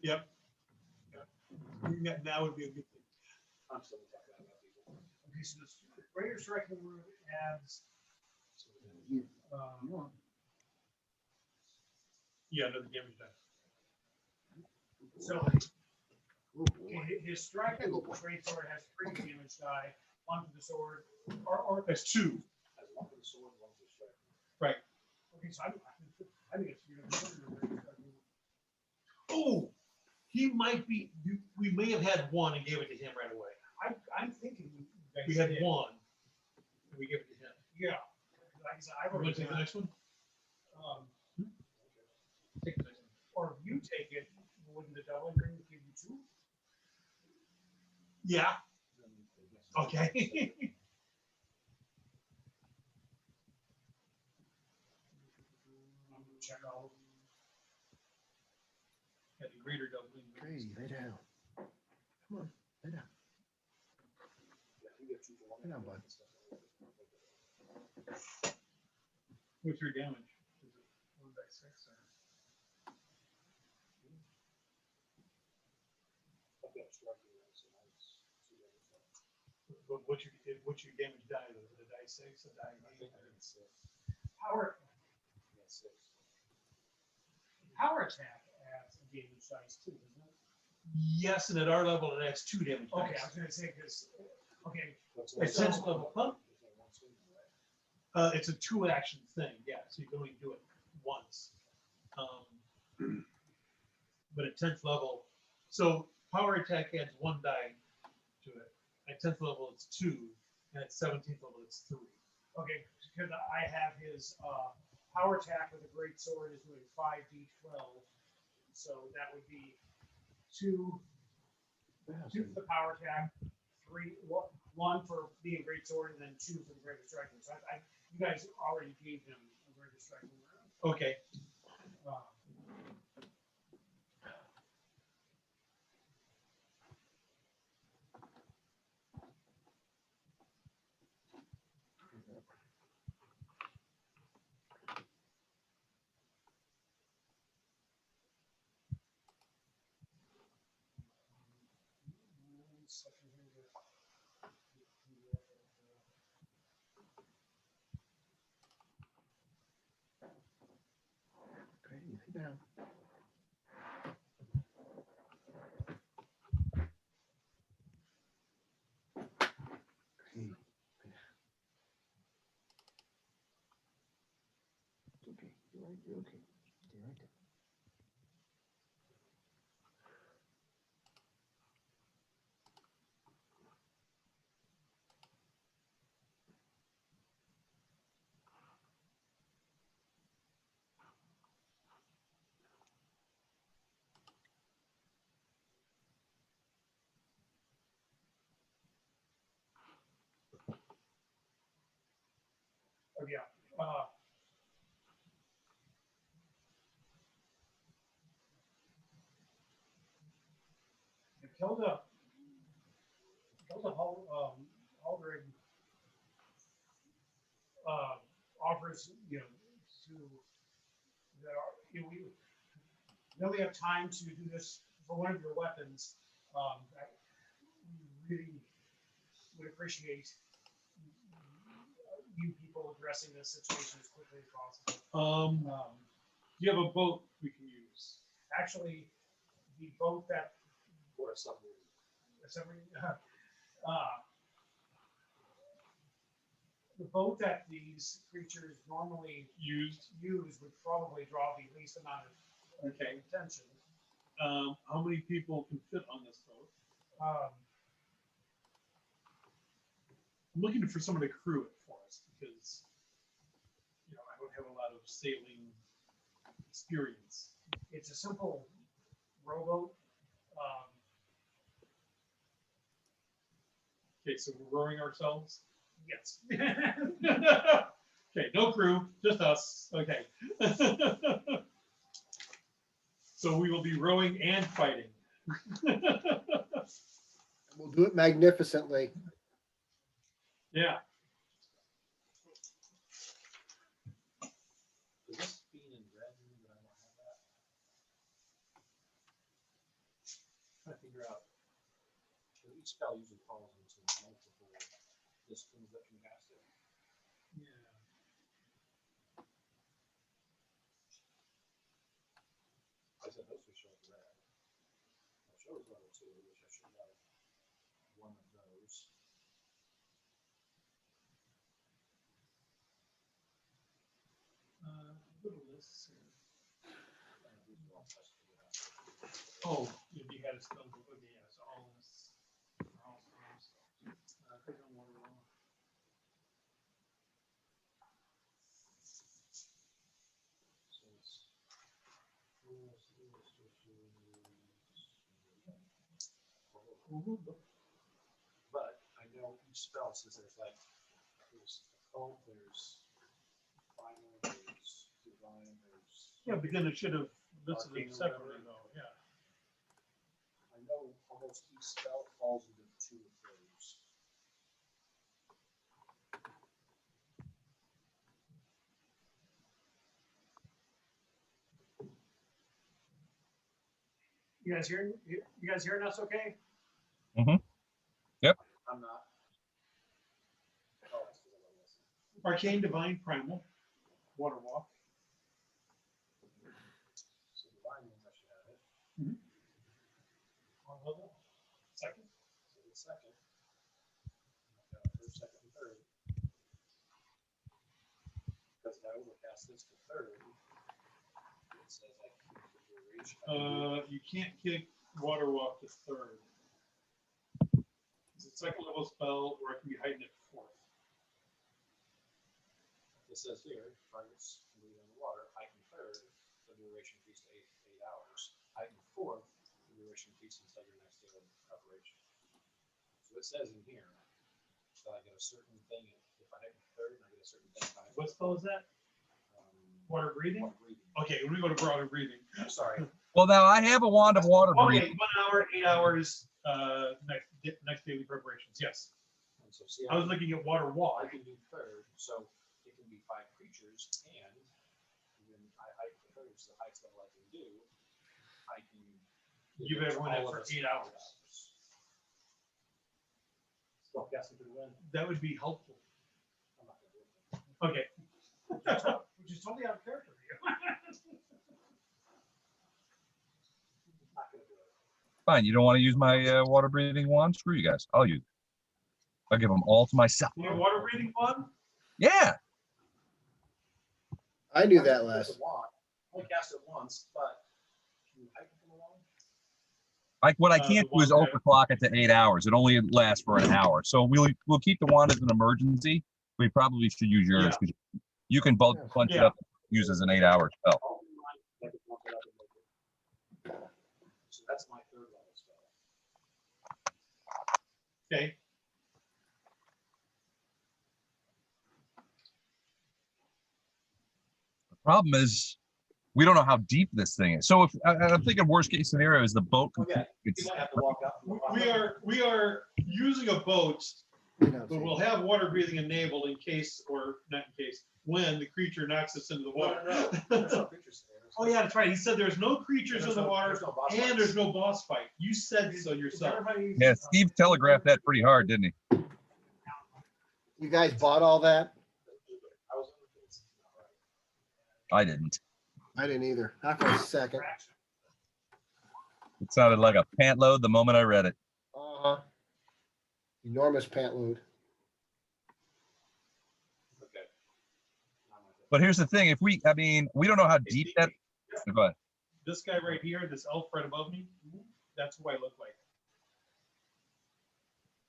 Yep. Yeah, that would be a good thing. Okay, so this greater striking wound adds. Yeah, another damage die. So his striking great sword has 3 damage die, 1 for the sword, or That's 2. Right. okay. So I think it's you're gonna. Oh, he might be. We may have had 1 and gave it to him right away. I'm thinking We had 1 and we gave it to him. Yeah. Like I said, I've You want already to take the next one? Take the next one. Or if you take it, wouldn't the double ring give you 2? Yeah. Okay. Check all. Got the greater doubling. Crazy, lay down. Come on, lay down. Lay down, bud. What's your damage? Is it 1/6 or? What's your damage die? The die 6, the die 8? Power attack adds a damage dice too, doesn't it? Yes, and at our level it adds 2 damage Okay, dice. I was gonna say because okay. At 10th level, huh? It's a 2-action thing, yeah. So you can only do it once. But at 10th level, so power attack adds 1 die to it. At 10th level, it's 2, and at 17th level, it's 3. Okay, because I have his power attack with a great sword is doing 5d12, so that would be 2 for the power attack, 1 for being a great sword, and then 2 for the greater striking. So you guys already gave him a greater striking round. Okay. Crazy, lay down. Crazy. It's okay. You're right. You're okay. Stay right there. Oh yeah. Hilda Aldrig offers, to we only have time to do this for one of your weapons. I really would appreciate you people addressing this situation as quickly as possible. Do you have a boat we can use? Actually, the boat that Or something. The boat that these creatures normally Used. use would probably draw the least amount of attention. How many people can fit on this boat? I'm looking for someone to crew it for us because I don't have a lot of sailing experience. It's a simple rowboat. Okay, so we're rowing ourselves. Yes. Okay, no crew, just us. Okay. So we will be rowing and fighting. We'll do it magnificently. Yeah. Is this being in red? I don't have that. Trying to figure out. Each spell usually falls into multiple disciplines that can cast it. Yeah. I said those two shows red. My show is level 2, which I should have one of those. Little lists here. Oh, if you had a spell book, okay, yeah, so all this, all spells. Click on water wall. So it's but I know each spell says there's like there's hope, there's final, there's divine, there's Yeah, but then it should have listed them Arcane or separately whatever. though, yeah. I know almost each spell falls into 2 of those. You guys hearing? You guys hearing us? Okay. I'm not. Oh, that's because I don't listen. Arcane, Divine, Primal, Water Walk. So divine means I should have it. On level. Second. So the second. I've got first, second, and third. Because if I overcast this to third, it says I keep the duration. You can't kick Water Walk to third. It's a second level spell, or it can be heightened at fourth. It says here, targets moving on the water, heighten third, the duration increased to 8 hours. Heighten fourth, the duration increased until your next daily preparation. So it says in here that I get a certain thing if I heighten third, and I get a certain thing if I What spell is that? Water breathing? water breathing. Okay, we're gonna go to water breathing. I'm sorry. Well, now I have a wand of water Okay, breathing. 1 hour, 8 hours, next daily preparations, yes. And so see, I was looking at Water I Walk. can do third, so it can be 5 creatures, and when I heighten the third, which is the highest level I can do, I can Give it to everyone that all for of us 8 for hours. Spellcasting for the win. That would be helpful. I'm not gonna do it. Okay, Which is totally out of character for you. Not gonna do it. Fine, you don't want to use my water breathing wand? Screw you guys. I'll use it. I'll give them all to myself. you have water breathing one? Yeah. I knew that There's last. a wand. I only cast it once, but can you heighten from a wand? Like what I The can't do is wand that- overclock it to 8 hours. It only lasts for an hour. So we'll keep the wand as an emergency. We probably should use yours because you can both punch it Yeah. up and use as an 8-hour spell. I'll do mine, I can bump it up and make it. So that's my third level spell. Okay, The problem is we don't know how deep this thing is. So if I'm thinking worst case scenario is the boat. Okay. It's, You might have to walk up. we are using a boat, You know, but we'll have water breathing enabled in case, or not in case, when the creature knocks us into the water. No. There's no creatures there. Oh yeah, that's right. He said there's no creatures in the water There's no boss and fights. there's no boss fight. You said so Is yourself. everybody- yeah, Steve telegraphed that pretty hard, didn't he? You guys bought all that? I was under the it's not right. I didn't. I didn't either. Not for a second. It sounded like a pant load the moment I read it. Uh-huh. Enormous pant load. Okay. Not my thing. But here's the thing: we don't know how deep that. Go ahead. This guy right here, this elf right above me, that's who I look like.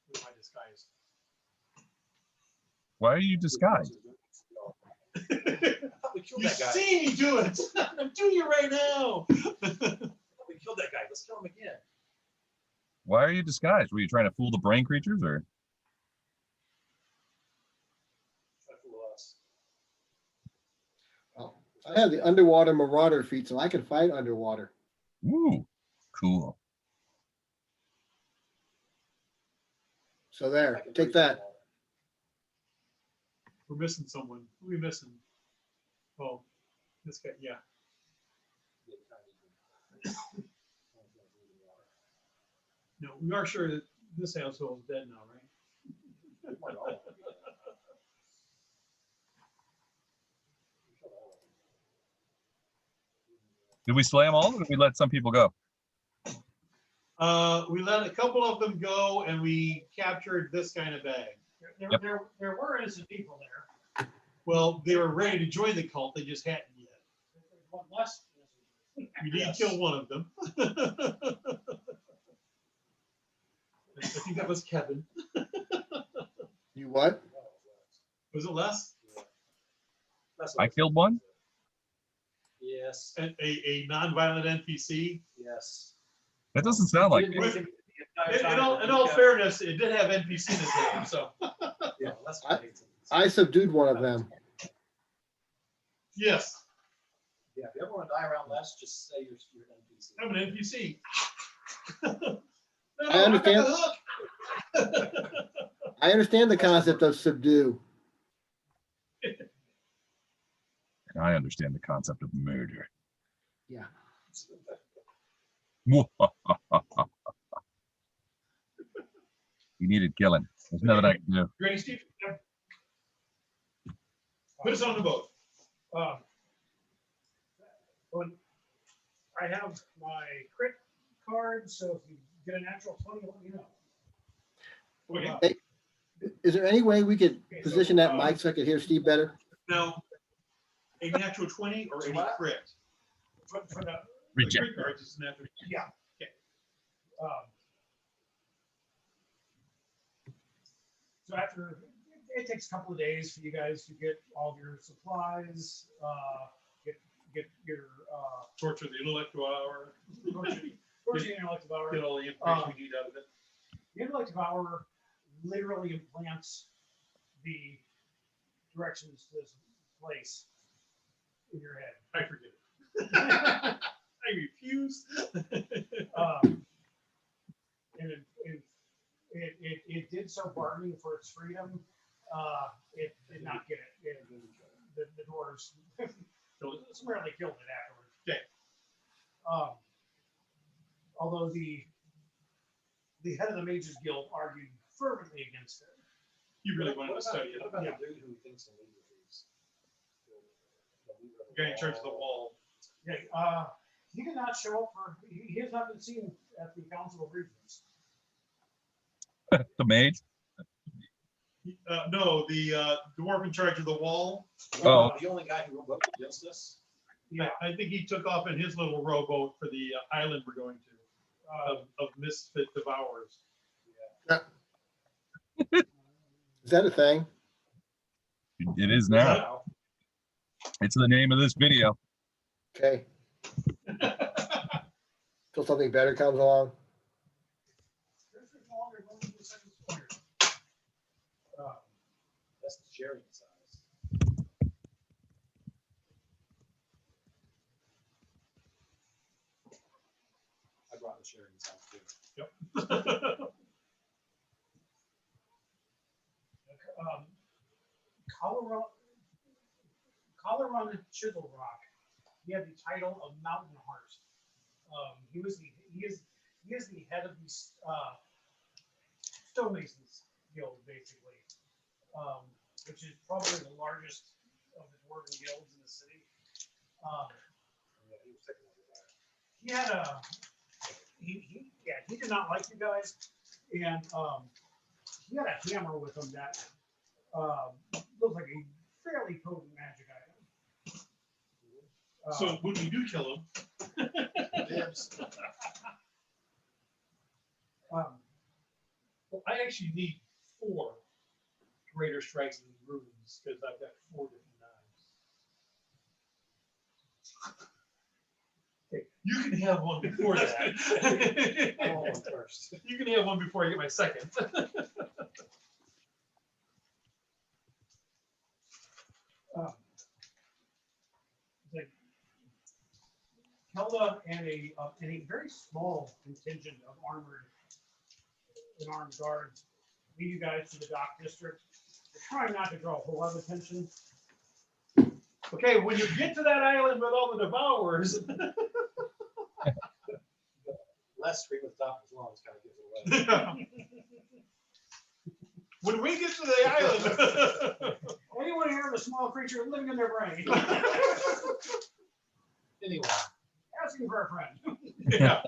With my disguise. Why are you disguised? I thought we killed You that guy. see me do it. I'm doing it right now. I thought we killed that guy. Let's kill him again. Why are you disguised? Were you trying to fool the brain creatures, or? Try to fool us. Oh, I have the underwater marauder feat, so I can fight underwater. Ooh, cool. So I there, can take breathe that. underwater. We're missing someone. Who are we missing? Oh, this guy, yeah. Yeah, you kinda need to- No, we are sure that this household is dead now, right? We might all of them. We killed all of them. Did we slay them all, or did we let some people go? We let a couple of them go, and we captured this kind of bag. Yep. There were innocent people there. Well, they were ready to join the cult, they just hadn't yet. There's one less. We did Yes. kill one of them. I think that was Kevin. You what? Was it Les? Yeah. That's what I killed one? Yes, A non-violent NPC? yes. That doesn't sound like Didn't it. do anything the entire In time. all fairness, it did have NPC in his name, so. Yeah, that's what I hate. I subdued one of them. Yes, Yeah, if you ever want to die around Les, just say you're an NPC. I'm an NPC. No, I understand. I got the hook. I understand the concept of subdue. And I understand the concept of murder. Yeah. You needed killing. There's nothing I can do. Ready, Steve? Put us on the boat. When I have my crit card, so if you get a natural 20, let me know. Okay. Is there any way we could Okay, so, position that mic so I could hear Steve better? Now, a natural 20 or any What? crit? For the, The Reject. crit cards is natural. yeah. Okay. So after, it takes a couple of days for you guys to get all of your supplies, get your, Torture the intellectual hour. torture the intellective hour. Get all the information we need out of it. The intellective hour literally implants the directions to this place in your head. I forget it. I refuse. And it did so bargaining for its freedom. It did not get it. The dwarves summarily killed it afterwards. Okay. Although the head of the Mages Guild argued fervently against it. You really wanted to study it. What about Yeah. the dude who thinks the leader is? The guy in charge of the wall. Yeah, he did not show up for. He has not been seen at the Council of Regents. The mage? No, the dwarf in charge of the wall. Oh. The only guy who voted against us? Yeah, I think he took off in his little rowboat for the island we're going to of Misfit Devourers. Is that a thing? It is now. It's the name of this video. Okay. Till something better comes along. That's the sharing size. I brought the sharing size too. Colorado Chisel Rock. He had the title of Mountain Heart. He is the head of the stonemasons guild, basically, which is probably the largest of the dwarven guilds in the city. Yeah, he was taking over that. He had a he did not like you guys, and he had a hammer with him that looked like a fairly potent magic item. So when we do kill him, Dibs. well, I actually need 4 greater strikes and runes because I've got 4 different knives. Okay, you can have one before that. I want one first. You can have one before I get my second. Like Kelda and a very small contingent of armed guards lead you guys to the dock district. They're trying not to draw a whole lot of attention. Okay, when you get to that island with all the devourers, Less scream at the top as long as kind of gives it away. When we get to the island. Anyone here with a small creature living in their brain? Anyway, Asking for a friend. Yeah.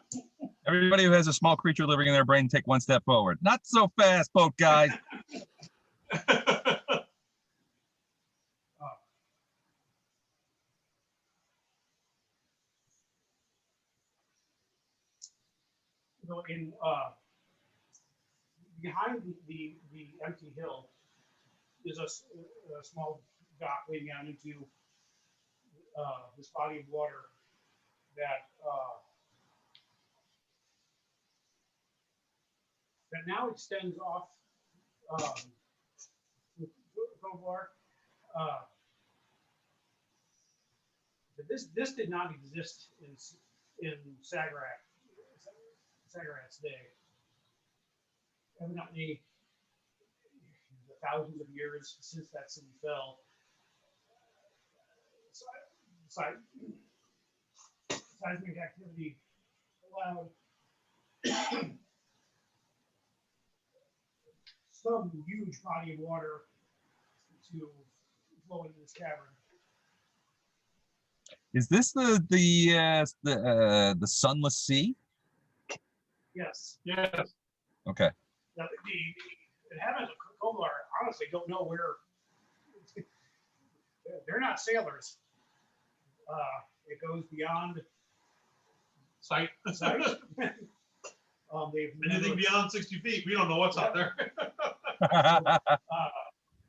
Everybody who has a small creature living in their brain, take one step forward. Not so fast, boat guys. So in behind the empty hill is a small dock leading out into this body of water that that now extends off Kovar. But this did not exist in Sagarat's day. Evidently, the thousands of years since that city fell, seismic activity allowed some huge body of water to flow into this cavern. Is this the Sunless Sea? Yes. Yes. Okay. Now, the inhabitants of Kovar honestly don't know where. They're not sailors. It goes beyond Sight. sight. Anything beyond 60 feet, we don't know what's out there.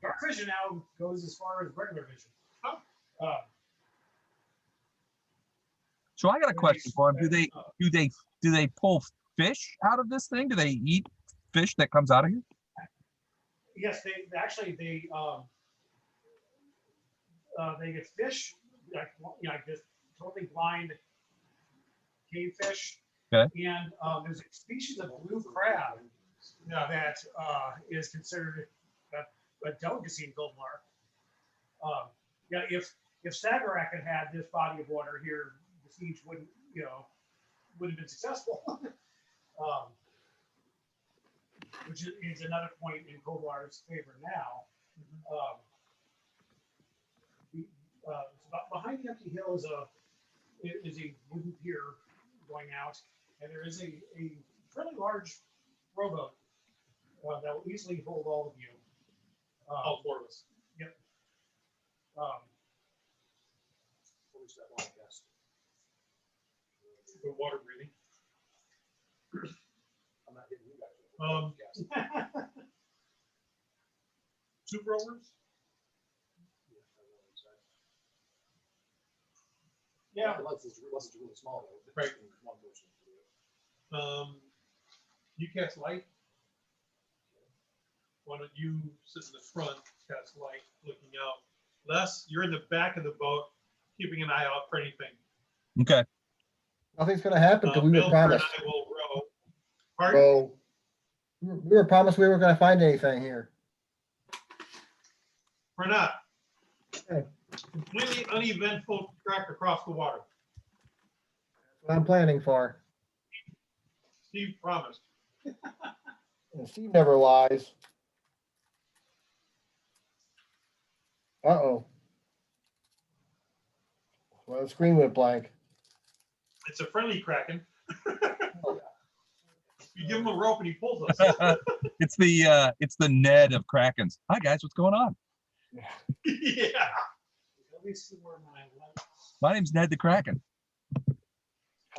Dark vision now goes as far as regular vision. So I got a question for him. Do they pull fish out of this thing? Do they eat fish that comes out of here? Yes, they get fish, like this totally blind cave fish. Okay. And there's a species of blue crab that is considered a delicacy in Goldmar. If Sagarak had this body of water here, the siege wouldn't have been successful. Which is another point in Kovar's favor now. Behind the empty hill is a wooden pier going out, and there is a fairly large rowboat that will easily hold all of you. All four of us. Yep. what was that one guess? The water breathing. I'm not giving you guys a guess. Two rowers. Yeah. Unless it's really small though. Right. One person can do it. You cast light. Why don't you sit in the front, cast light, looking out? Les, you're in the back of the boat, keeping an eye out for anything. Okay. Nothing's gonna happen because we were Bill and promised. I will row. Pardon? So we were promised we weren't gonna find anything here. We're not. Okay. Completely uneventful trek across the water. That's what I'm planning for. Steve promised. And Steve never lies. Uh-oh. Well, the screen went blank. It's a friendly kraken. You give him a rope and he pulls us. It's the Ned of Krakens. Hi guys, what's going on? Yeah. Let me see where My name's Ned the Kraken. How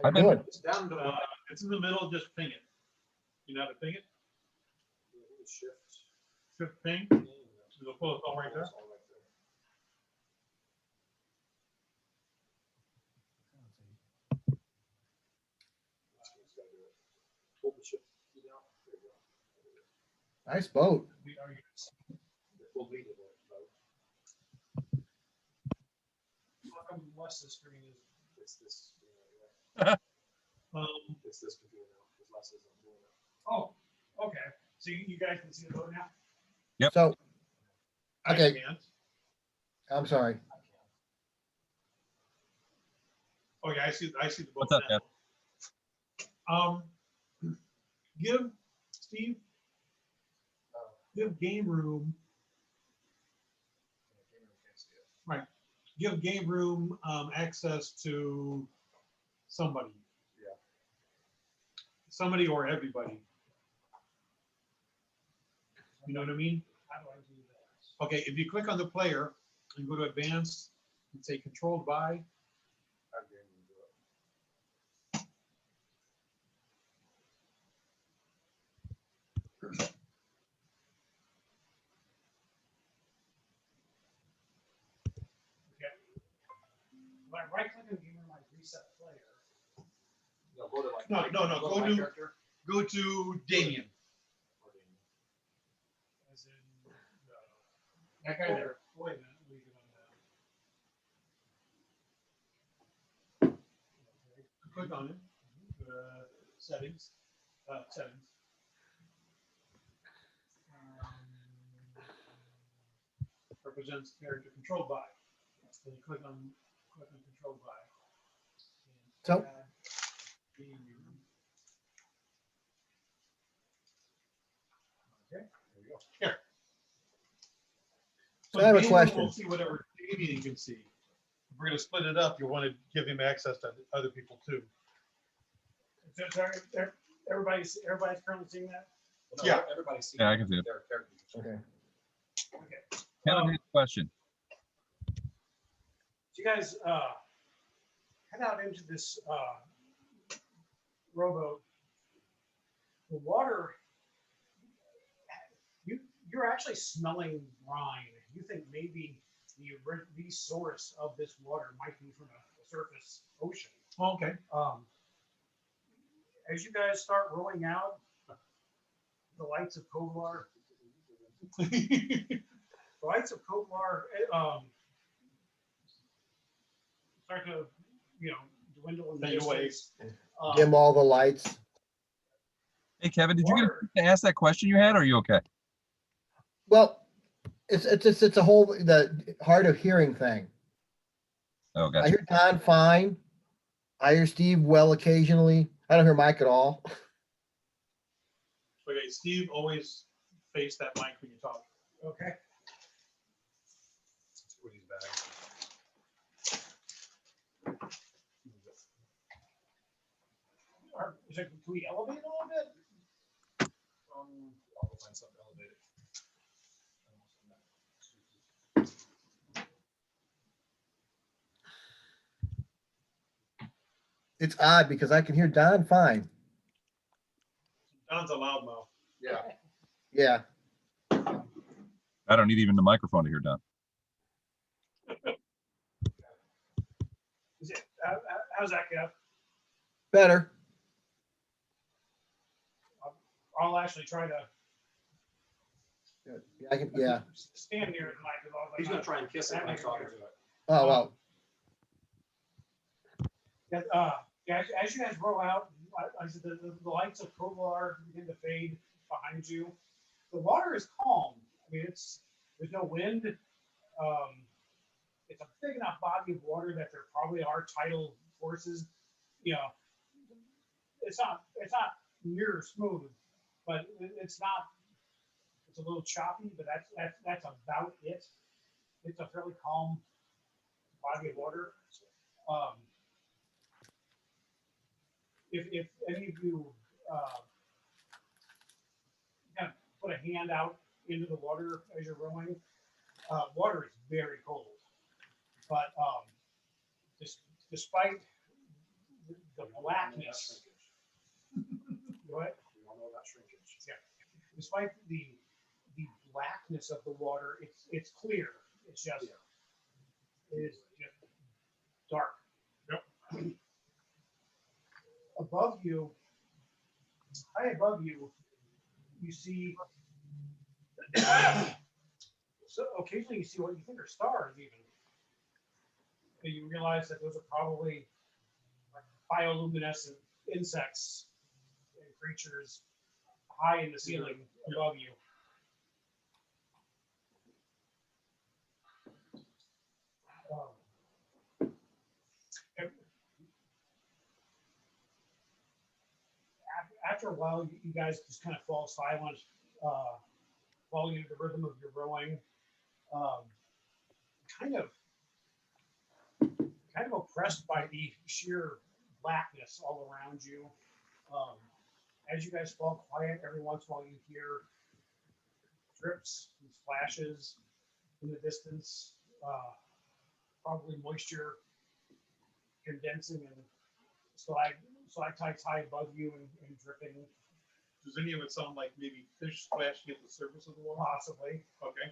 I've you been- doing? It's down to the It's in the middle, just ping it. You know how to ping it? shift. Shift ping. It'll pull it all right there. Hold the shift key down. There you go. Nice boat. We'll lead it. West the screen is. It's this. It's this computer now. It's less than doing it. Oh, okay. So you guys can see the boat now? Yep. So, okay, Can't. I'm sorry. Oh yeah, I see the boat What's up, now. Give Steve? Uh, Give game room, Game room can't see it. give game room access to somebody. Yeah. Somebody or everybody. You know what I mean? How do I do that? Okay, if you click on the player and go to advanced and say controlled by, Have game room do it. Okay. When I right click on game room, I reset player. No, go to like. No, no, no, Go go to my to- character. go to Damien. Or Damien. As in, That guy there. wait a minute, leave it on that. Click on it. Settings. Settings. Represents character controlled by. Then you click on controlled by. So- Add Damien. Okay. There you go. Here. So I have a Damien question. will see whatever Damien can see. If we're gonna split it up, you want to give him access to other people too. Everybody's currently seeing that? Well, no, Yeah. Everybody's seeing Yeah, I can see it. their characters. Okay. Okay. Kevin, has a question. So you guys head out into this rowboat. The water, you're actually smelling brine. You think maybe the source of this water might be from a surface ocean. Oh, okay. As you guys start rowing out, the lights of Kovlar start to, dwindle in the Fade away. distance. Dim all the lights. Hey, Kevin, did you get Water. to ask that question you had, or are you okay? Well, it's a whole, the hard of hearing thing. Oh, I gotcha. hear Don fine. I hear Steve well occasionally. I don't hear Mike at all. Okay, Steve, always face that mic when you talk. Okay. With these bags. Can we elevate a little bit? I'll go find something elevated. It's odd because I can hear Don fine. Don's a loudmouth. Yeah. Yeah. I don't need even the microphone to hear Don. Is it, how's that, Kev? Better. I'll actually try to Yeah, I can, yeah. stand near the mic. He's gonna try and kiss it when I'm talking to it. Oh, well. As you guys roll out, I said the lights of Kovlar begin to fade behind you. The water is calm. I mean, there's no wind. It's a big enough body of water that there probably are tidal forces. It's not near smooth, but it's not. It's a little choppy, but that's about it. It's a fairly calm body of water. If any of you kind of put a hand out into the water as you're rowing, water is very cold. But despite the blackness, what? We all know about shrinkage. Yeah. Despite the blackness of the water, it's clear. It's just it is just dark. Yep. Above you, high above you, you see. So occasionally you see what you think are stars, even. And you realize that those are probably like bioluminescent insects and creatures high in the ceiling above you. after a while, you guys just kind of fall silent, falling into the rhythm of your rowing. Kind of oppressed by the sheer blackness all around you. As you guys fall quiet, every once in a while you hear drips and splashes in the distance, probably moisture condensing and stalactites high above you and dripping. Does any of it sound like maybe fish splashing at the surface of the water? Possibly. Okay.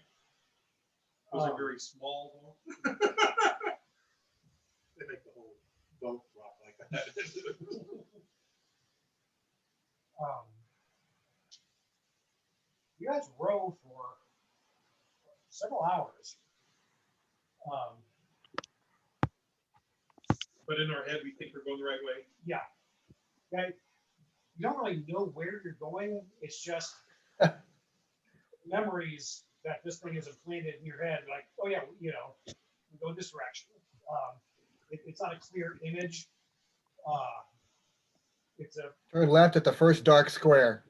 Those are very small though. They make the whole boat rock like that. You guys row for several hours. But in our head, we think we're going the right way. Yeah. Okay. You don't really know where you're going. It's just memories that this thing is implanted in your head. Like, oh yeah, we go this direction. It's not a clear image. It's a Turn left at the first dark square.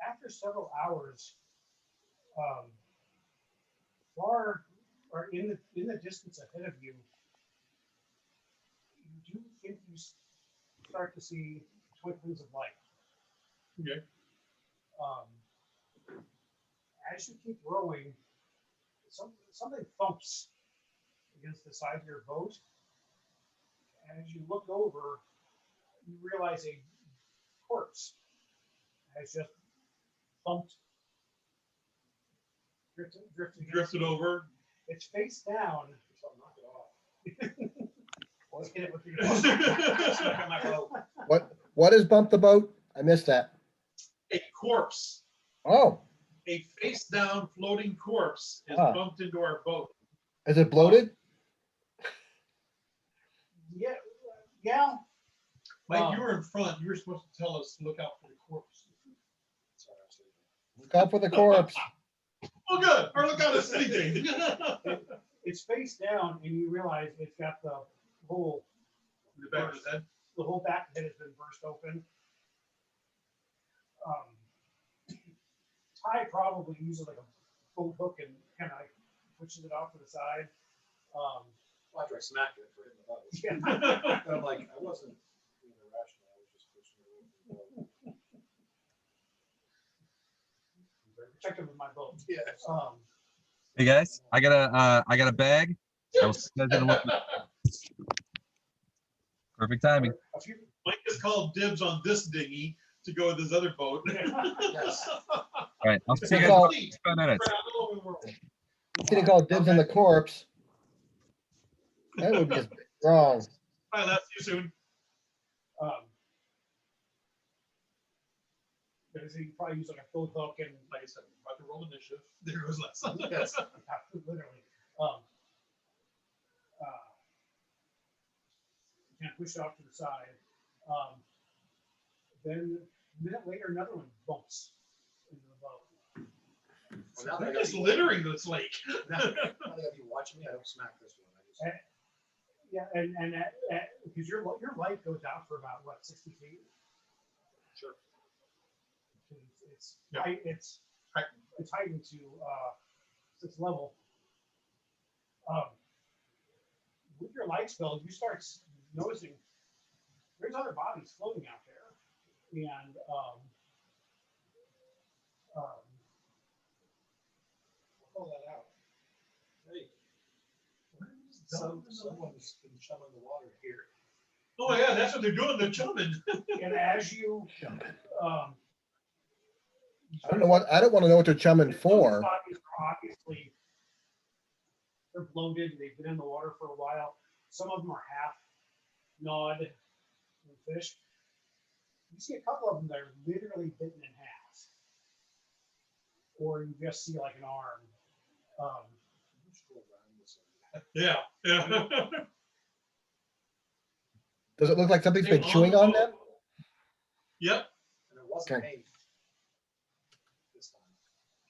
After several hours, far or in the distance ahead of you, you do think you start to see twinklings of light. Okay. As you keep rowing, something thumps against the side of your boat. As you look over, you realize a corpse has just thumped, Drifted over. It's face down. So knock it off. Let's hit it with your What has bumped the boat? I missed that. A corpse. Oh, A face down floating corpse is Ah. bumped into our boat. is it bloated? Yeah, yeah. Mike, you were in front. You were supposed to tell us to look out for the corpse. Look out for the corpse. Oh, good. Or look out at anything. It's face down, and you realize it's got the whole The back of his head. the whole back of it has been burst open. Ty probably uses like a boat hook and kind of like pushes it off to the side. Well, after I smacked it for hitting the button. Yeah. But I'm like, I wasn't being irrational. I was just pushing it away from the boat. I'm very protective of my boat. Yeah. Hey guys, I got a bag. I will send it along. Perfect timing. A few, Mike has called dibs on this dinghy to go with his other boat. Yes. All right, I'll see you guys Well- in 5 minutes. You could have called dibs on the corpse. That would be wrong. Bye, that's you soon. but you probably use like a boat hook and Like I said, about to roll initiative. There goes less. Yes. literally. You can't push it off to the side. Then a minute later, another one bumps into the boat. Well, now that I They're got just you- littering this lake. now that I got you watching me, I don't smack this one. I just. Yeah, and because your light goes out for about what 60 feet. Sure. It's Yeah. it's heightened to 6th level. With your light spell, you start noticing there's other bodies floating out there, and Pull that out. Hey, someone's been chumming the water here. Oh yeah, that's what they're doing. They're chumming. and as you I don't want to know what they're chumming for. Bodies are obviously they're bloated. They've been in the water for a while. Some of them are half gnawed and fish. You see a couple of them that are literally bitten in half, or you just see like an arm. Yeah. Yeah. Does it look like something's been chewing on them? Yep. And it wasn't Okay. me. This time.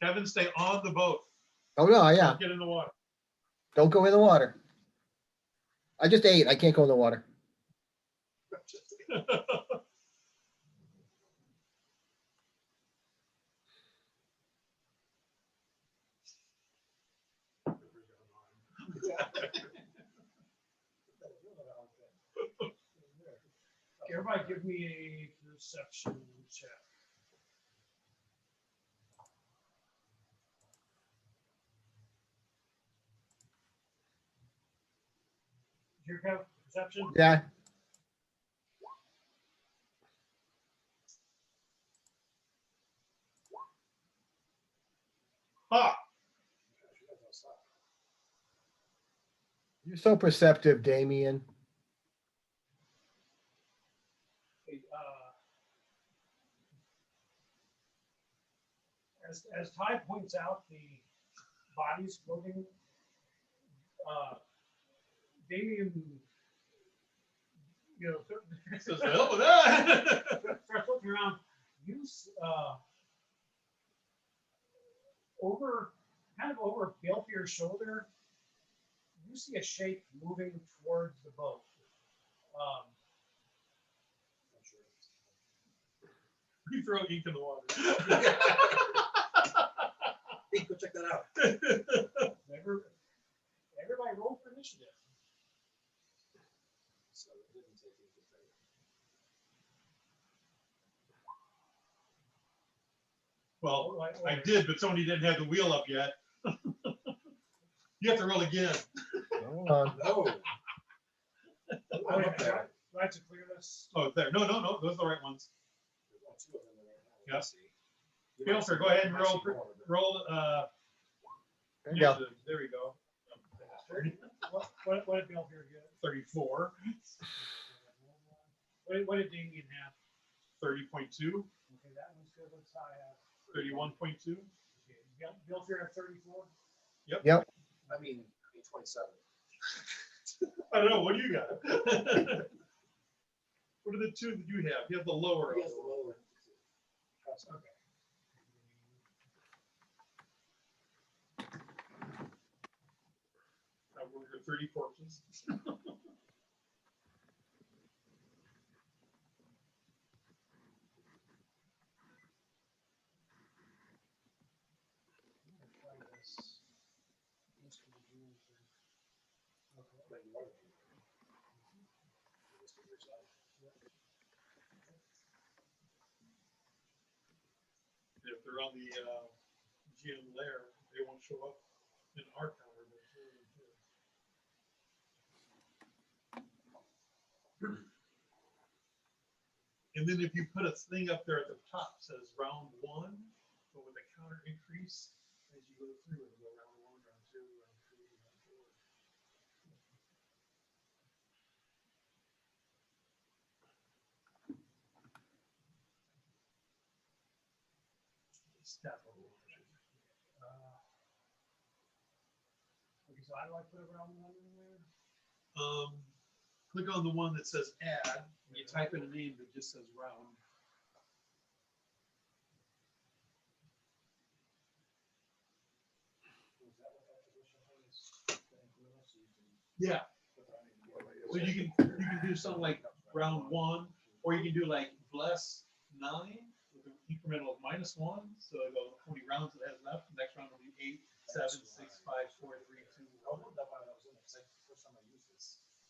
Kevin, stay on the boat. Oh, no, yeah. Don't get in the water. Don't go in the water. I just ate. I can't go in the water. Everybody give me a perception check. Do you have perception? Yeah. Ah, You're so perceptive, Damien. Okay, as Ty points out, the bodies floating, Damien, you know, says the hell with that. start looking around. Over Balefier's shoulder, you see a shape moving towards the boat. You throw ink in the water. Hey, go check that out. Everybody roll for initiative. So it didn't take you to trade. Well, I did, but somebody didn't have the wheel up yet. You have to roll again. Hold on. No. I'm up there. Do I have to clear this? Oh, there. No, those are the right ones. There's only two of them right now. Yep. Let's see. You Feel might free, see- go ahead and you might roll. see more, but- Roll. There you go. There we go. What did Balefrier get? 34, What did Damien have? 30.2, Okay, that one's good. What's I have? 31.2. Okay, Balefrier at 34. I mean 27. I don't know. What do you got? What are the two that you have? You have the lower. He has the lower. Okay. We're 30 corpses. But you are the king. You just figure it out. If they're on the GM layer, they won't show up in our counter. But and then if you put a thing up there at the top says round 1, but with a counter increase as you go through, it'll go round 1, round 2, round 3, round 4. Stat level. Okay, so how do I put around one in there? Click on the one that says add. And you type in a name that just says round. Yeah. So you can do something like round 1, or you can do like bless 9 with an incremental of -1. So I go how many rounds it has left. The next round will be 8, 7, 6, 5, 4, 3, 2, 1.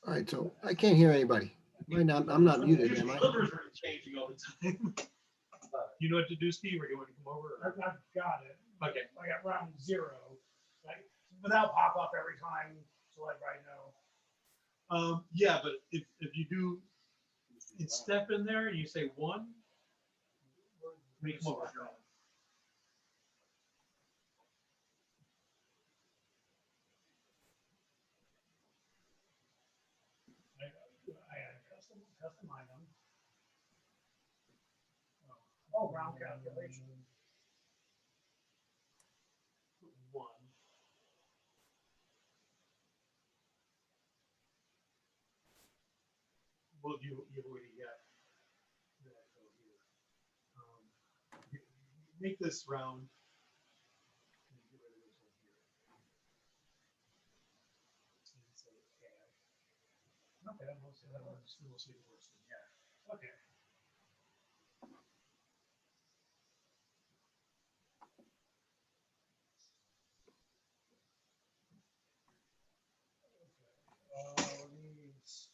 All right, so I can't hear anybody. I'm not muted, am I? Numbers are changing all the time. You know what to do, Steve, or you want to come over? I've got it. Okay. I got round 0. Like, but that'll pop up every time to let everybody know. Yeah, but if you do step in there and you say 1, make them over. I had a custom item. Oh, round calculation. 1. Well, you already got that over here. Make this round. And get rid of this one here. And say add. Okay, that was still sleep worse than yeah. Okay. Needs.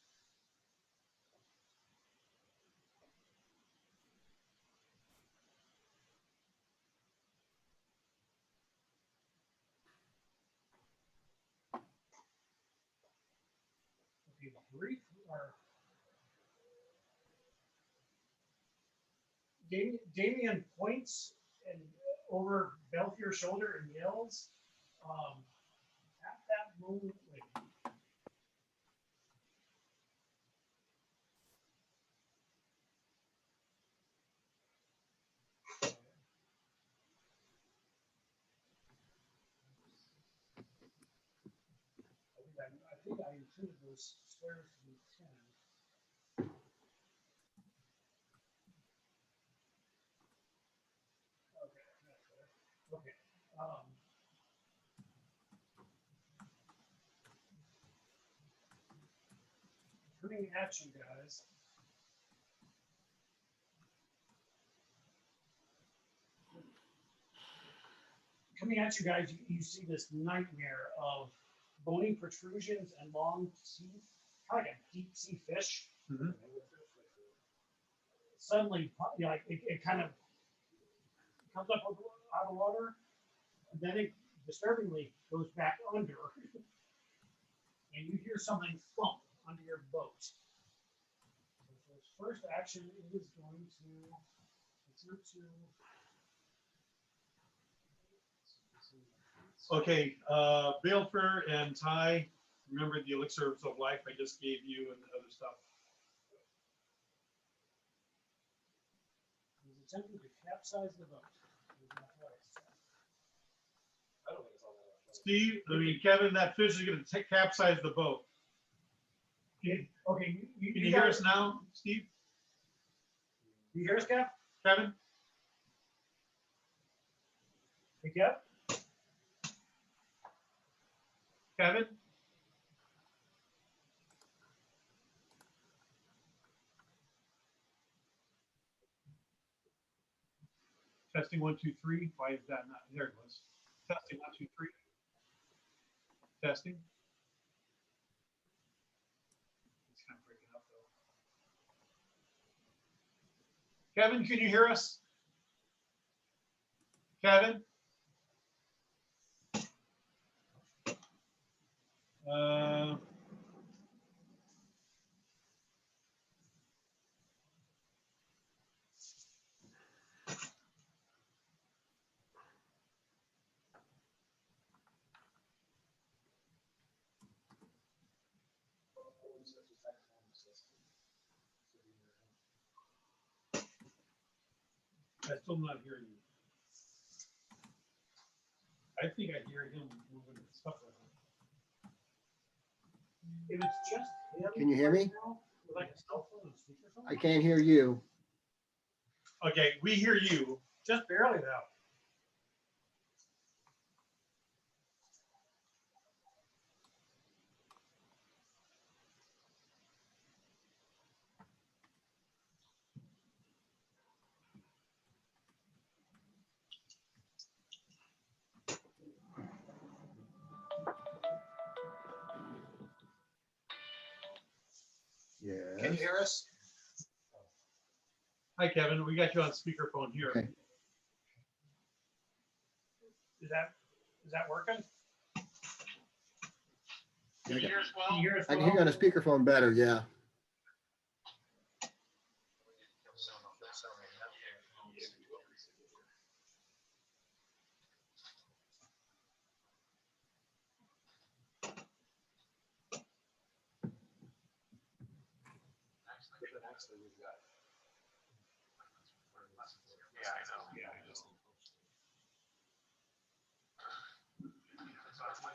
Okay, brief or Damien points and over Belfier's shoulder and yells, at that moment, wait. I think I intended those squares to be 10. Okay, that's better. Okay. Coming at you guys. Coming at you guys, you see this nightmare of bony protrusions and long teeth, kind of like a deep sea fish. Mhm. Suddenly, you know, like it kind of comes up out of water, and then it disturbingly goes back under, and you hear something thump under your boat. So for its first action, it is going to attempt to. Okay, Balefur and Ty, remember the elixirs of life I just gave you and the other stuff. He's attempting to capsize the boat. I don't think it's all that. Steve, Kevin, that fish is going to capsize the boat. Okay, Can you hear us now, Steve? You hear us, Kev? Kevin? Hey, Kev? Kevin? Testing 1, 2, 3. Why is that not? There it was. Testing 1, 2, 3. Testing. It's kind of breaking up though. Kevin, can you hear us? Kevin? I'm still not hearing you. I think I hear him moving stuff around. If it's just him. Can you hear me? Now, with like a cell phone and speakerphone? I can't hear you. Okay, we hear you. Just barely though. Yeah. Can you hear us? Hi, Kevin. We got you on speakerphone here. Okay. Is that working? Can you hear us well? Can you hear us I can well? hear you on a speakerphone better, yeah. Actually, we've got. Yeah, I know. Yeah, I know.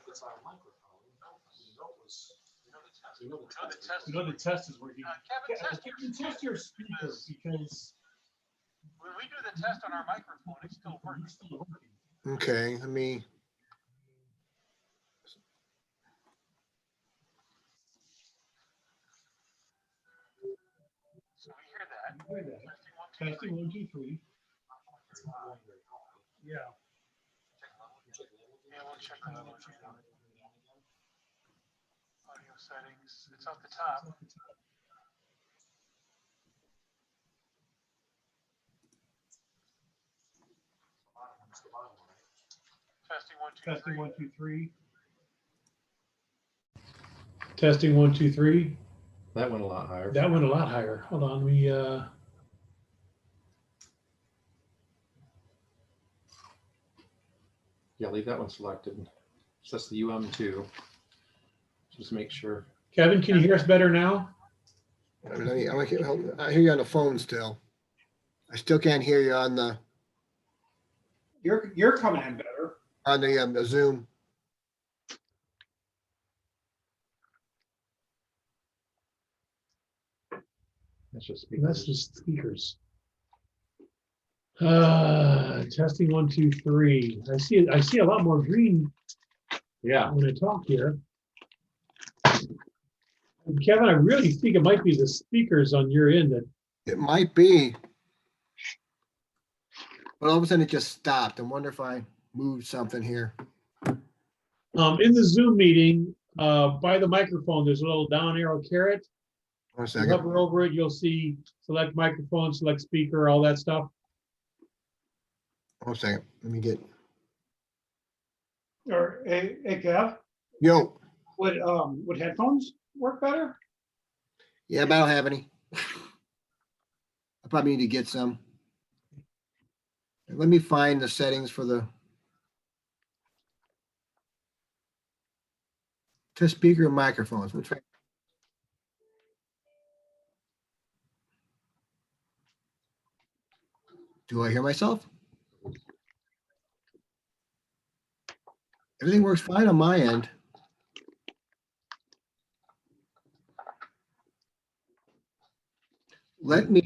It's our microphone. We know the test is working. Kevin, test You can test your speakers because when we do the test on our microphone, it's still working. it's still working. Okay, let me. Testing 1, 2, 3. Yeah. Yeah, we'll check the level again. Audio settings, it's at the top. Testing 1, 2, 3. Testing 1, 2, 3. Testing 1, 2, 3. That went a lot higher. That went a lot higher. Hold on, we Yeah, leave that one selected. So that's the UM2. Just make sure. Kevin, can you hear us better now? I hear you on the phone still. I still can't hear you on the You're coming in better. the Zoom. That's just That's just speakers. Testing 1, 2, 3. I see a lot more green yeah. when I talk here. Kevin, I really think it might be the speakers on your end that. It might be. But all of a sudden it just stopped. I wonder if I moved something here. In the Zoom meeting, by the microphone, there's a little down arrow caret. 1 You second. hover over it, you'll see select microphone, select speaker, all that stuff. 1 second. Let me get. Or hey, Kev, Yo. would headphones work better? Yeah, but I don't have any. I probably need to get some. Let me find the settings for the to speaker and microphones. Which one? Do I hear myself? Everything works fine on my end. Let me,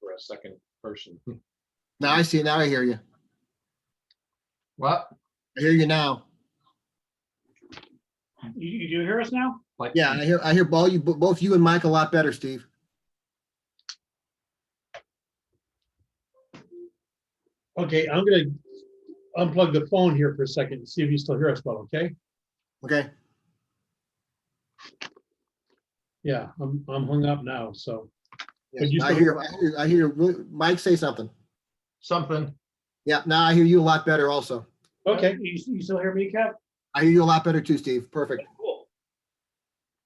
For a second person. now I see, now I hear you. What? I hear you now. You do hear us now? Like, Yeah, I hear both you and Mike a lot better, Steve. Okay, I'm gonna unplug the phone here for a second and see if you still hear us well, okay? Okay. Yeah, I'm hung up now, so. Yes, But you I still- hear Mike say something. something. Yeah, now I hear you a lot better also. Okay, You still hear me, Kev? I hear you a lot better too, Steve. Perfect. Cool.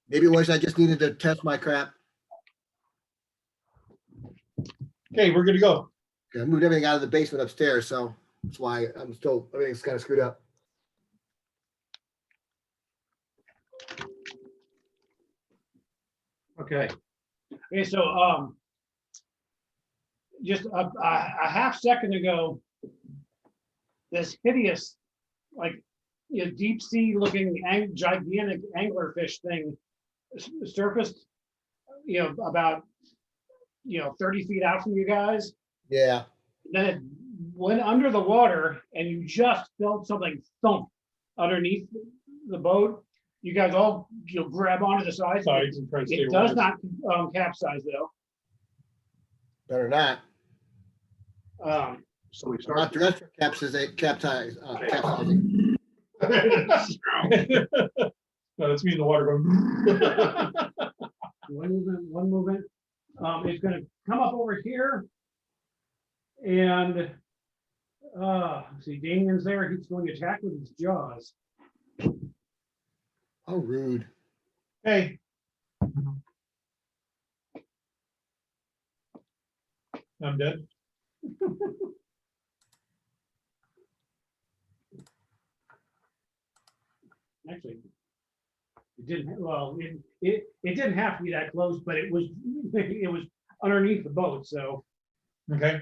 Maybe it was I just needed to test my crap. okay, we're good to go. Okay, I moved everything out of the basement upstairs, so that's why I'm still, everything's kind of screwed up. Okay. Okay, so just a half second ago, this hideous, like, deep sea looking gigantic anglerfish thing surfaced, about 30 feet out from you guys. Yeah. Then it went under the water, and you just felt something thump underneath the boat. You guys all grab onto the sides. Sides and try to stay It does warm. not capsize though. Better not. So we I'm start. not dressed for capsizing. No, that's me in the water going. One movement. It's going to come up over here, and see, Damien's there. He's going to attack with his jaws. How rude. Hey. I'm dead. Actually, it didn't. Well, it didn't have to be that close, but it was underneath the boat. So Okay.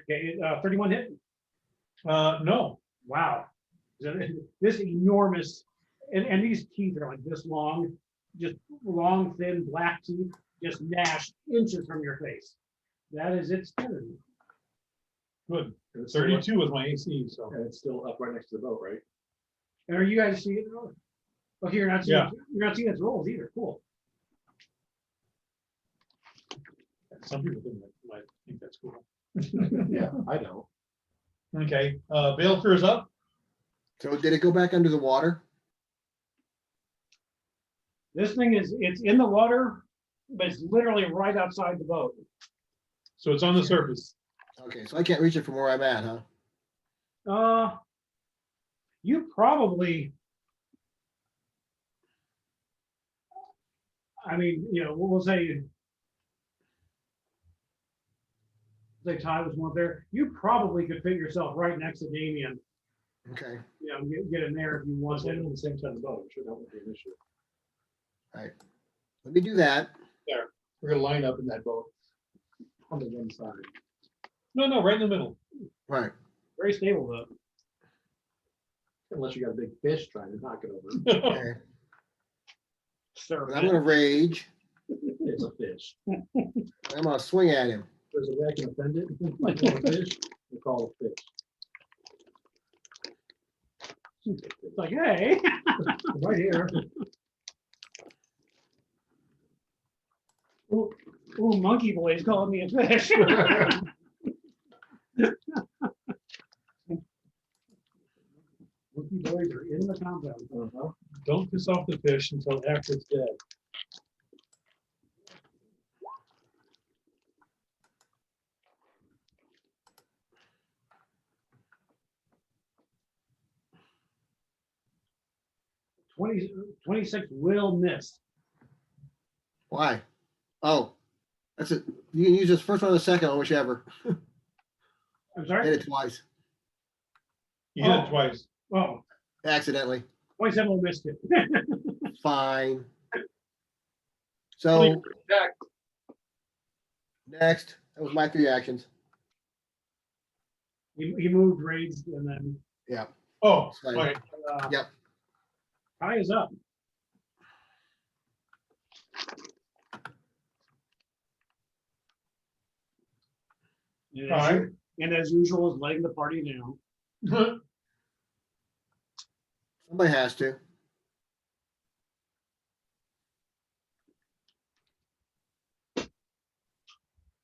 31 hit. No. Wow. This enormous, and these teeth are like this long, just long, thin black teeth, just gnashed inches from your face. That is its turn. Good. 32 was my AC, so. And it's still up right next to the boat, right? And are you guys seeing it? Okay, you're not seeing Yeah. you're not seeing its rolls either. Cool. Some people might think that's cool. Yeah, I don't. Okay, Balefear is up. So did it go back under the water? This thing it's in the water, but it's literally right outside the boat. So it's on the surface. Okay, so I can't reach it from where I'm at, huh? You probably, I mean, you know, we'll say Ty was one there. You probably could fit yourself right next to Damien. Okay, You know, get in there if you want Standing to. on the same side of the boat. I'm sure that won't be an issue. let me do that. We're gonna line up in that boat on the one side. No, right in the middle. Right. Very stable though. Unless you got a big fish trying to knock it over. Okay. Sir, But I'm gonna rage. It's a fish. I'm gonna swing at him. There's a way I can offend it. Like a fish, we call it fish. it's like, hey. Right here. Ooh, monkey boy's calling me a fish. Monkey boys are in the compound. Don't piss off the fish until after it's dead. Twenty 26 will miss. Why? Oh, that's it. You can use this first one or the second one, whichever. I'm sorry? Hit it twice, You hit Oh. it twice. Oh, accidentally. 27 will miss it. Fine. So next, that was my 3 actions. He moved, raged, and then Yeah. Oh, Sorry. all right. Yep. Ty is up. And All as, right. and as usual, is letting the party down. Somebody has to.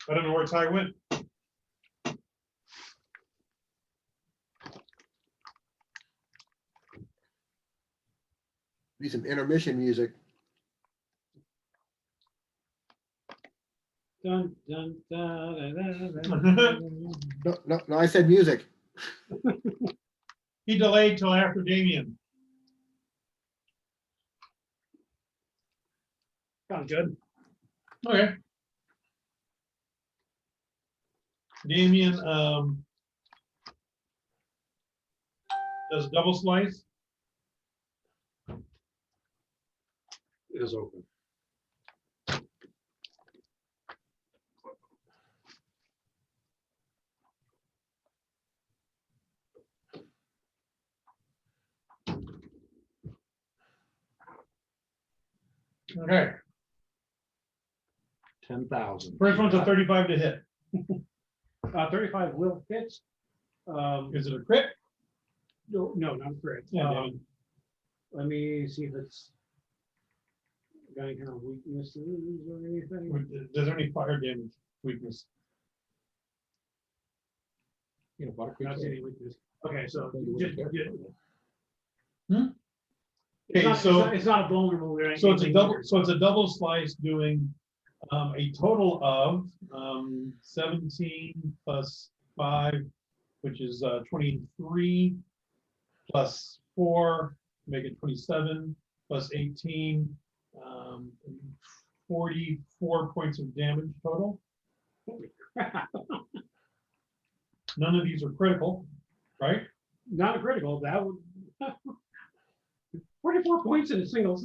I don't know where Ty went. Need some intermission music. Dun, dun, dun, dun, dun, dun. No, I said music. He delayed till after Damien. Sounds good. Okay. Damien, does double slice. It is open. Okay. 10,000. First one's a 35 to hit. 35 will hit. Is it a crit? No, not crit. Yeah, Let me see if it's got any kind of weaknesses or anything. Does there any fire damage weakness? You know, butter Not see any weakness. Okay, so just, Okay, so it's not a vulnerable. or so it's a anything double. either. So it's a double slice doing a total of 17 plus 5, which is 23 plus 4, make it 27 plus 18, 44 points of damage total. None of these are critical, right? Not a critical. That would 44 points in a single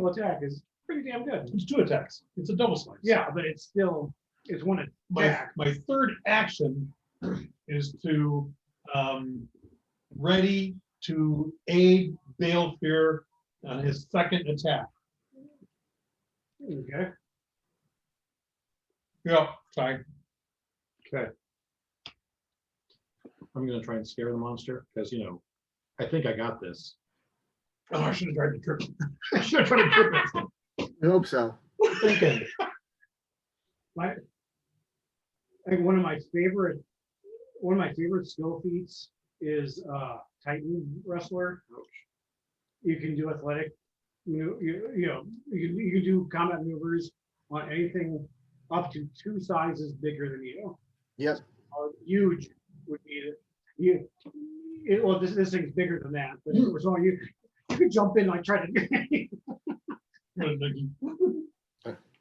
attack is pretty damn good. It's 2 attacks. It's a double slice. Yeah, but it's still one attack. My third action is to ready to aid Balefear on his second attack. Okay. Yeah, sorry. Okay. I'm gonna try and scare the monster because, you know, I think I got this. Oh, I should have tried to trip him. I should have tried to trip him. I hope so. Thinking. I think one of my favorite skill feats is Titan Wrestler. You can do athletic, you can do combat maneuvers on anything up to 2 sizes bigger than you. Yep. Huge would be well, this thing's bigger than that, but if it was on you could jump in like try to.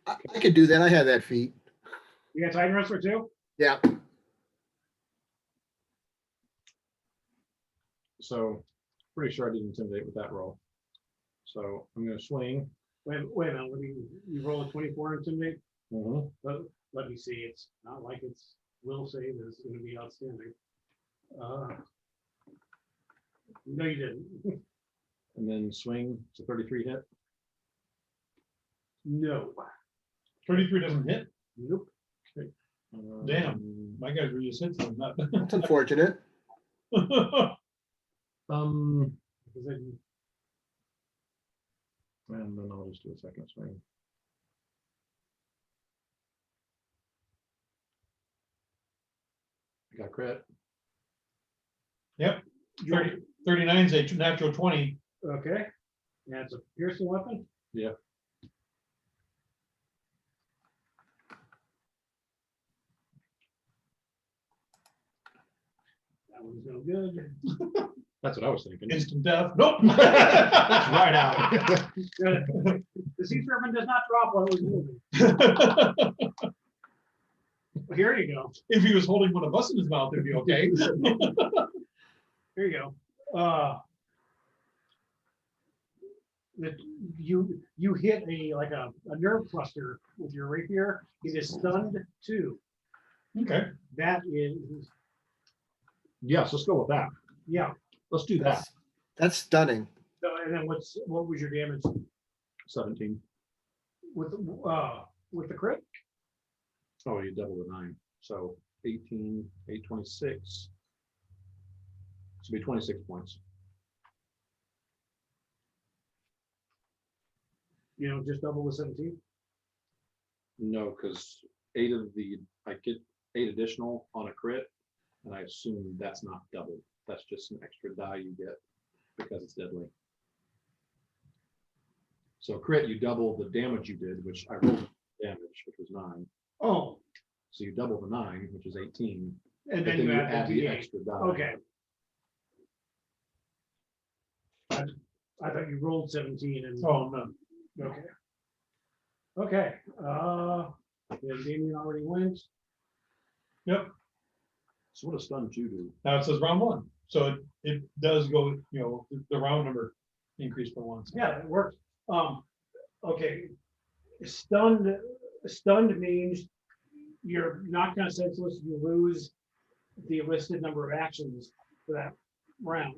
I could do that. I have that feat. You got Titan Wrestler too? Yeah. So pretty sure I didn't intimidate with that roll. So I'm gonna swing. Wait a minute. You roll a 24 intimidate? Mhm. Let me see. It's not like it's will save is going to be outstanding. No, you didn't. And then swing. It's a 33 hit. No. 33 doesn't hit. Nope. Damn. My guys were just hit some. That's unfortunate. Um, Because then and then I'll just do a second swing. I got crit. Yep. 39 is a natural 20. okay. And it's a piercing weapon. Yeah. That one's no good. That's what I was thinking. Instant death. Nope. That's right out. The sea serpent does not drop while it was moving. Here you go. If he was holding one of us in his mouth, it'd be okay. Here you go. You hit a nerve cluster with your rapier. It is stunned too. Okay. That is, Yes, let's go with that. yeah. Let's do that. That's stunning. So, and then what was your damage 17. with the crit? Oh, you double the 9. So 18, 826. This will be 26 points. Just double the 17. No, because I get 8 additional on a crit, and I assume that's not double. That's just an extra die you get because it's deadly. So crit, you double the damage you did, which I rolled damage, which was 9. Oh, So you double the 9, which is 18. and But then you you add the D8. extra die. Okay. I thought you rolled 17 and. Oh, no. Okay. Okay. Yeah, Damien already went. Yep. So what does stun you do? Now it says round 1. So it does go, the round number increased by 1. Yeah, it worked. Okay. Stunned means you're knocked down senseless. You lose the listed number of actions for that round.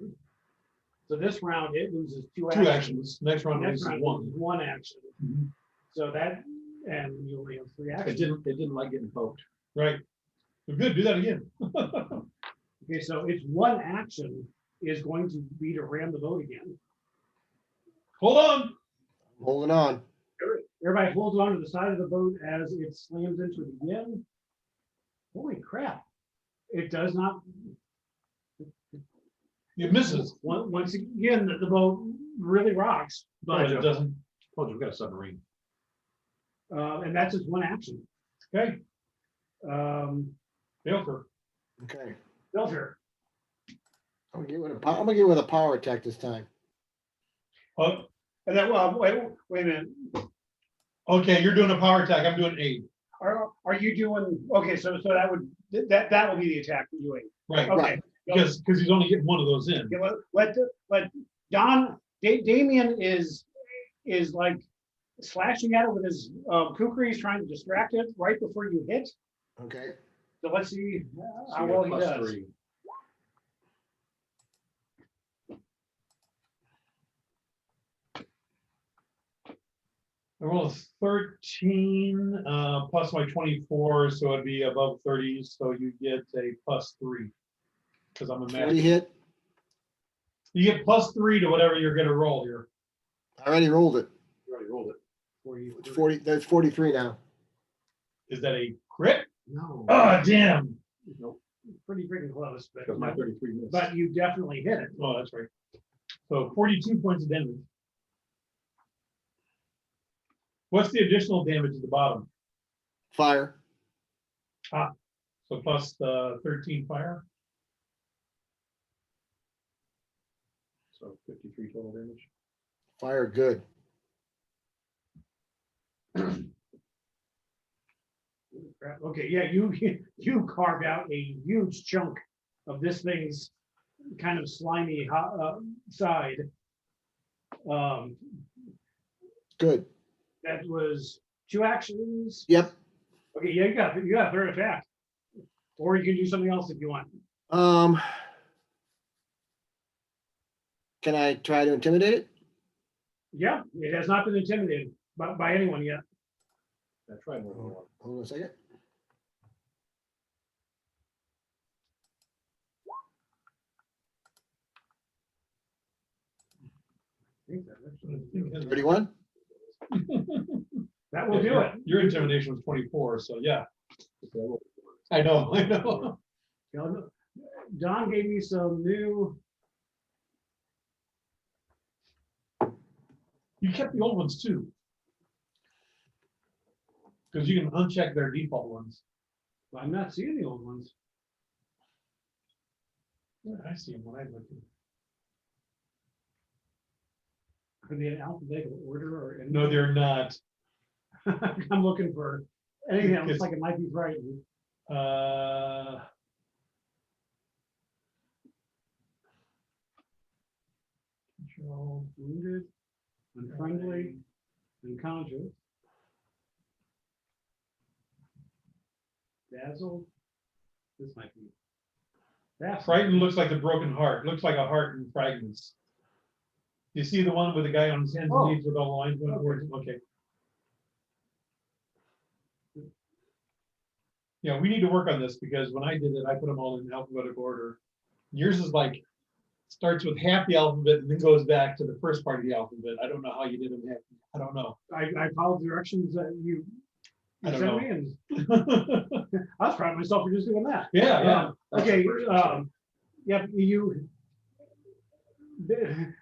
So this round it loses 2 actions. 2 actions. Next round Next is round 1. loses 1 action. Mhm. So that, and you only have 3 actions. It didn't like getting poked. Right. Well, good. Do that again. Okay, so it's 1 action is going to be to ram the boat again. Hold on. Holding on. Everybody holds on to the side of the boat as it slams into it again. Holy crap. It does not. It misses. Once again, the boat really rocks, But it doesn't. Told you we got a submarine. and that's just 1 action. Okay. Filter. Okay. I'm gonna get with a power attack this time. Oh, And then, wait a minute. okay. You're doing a power attack. I'm doing aid. Are you doing, okay, so that would be the attack you're doing. Right. Okay. Because he's only getting one of those in. Okay, let Damien is like slashing at it with his kukri. He's trying to distract it right before you hit. Okay. So let's see So how you well get he does. +3. I rolled a 13 plus my 24, so it'd be above 30. So you get a +3 because I'm a 20 master. hit. You get +3 to whatever you're going to roll here. I already rolled it. You already rolled it. It's 40. That's 43 now. Is that a crit No. Oh, damn. Nope, Pretty freaking close, but, because my 33 missed. but you definitely hit it. Oh, that's right. So 42 points of damage. What's the additional damage at the bottom? Fire. So plus 13 fire. So 53 total damage. Fire, good. Crap. Okay, yeah, you carved out a huge chunk of this thing's kind of slimy side. Good. That was 2 actions. Yep. Okay, yeah, you got a third attack, or you can do something else if you want. Can I try to intimidate it? Yeah, it has not been intimidated by anyone yet. I tried more than one. Hold on a second. I think that actually- 31? That will do it. Your intimidation was 24, so yeah. I know, I know. Don gave me some new. You kept the old ones too. Because you can uncheck their default ones. I'm not seeing the old ones. Yeah, I see them when I look. Are they in alphabetical order or? anything? No, they're not. I'm looking for anything that looks like it might be right. Control. Wounded, unfriendly, unconscious. Dazzled. This might be. That's Frightened looks like the broken heart. Looks like a heart in fragments. You see the one with the guy on his hands and knees with all the lines going towards him? Okay. Yeah, we need to work on this because when I did it, I put them all in alphabetical order. Yours is like, starts with half the alphabet and then goes back to the first part of the alphabet. I don't know how you did them. I don't know. I followed directions that you I don't sent know. me, and I was proud of myself for just doing that. Yeah, yeah. Okay,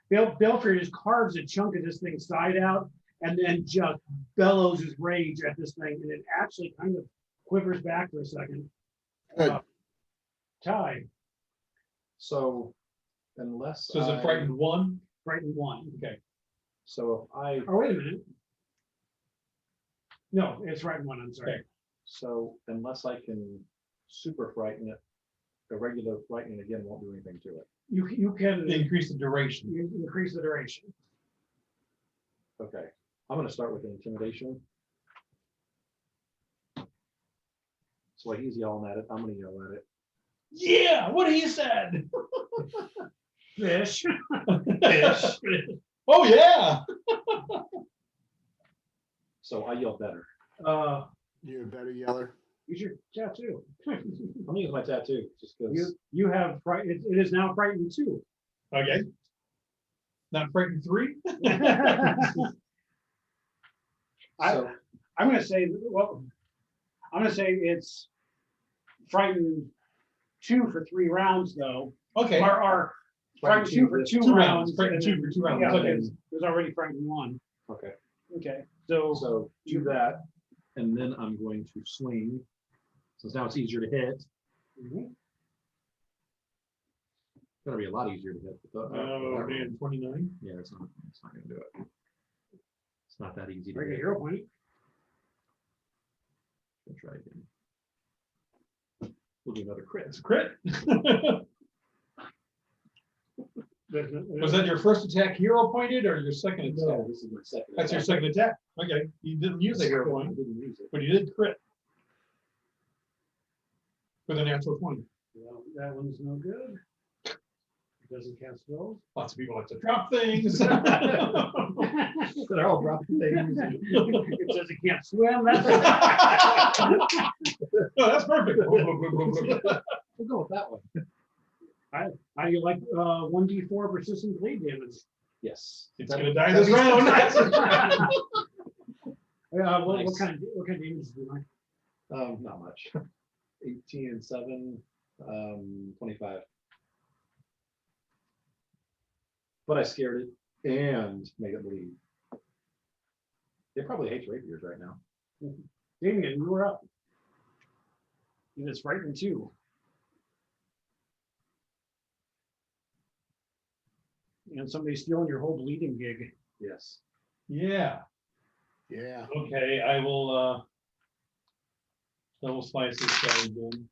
yeah, Belfry just carves a chunk of this thing's side out and then just bellows his rage at this thing, and it actually kind of quivers back for a second. Good. Ty, So unless. So is it frightened one? frightened 1. Okay. So if I, Oh, wait a minute. No, it's frightened 1, I'm sorry. Okay. so unless I can super frighten it, the regular frightening again won't do anything to it. You can Increase the duration. increase the duration. Okay, I'm gonna start with an intimidation. So like he's yelling at it, I'm gonna yell at it. Yeah, what he said. Fish. Fish. Oh yeah. So I yell better. You're a better yeller. Use your tattoo. I'm gonna use my tattoo just because. You have it is now frightened 2. Okay. Not frightened 3. So I'm gonna say, well, I'm gonna say it's frightened 2 for 3 rounds though. Okay. Or frightened 2 for 2 2 rounds. rounds. Frightened 2 for 2 rounds. Yeah, Okay. there's already frightened 1. Okay, Okay, so so do that, and then I'm going to swing. Since now it's easier to hit. Mhm. It's gonna be a lot easier to hit. But Oh man, 29. Yeah, it's not gonna do it. It's not that easy to break a hit. hero point. We'll try again. We'll do another crit. It's a crit. Was that your first attack hero pointed or your second attack? No, this is my second. That's your attack. second attack. Okay. You didn't use a hero I point, didn't use it. but you did crit. With a natural 20. Well, that one's no good. It doesn't cast spells. Lots of people like to drop things. They're all dropping things. It says it can't swim. That's No, that's perfect. We'll go with that one. how you like 1d4 persistent bleed damage. Yes. It's gonna die this round. What kind of damage do you like? Not much. 18 and 7, 25. But I scared it and made it bleed. It probably hates rapiers right now. Damien, you were up. And it's frightening too. And somebody's stealing your whole bleeding gig. Yes. Yeah, Yeah. okay, I will double slice this guy again.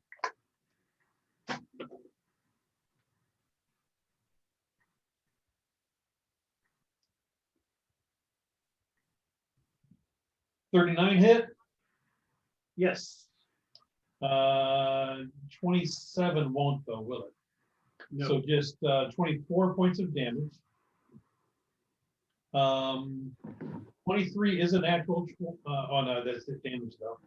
$39 hit, Yes. 27 won't though, will it? No. So just 24 points of damage. 23 is a natural, oh no, that's the damage though.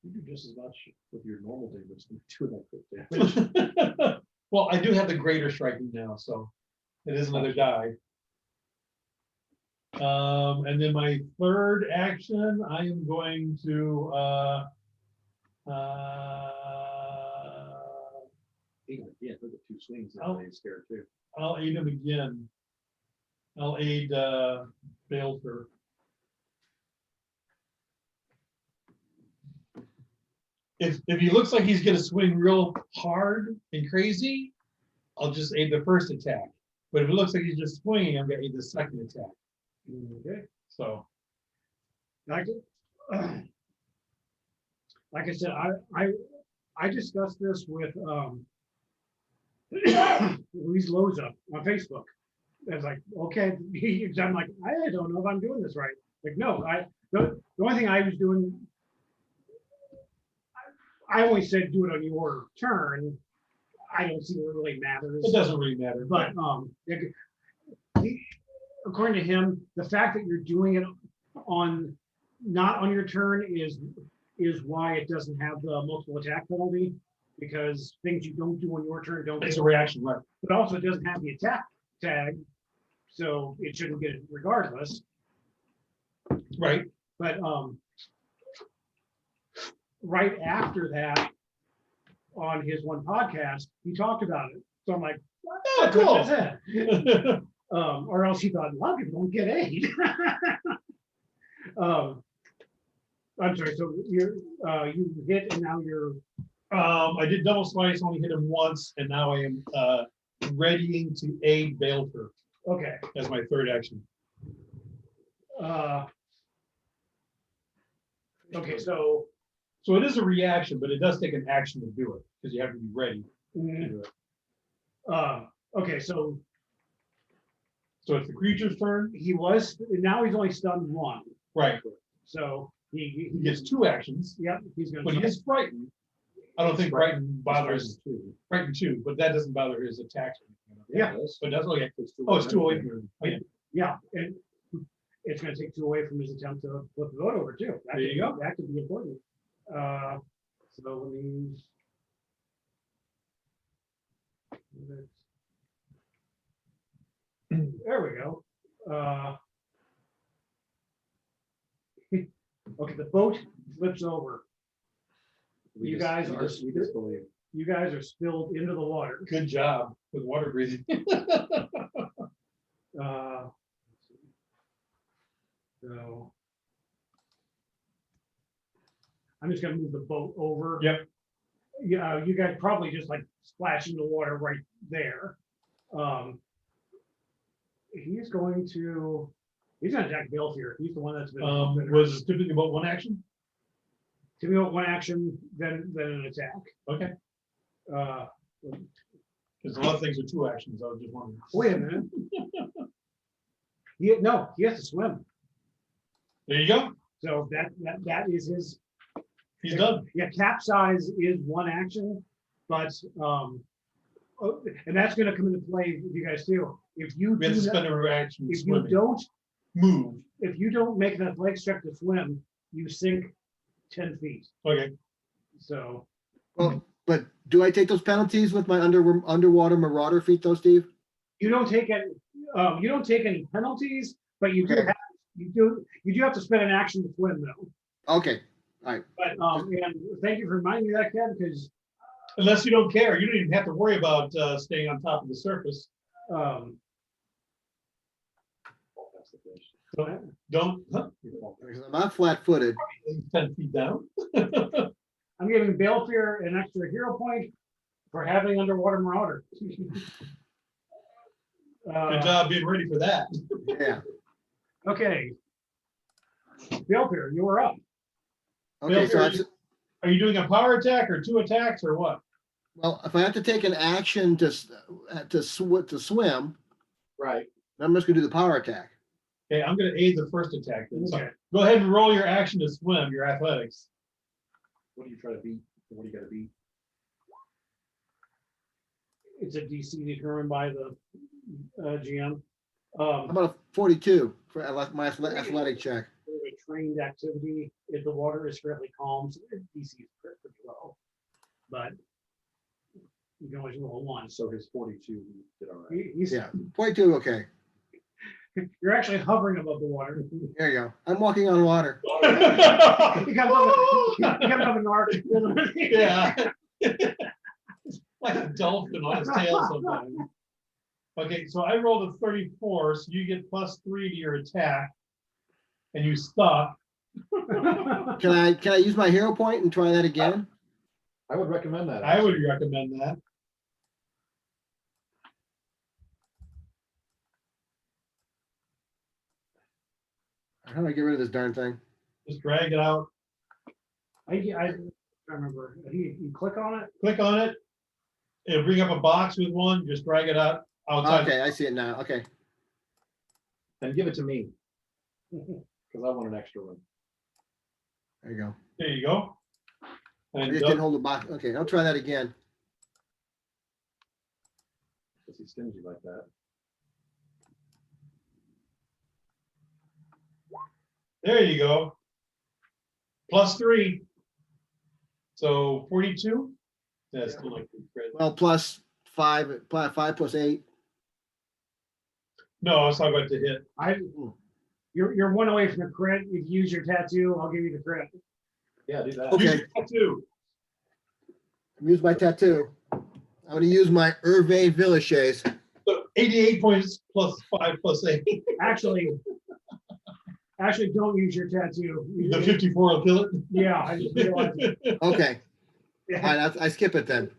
You do just as much with your normal damage than you do that crit damage. Well, I do have the greater striking now, so it is another die. And then my third action, I am going to Even again, look at 2 swings. Oh. They're scared too. I'll aid him again. I'll aid Balefur. If he looks like he's gonna swing real hard and crazy, I'll just aid the first attack. But if it looks like he's just swinging, I'm gonna aid the second attack. Okay. So Like, like I said, I discussed this with Luis Loza on Facebook. I was like, okay, I'm like, I don't know if I'm doing this right. Like, no, the only thing I was doing, I always said do it on your turn. I don't see what really matters. it doesn't really matter. But according to him, the fact that you're doing it on not on your turn is why it doesn't have the multiple attack penalty, because things you don't do on your turn don't It's get a reaction, right? but also it doesn't have the attack tag, so it shouldn't get it regardless. Right. But right after that, on his one podcast, he talked about it. So I'm like, Oh, cool. that's it. Or else he thought a lot of people don't get aid. I'm sorry. So you hit and now you're I did double slice, only hit him once, and now I am readying to aid Balefur okay. as my third action. Okay. So So it is a reaction, but it does take an action to do it, because you have to be ready to do it. okay. So So it's the creature's turn. he was now he's only stunned one. Right. So He gets 2 actions. yep, he's gonna. When he gets frightened, I don't think frightened bothers frightened 2, but that doesn't bother his attacks. Yeah. But that's okay. Oh, it's 2 away from him. Oh, yeah. Yeah, and it's gonna take 2 away from his attempt to flip the vote over too. There you go. That could be important. So let me. There we go. Okay, the boat flips over. You guys are spilled into the water. Good job with water breathing. So I'm just gonna move the boat over. Yep. Yeah, you guys probably just like splash into the water right there. He's gonna attack Bill here. He's the one that's been. Was typically about 1 action. To me, 1 action, then an attack. Okay. Because a lot of things are 2 actions. I was just wondering. Wait a minute. He has to swim. There you go. So that is his. He's done. Yeah, capsize is 1 action, but and that's going to come into play with you guys too. If you We have to do spend not, a reaction. if you Swimming. don't Move. if you don't make an athletic check to swim, you sink 10 feet. Okay. So Well, but do I take those penalties with my underwater marauder feat though, Steve? you don't take any penalties, but you do Okay. have to spend an action to swim though. Okay, all right. But, and thank you for reminding me of that, Ken, because, Unless you don't care, you don't even have to worry about staying on top of the surface. That's the fish. Don't, Because I'm not flat-footed. 10 feet down. I'm giving Balefear an extra hero point for having underwater marauder. Good job being ready for that. Yeah. Okay. Balefear, you were up. Okay, so Balefear, are you doing a power attack or 2 attacks or what? well, if I have to take an action to swim, Right. I'm just gonna do the power attack. Okay, I'm gonna aid the first attack then. So Okay. go ahead and roll your action to swim, your athletics. What do you try to beat? What do you gotta beat? It's a DC determined by the GM. How about a 42 for my athletic check? A trained activity if the water is fairly calm, so the DC is pretty low. But you can always roll a 1. So his 42 he did all right. He's, Yeah, 42, okay. You're actually hovering above the water. There you go. I'm walking on water. You come up an arc. Yeah. Like a dolphin on his tail sometimes. Okay, so I rolled a 34, so you get +3 to your attack. And you stop. Can I use my hero point and try that again? I would recommend that. I would recommend that. How do I get rid of this darn thing? Just drag it out. I remember. You click on it. Click on it. It'll bring up a box with one. Just drag it out outside. Okay, I see it now. Okay. And give it to me, because I want an extra one. There you go. There you go. I And just didn't hold the box. Okay, I'll try that again. Because he's stingy like that. there you go. +3. So 42. That's still like Well, plus 5 plus 8. no, I was talking about the hit. You're 1 away from the crit. If you use your tattoo, I'll give you the crit. Yeah, do that. Okay. Use your tattoo. Use my tattoo. I'm gonna use my Hervé Villachez. So 88 points +5 +8. Actually, don't use your tattoo. The 54 will kill it. Yeah, I just realized. Okay, all Yeah, right, I skip it then.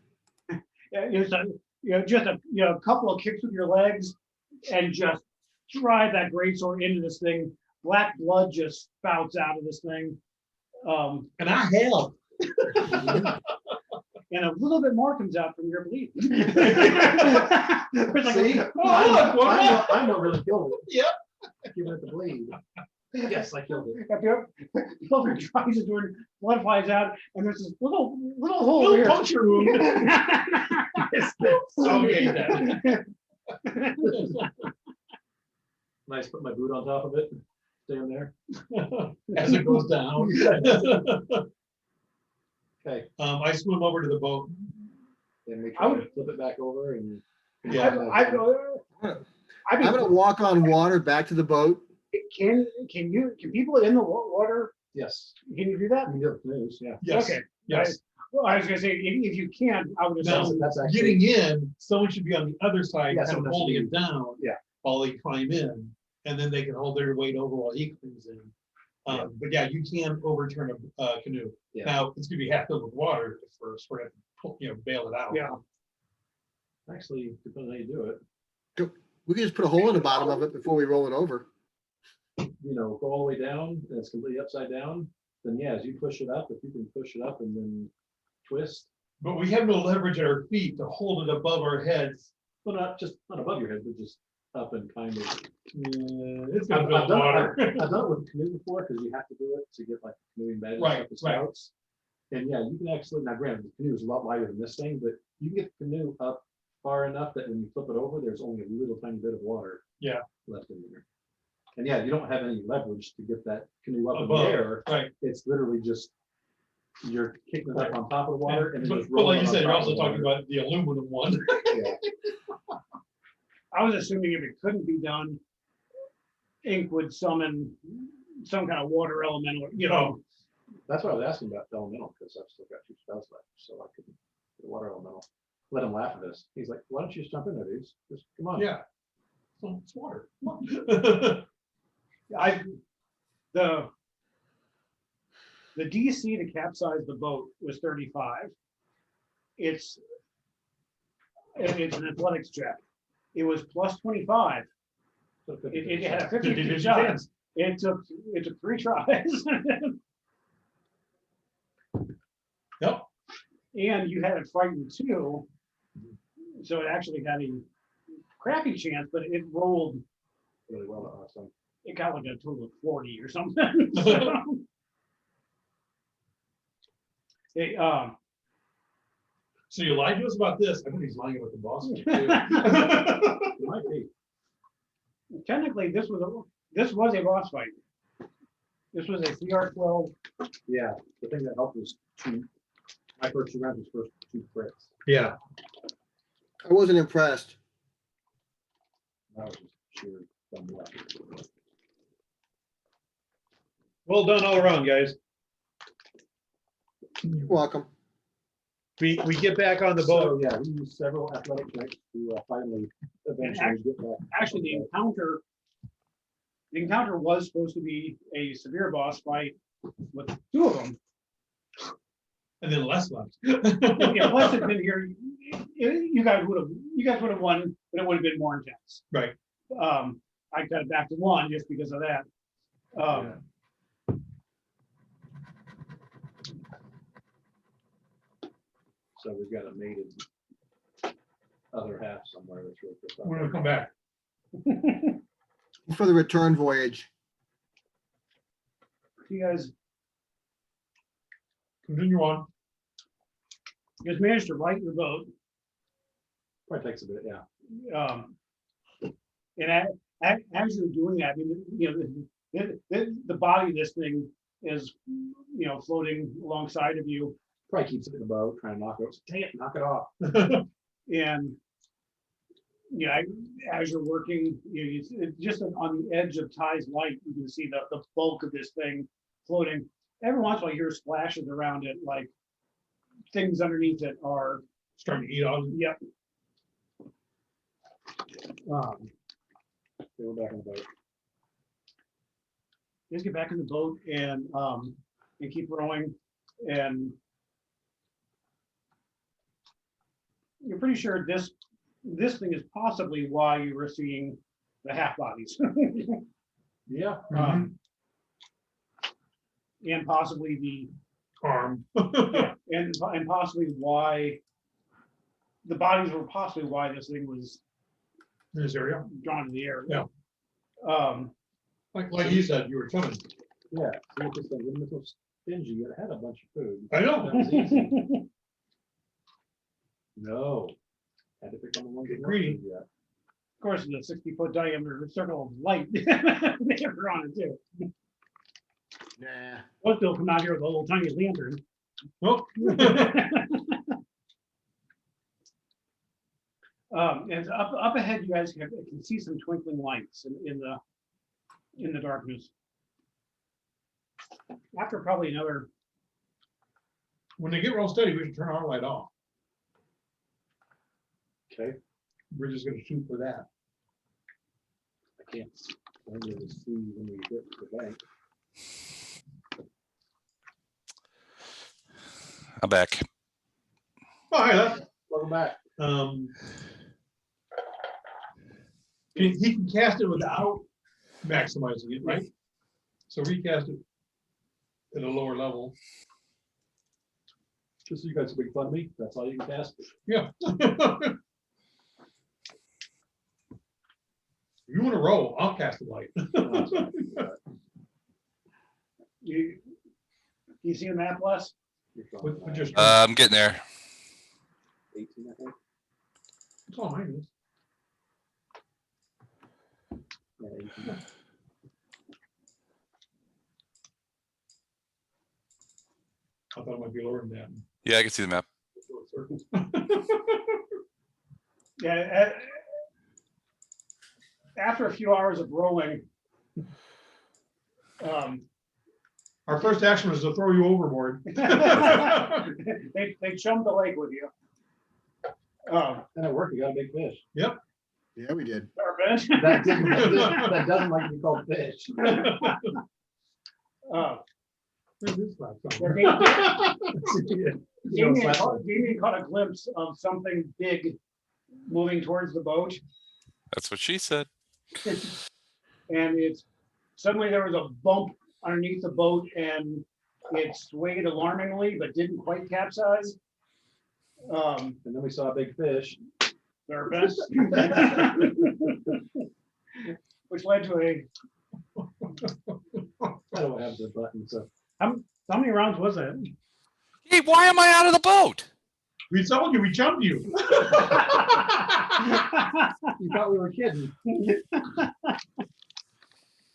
it's just a couple of kicks with your legs and just drive that greatsword into this thing. Black blood just spouts out of this thing. And I help. And a little bit more comes out from your bleed. See? I'm what really killed it. Yep. Giving it the bleed. Yes, I killed it. Pilfer tries to do it, blood flies out, and there's this little hole Little here. puncture wound. Okay, then. Nice, put my boot on top of it, stand there. As it goes down. Okay, I swim over to the boat. then we I try would- to flip it back over and. Yeah. I'm gonna walk on water back to the boat. Can people in the water, Yes, can you do that? we do news, yeah. Yes. Okay. Yes. Well, I was gonna say, if you can, I would Now, assume. That's actually, getting in, someone should be on the other side, Yeah, kind of someone has to holding be- it down. yeah. While they climb in, and then they can hold their weight over while he climbs in. Yeah. But yeah, you can overturn a canoe. Yeah. Now, it's gonna be half filled with water first, we're gonna, bail it out. Yeah. actually, depending on how you do it, We can just put a hole in the bottom of it before we roll it over. go all the way down, and it's completely upside down, then yeah, as you push it up, if you can push it up and then twist, But we have no leverage at our feet to hold it above our heads. well, not above your head, but just up and kind of. It's I've gonna fill water. I've done it with a canoe before, because you have to do it to get like canoeing badges. Right, like the right. Scouts. And yeah, you can actually, now granted, the canoe is a lot lighter than this thing, but you can get the canoe up far enough that when you flip it over, there's only a little tiny bit of water. Yeah. Left in there. And yeah, you don't have any leverage to get that canoe up in Above, the air. right. It's literally just, you're kicking it up on top of the water and then But just but rolling like you on said, you're top of also the talking water. about the aluminum one. Yeah. I was assuming if it couldn't be done, ink would summon some kind of water elemental, That's why I was asking about elemental, because I've still got 2 spells left, so I could get a water elemental. Let him laugh at this. He's like, why don't you just jump in there, dudes? Just come on. Yeah. So it's water. Come on. The DC to capsize the boat was 35. It's an athletics check. It was plus 25. So It had a 50 50-50 chance. chance. It took 3 tries. Yep. And you had it frightened too. So it actually got a crappy chance, but it rolled, really well to us. So it got like a total of 40 or something. So, it, So you lied to us about this. I think he's lying about the boss. it might be. technically, this was a boss fight. This was a CR12. Yeah, the thing that helped was my first 2 rounds was first 2 crits. Yeah. I wasn't impressed. That was just sheer dumb luck. Well done all around, guys. You're welcome. We get back on the boat. So, yeah, we used several athletic checks to finally eventually get back. Actually, the encounter was supposed to be a severe boss fight with 2 of them. And then less left. If Les had been here, you guys would have won, but it would have been more intense. Right. I cut it back to 1 just because of that. So we've got a mated other half somewhere that's really pissed off. We're gonna come back. For the return voyage. You guys Continue on. managed to right your boat. Probably takes a bit, yeah. And as you're doing that, I mean, the body of this thing is, floating alongside of you. Probably keeps it in the boat, trying to knock it off. Dang it, knock it off. And as you're working, just on the edge of Ty's light, you can see the bulk of this thing floating. Every once in a while, you hear splashes around it, like things underneath it are Starting to eat on. Yep. They were back in the boat. Just get back in the boat and keep rowing, and you're pretty sure this thing is possibly why you were seeing the half bodies. Yeah. And possibly the Arm. and possibly why the bodies were possibly why this thing was In this area. drawn to the air. Yeah. Um, Like you said, you were coming. Yeah. So you just said, when this was stingy, you had a bunch of food. I know. That was easy. No. Had to pick on the one. Get greedy. Yeah. Of course, in a 60-foot diameter circle of light, they were on it too. Nah. Most people come out here with a little tiny lantern. Nope. And up ahead, you guys can see some twinkling lights in the darkness. After probably another, When they get real steady, we should turn our light off. Okay. We're just gonna shoot for that. I can't really see when we get to the bank. I'm back. Oh, hi, Les. Welcome back. He can cast it without maximizing it, right? So recast it at a lower level. Just so you guys can make fun of me, that's all you can cast. Yeah. You want to roll? I'll cast a light. you see the map, Les? With just I'm getting there. 18, I think. it's all mine is. Yeah, 18. I thought it might be lower than that. Yeah, I can see the map. Yeah. After a few hours of rowing, Our first action was to throw you overboard. They chummed the lake with you. And it worked, you got a big fish. Yeah, we did. Garbage. That doesn't like to be called fish. Damien caught a glimpse of something big moving towards the boat, That's what she said. and suddenly there was a bump underneath the boat, and it swayed alarmingly, but didn't quite capsize. And then we saw a big fish. Garbage. Which led to I don't have the button, so. how many rounds was that? Hey, why am I out of the boat? We told you, we jumped you. You thought we were kidding.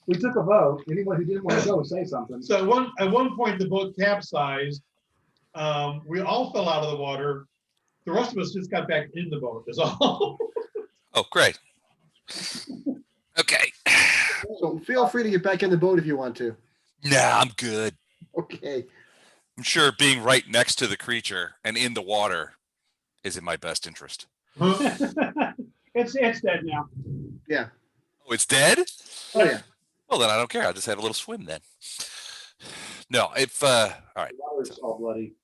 We took a vote. Anyone who didn't want to go, say something. So at one point, the boat capsized. We all fell out of the water. The rest of us just got back in the boat, is all. Oh, great. Okay. So feel free to get back in the boat if you want to. Nah, I'm good. Okay. I'm sure being right next to the creature and in the water is in my best interest. It's dead now. Yeah. Oh, it's dead? Oh, yeah. Well, then I don't care. I'll just have a little swim then. No, if, all right. The water's all bloody.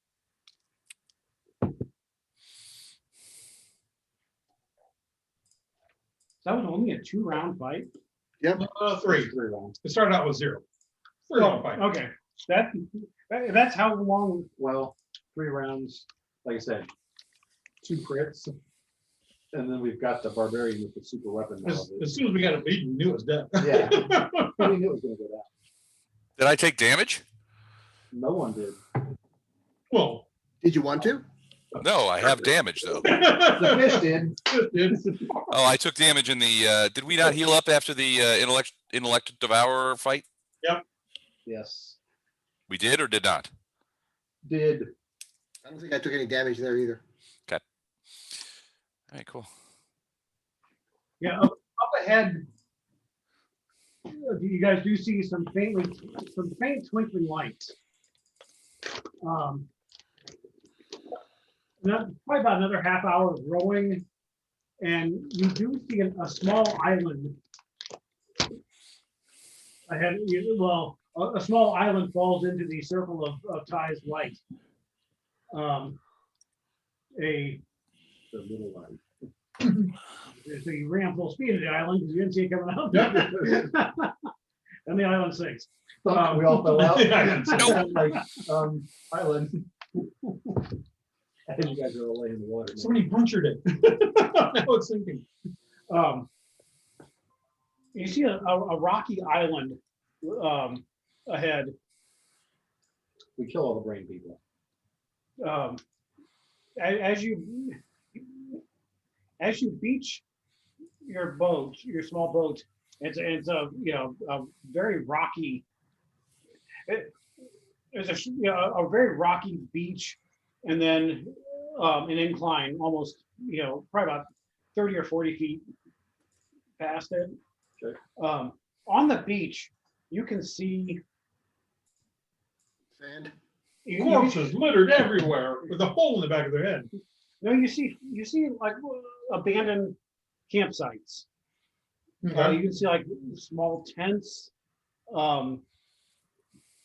That was only a 2-round fight. Yep. Three. 3 rounds. It started out with 0. 3 round fight. Okay, that's how long. Well, 3 rounds, like I said, 2 crits. And then we've got the barbarian with the super weapon. As soon as we got it beat, we knew it was dead. Yeah. We knew it was gonna go down. Did I take damage? No one did. Well, Did you want to? No, I have damage though. The fish did. Oh, I took damage in the, did we not heal up after the intellect devourer fight? Yes. We did or did not? Did. I don't think I took any damage there either. All right, cool. Yeah, up ahead, you guys do see some faint twinkling lights. Probably about another half hour of rowing, and you do see a small island ahead. A small island falls into the circle of Ty's light. The little light. So you ran full speed at the island because you didn't see it coming out. And the island sinks. We all fell out. Yeah. Like, island. I think you guys are all laying in the water. now. somebody punctured it. Now it's sinking. You see a rocky island ahead. We kill all the brain people. As you beach your boat, your small boat, it's a very rocky. There's a very rocky beach, and then an incline, almost probably about 30 or 40 feet past it. Okay. On the beach, you can see Sand. Corpses littered everywhere with a hole in the back of their head. No, you see like abandoned campsites. You can see like small tents,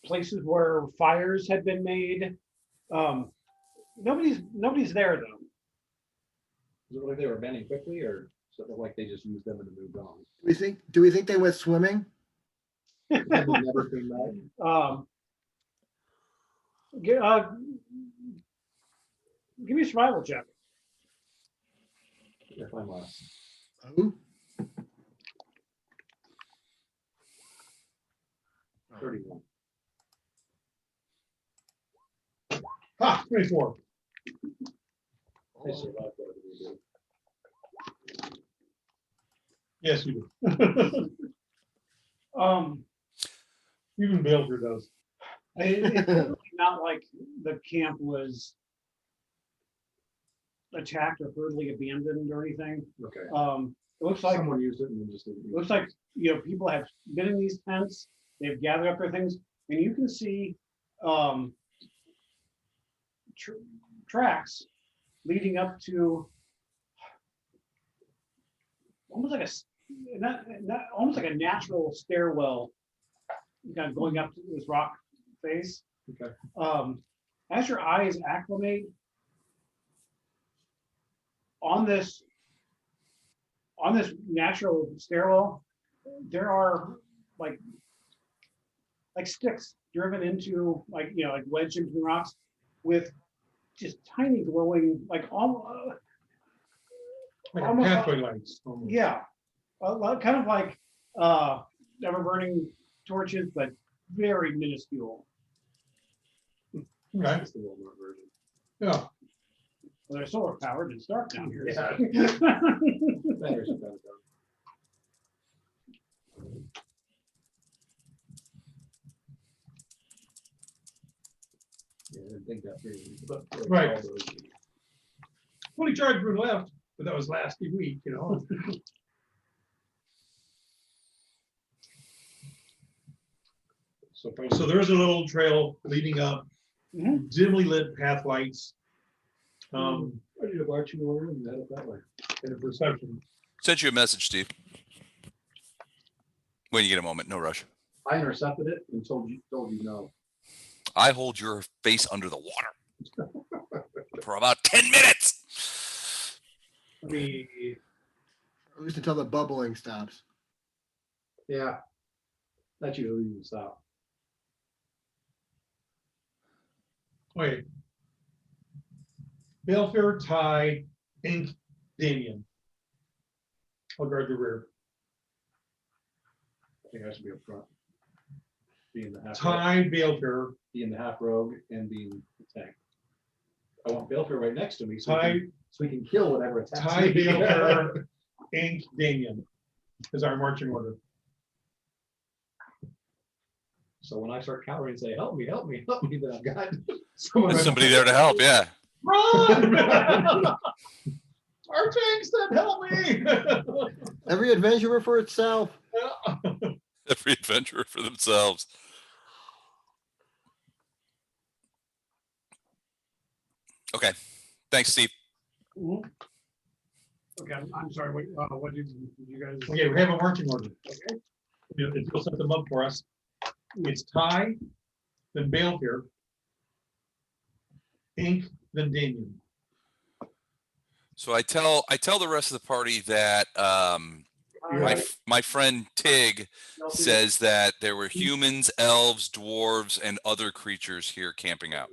places where fires had been made. Nobody's there though. Is it like they were abandoned quickly, or something like they just used them and moved on? Do we think they went swimming? And they never came back. Give me a survival check. If I'm lost. Who? 31. Ah, 24. I survived that. Yes, you do. Even Bailger does. It's really not like the camp was attacked or hurriedly abandoned or anything. Okay. It looks like Someone used it and then just didn't use it. people have been in these tents. They've gathered up their things. and you can see tracks leading up to almost like almost like a natural stairwell, kind of going up to this rock face. Okay. As your eyes acclimate on this natural stairwell, there are like sticks driven into like wedged into the rocks with just tiny glowing like almost Like a almost pathway lights. almost. yeah, kind of like ever burning torches, but very minuscule. Okay. That's the Walmart version. Yeah. Well, they're solar powered. It's dark down here. Yeah. So. Batteries are better done. Yeah, I didn't think that through. But Right. all those- Fully charged were left, but that was last week, you know. So there's a little trail leading up, Mhm. dimly lit path lights. I need a marching order and head up that way. And a perception. Sent you a message, Steve. When you get a moment, no rush. I intercepted it and told you no. I hold your face under the water for about 10 minutes. Let me At least until the bubbling stops. Yeah. That usually even stop. Wait. Balefare, Ty, Ink, Damien. I'll guard the rear. I think I should be up front. Being the half rogue, Ty, Balefare, being the half rogue and being the tank. I want Balefare right next to me so, Ty, we can kill whatever attacks Ty, me. Balefare, Ink, Damien is our marching order. So when I start cowering and say, help me, help me, help me, then I've got someone There's right somebody there to help. Yeah. Run! Our tank said, help me! Every adventurer for itself. Every adventurer for themselves. Okay. Thanks, Steve. Mhm. Okay, I'm sorry. What did you guys? Okay, we have a marching order. Okay. You'll set them up for us. It's Ty, then Balefare, Ink, then Damien. So I tell the rest of the party that my friend Tig says that there were humans, elves, dwarves, and other creatures here camping out.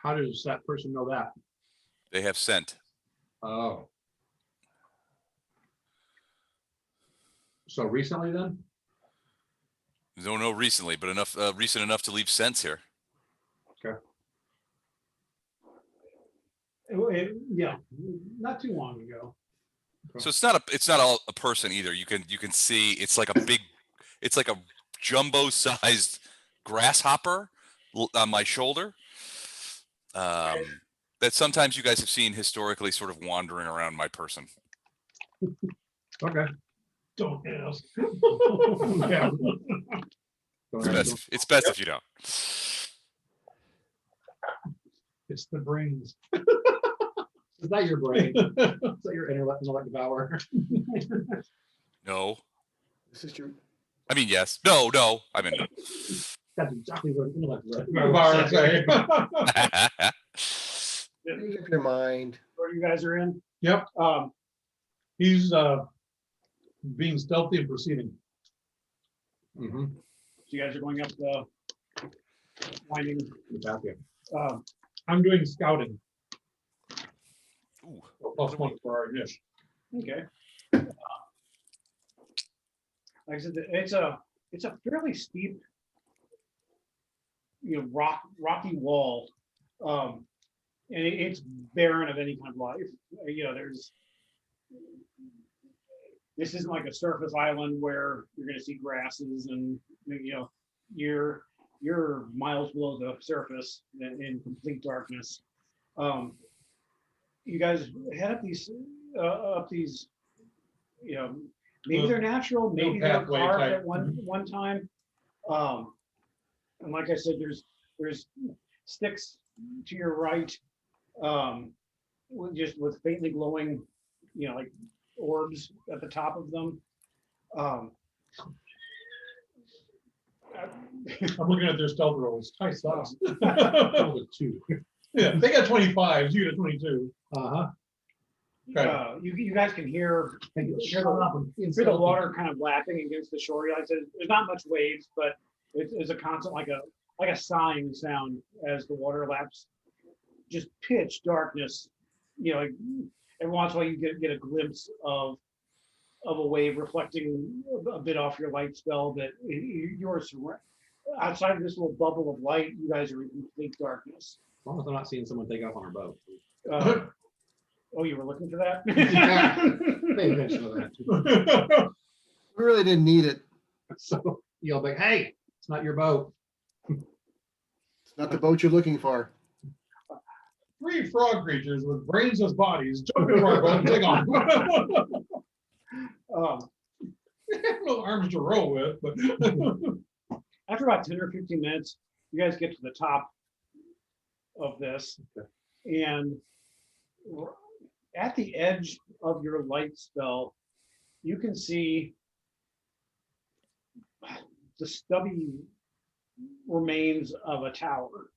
How does that person know that? They have scent. Oh. So recently then? Don't know recently, but enough recent enough to leave scents here. Yeah, not too long ago. So it's not all a person either. You can see it's like a jumbo sized grasshopper on my shoulder. That sometimes you guys have seen historically sort of wandering around my person. Okay. Don't ask. Yeah. It's best if you don't. It's the brains. Is that your brain? Is that your intellect devourer? No. This is true. I mean, yes. No. I mean, no. That's exactly what intellect Devourer, say. Make up your mind. Where you guys are in? Yep. He's being stealthy and proceeding. Mm-hmm. So you guys are going up the winding. I'm doing scouting. Ooh. Plus one for our niche. Okay. Like I said, it's a fairly steep, rocky wall, and it's barren of any kind of life. This isn't like a surface island where you're going to see grasses and you're miles below the surface in complete darkness. You guys head up these maybe they're natural, maybe they were pathway carved type. at one time. And like I said, there's sticks to your right, with faintly glowing, like orbs at the top of them. I'm looking at their stealth rolls. High stuff. Rolled a 2. Yeah, they got 25, you got 22. Uh-huh. Okay. You guys can hear Shut up and hear the water kind of lapping against the shore. Like I said, there's not much waves, but it's a constant, like a sighing sound as the water laps. Just pitch darkness. Like every once in a while you get a glimpse of a wave reflecting a bit off your light spell, but you're outside of this little bubble of light, you guys are in complete darkness. As long as I'm not seeing someone take off on our boat. Oh, you were looking for that? Pay attention to that. We really didn't need it. So you'll be, hey, it's not your boat. It's not the boat you're looking for. 3 frog creatures with brains as bodies jump into our boat and take off. No arms to row with, but After about 10 or 15 minutes, you guys get to the top of this, and at the edge of your light spell, you can see the stubby remains of a tower.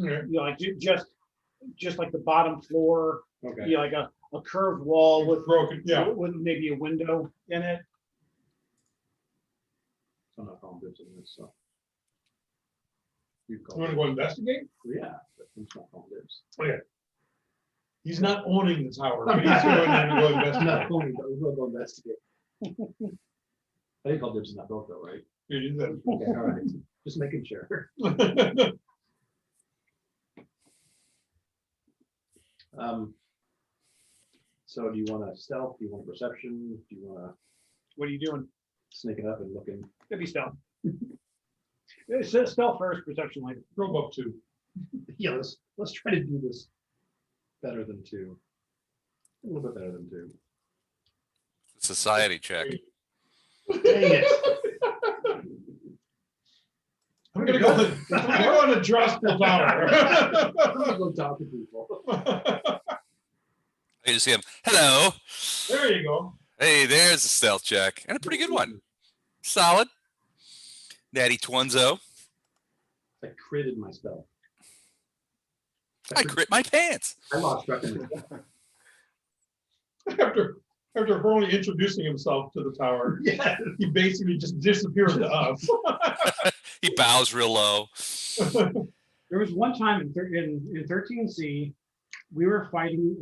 okay. Like just like the bottom floor, Okay. like a curved wall with broken. Yeah. with maybe a window in it. So I'm not calling dibs on this, so. You You call want to it. go investigate? Yeah, but I'm just not calling dibs. Okay. He's not owning the tower. But he's going to go I'm investigate. not calling, but we'll go investigate. I didn't call dibs in that boat though, right? You did Okay, all right. Just making sure. that. So do you want a stealth? Do you want a perception? Do you want to What are you doing? sneak it up and look in? It'd be stealth. It's stealth first, perception later. Rope up 2. Yeah, let's try to do this better than 2. A little bit better than 2. Society check. Dang it. I'm gonna go and address the tower. I'm gonna go talk to people. I just see him. Hello. There you go. Hey, there's a stealth check. And a pretty good one. Solid. Natty Twinzo. I critted my spell. I crit my pants. I lost track of my After formally introducing himself to the tower, Yeah. he basically just disappeared to us. He bows real low. There was one time in 13C, we were fighting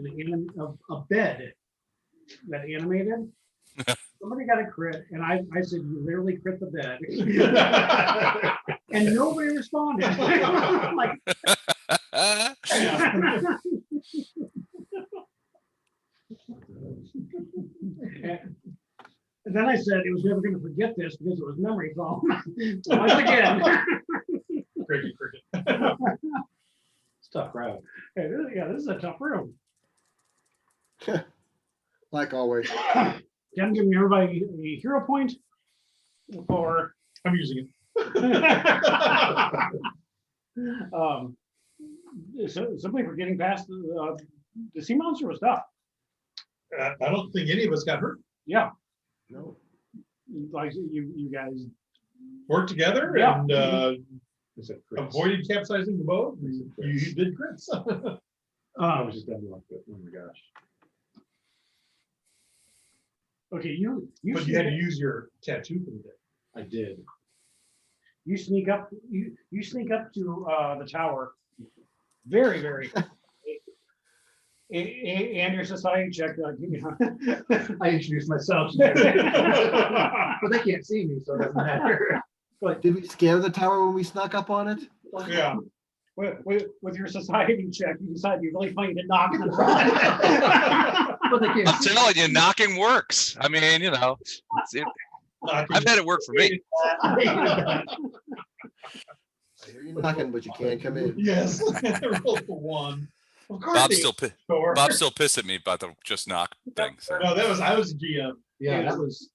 a bed that animated. Somebody got a crit, and I said, "You literally crit the bed," and nobody responded. Like, and then I said he was never going to forget this because it was memory foam. Once again. Cricket. It's a tough crowd. Hey, this is a tough room. Like always. I'm giving everybody a hero point for I'm using it. Simply for getting past the sea monster was tough. I don't think any of us got hurt. Yeah, No. like you guys. Worked together Yeah. and I said crits. avoided capsizing the boat. You did crits. I was just done like that. Oh my gosh. Okay, you But you had to use your tattoo for the day. I did. you sneak up you sneak up to the tower, very and your society check. I introduced myself, but they can't see me, so it doesn't matter. Did we scare the tower when we snuck up on it? Yeah. With your society check, you decide you're really funny to knock on the front. But they can't I'm see. telling you, knocking works. I mean, I've had it work for me. I hear you knocking, but you can't come in. Yes. Roll for 1. Of course. Bob's they still score. Bob's still pissed at me about the just knock thing. So. No, I was a GM. Yeah, that was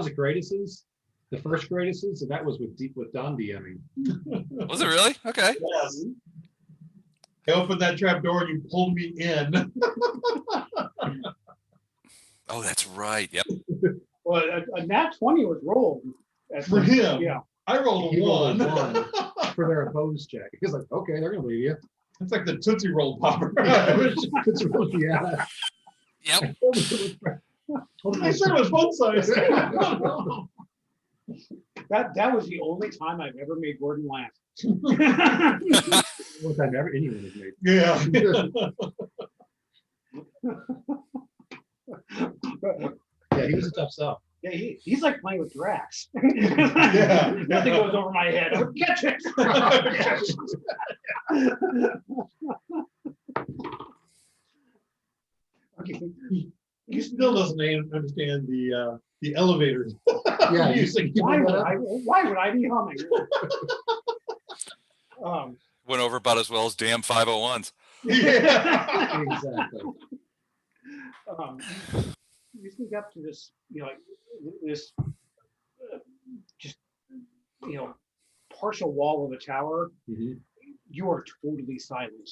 the greatest's. The first greatest's, and that was with Don DMing. Was it really? Okay. Yes. I opened that trap door and you pulled me in. Oh, that's right. Yep. Well, a nat 20 was rolled. For him. Yeah. I rolled He a rolled one. a 1 for their opposed check. He's like, okay, they're gonna believe you. It's like the Tootsie Roll popper. It's really, yeah. Yep. I said it was one size. That was the only time I've ever made Gordon laugh. One time ever anyone has made. Yeah. Yeah, he was a tough sell. Yeah, he's like playing with Drax. Yeah. Nothing goes over my head. Oh, catch it. Okay. He still doesn't understand the elevator. Yeah, Why would I be humming? Went over about as well as damn 501s. Yeah. Exactly. You sneak up to this, like this, just partial wall of the tower. Mhm. You are totally silent.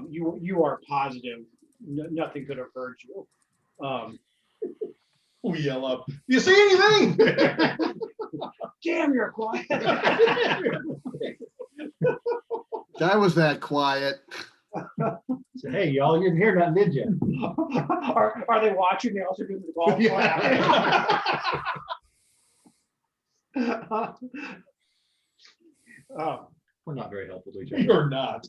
You are positive nothing could have heard you. We yell up. You see anything? Damn, you're quiet. I was that quiet. So, hey, y'all, you didn't hear nothing, did you? Are they watching? They also doing the golf clap. We're not very helpful to each other. You're not.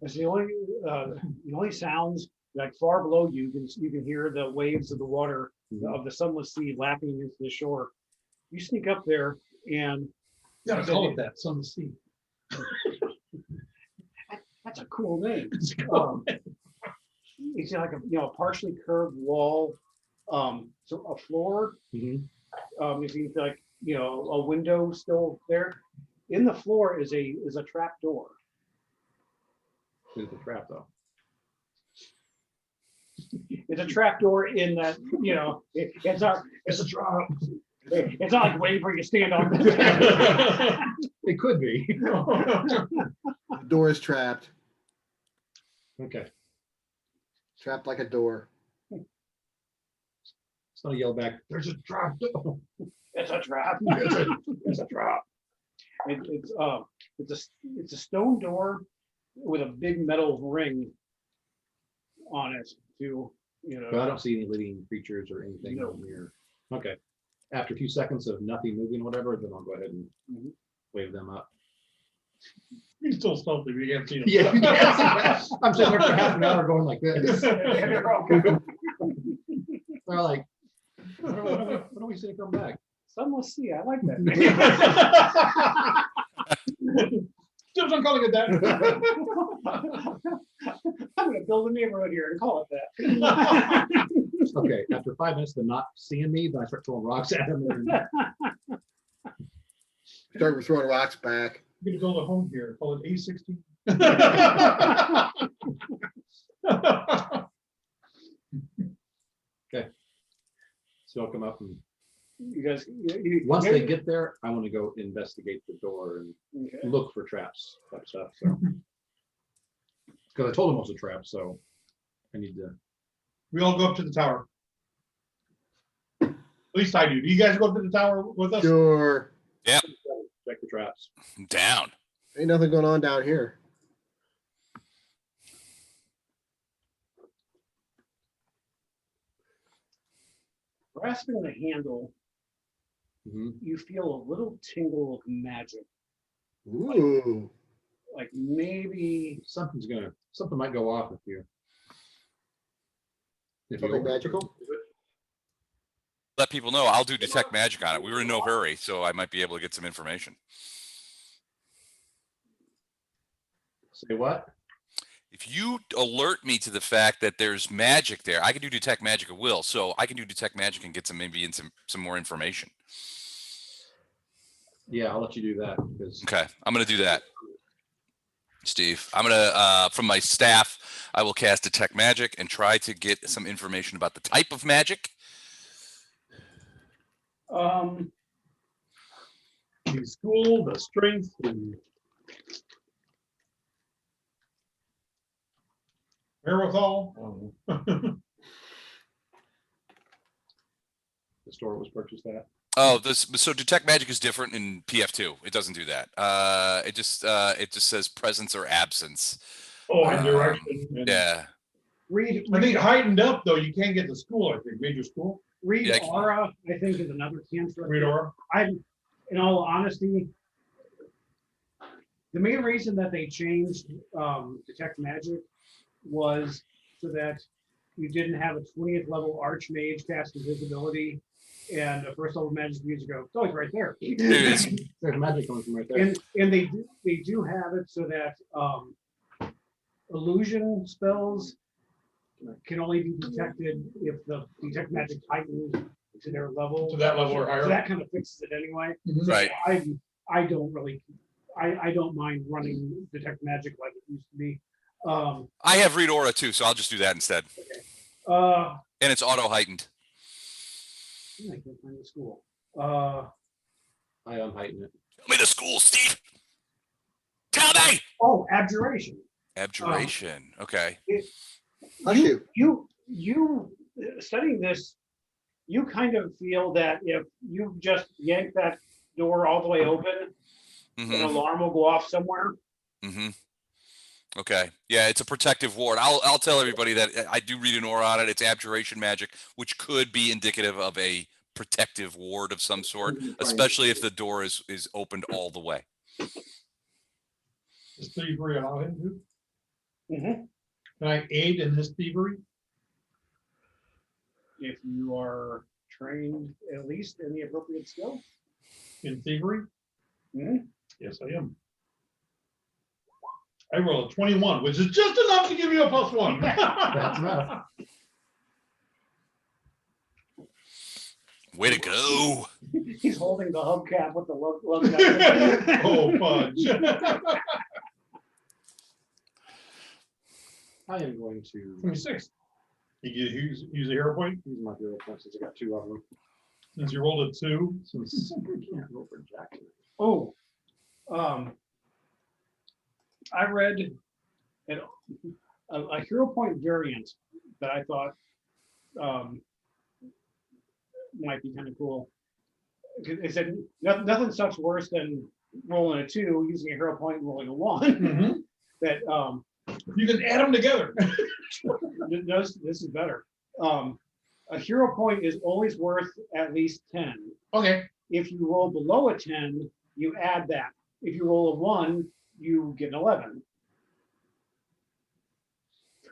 It's the only sounds like far below you. You can hear the waves of the water of the Sunless Sea lapping against the shore. You sneak up there and You gotta call it that, Sunless Sea. that's a cool name. It's like a partially curved wall, so a floor. Mhm. If you like a window still there. In the floor is a trap door. It's a trap, though. It's a trap door in that it's a trap. It's not like waiting for you to stand on. It could be. The door is trapped. Okay. Trapped like a door. So I yell back, there's a trap. It's a trap. It's a trap. It's a stone door with a big metal ring on it to But I don't see any living creatures or anything No. here. Okay. After a few seconds of nothing moving, whatever, then I'll go ahead and Mhm. wave them up. He's still stumped if you can't see him. Yeah, I'm sitting there for half an hour going like this. They're like, when are we going to come back? Sunless Sea. I like that. Still not calling it that. I'm going to build a neighborhood here and call it that. Okay, after 5 minutes of not seeing me, then I start throwing rocks at him. Start throwing rocks back. I'm gonna build a home here, call it A16. Okay. So I'll come up and You guys, once they get there, I want to go investigate the door and okay. look for traps, type stuff. So, because I told them it was a trap, so I need to. We all go up to the tower. At least I do. Do you guys go up to the tower with us? Sure. Check the traps. Down. Ain't nothing going on down here. Grasping the handle, Mhm. you feel a little tingle of magic. Ooh. Like maybe Something might go off with you. If you Something magical? Let people know I'll do detect magic on it. We were in no hurry, so I might be able to get some information. Say what? If you alert me to the fact that there's magic there, I can do detect magic at will. So I can do detect magic and get some more information. Yeah, I'll let you do that because Okay, I'm gonna do that. Steve, I'm gonna from my staff, I will cast detect magic and try to get some information about the type of magic The school, the strength, the wherewithal. The store was purchased at. Oh, so detect magic is different in PF2. It doesn't do that. It just says presence or absence. Oh, and direction. And Yeah. I think heightened up though, you can't get to school, I think, major school. Read Yeah, aura, I think, is another cantrip. Read aura. In all honesty, the main reason that they changed detect magic was so that you didn't have a 20th level archmage cast invisibility and a first level magic user go, oh, it's right there. There's magic coming from right there. And they do have it so that illusion spells can only be detected if the detect magic heightens to their level. To that level or higher. So that kind of fixes it anyway. Right. I don't really, I don't mind running detect magic like it used to be. I have read aura too, so I'll just do that instead. And it's auto heightened. I can't find the school. I unheighten it. Tell me the school, Steve. Tell me. Oh, abjuration. Abjuration. Okay. You studying this, you kind of feel that if you just yank that door all the way open, an alarm will go off somewhere. Okay. Yeah, it's a protective ward. I'll tell everybody that I do read an aura on it. It's abjuration magic, which could be indicative of a protective ward of some sort, especially if the door is opened all the way. Is thievery allow him to? Can I aid in this thievery? If you are trained at least in the appropriate skill. In thievery? Yes, I am. I rolled a 21, which is just enough to give you a +1. That's enough. Way to go. He's holding the hubcap with the love Oh, fudge. I am going to 26. You use a hero point? use my hero points since I got 2 of them. Since you rolled a 2. Since I can't roll for Jack. Oh, I read a hero point variant that I thought might be kind of cool. It said nothing sucks worse than rolling a 2, using a hero point, and rolling a 1. That you can add them together. this is better. A hero point is always worth at least 10. Okay. If you roll below a 10, you add that. If you roll a 1, you get an 11.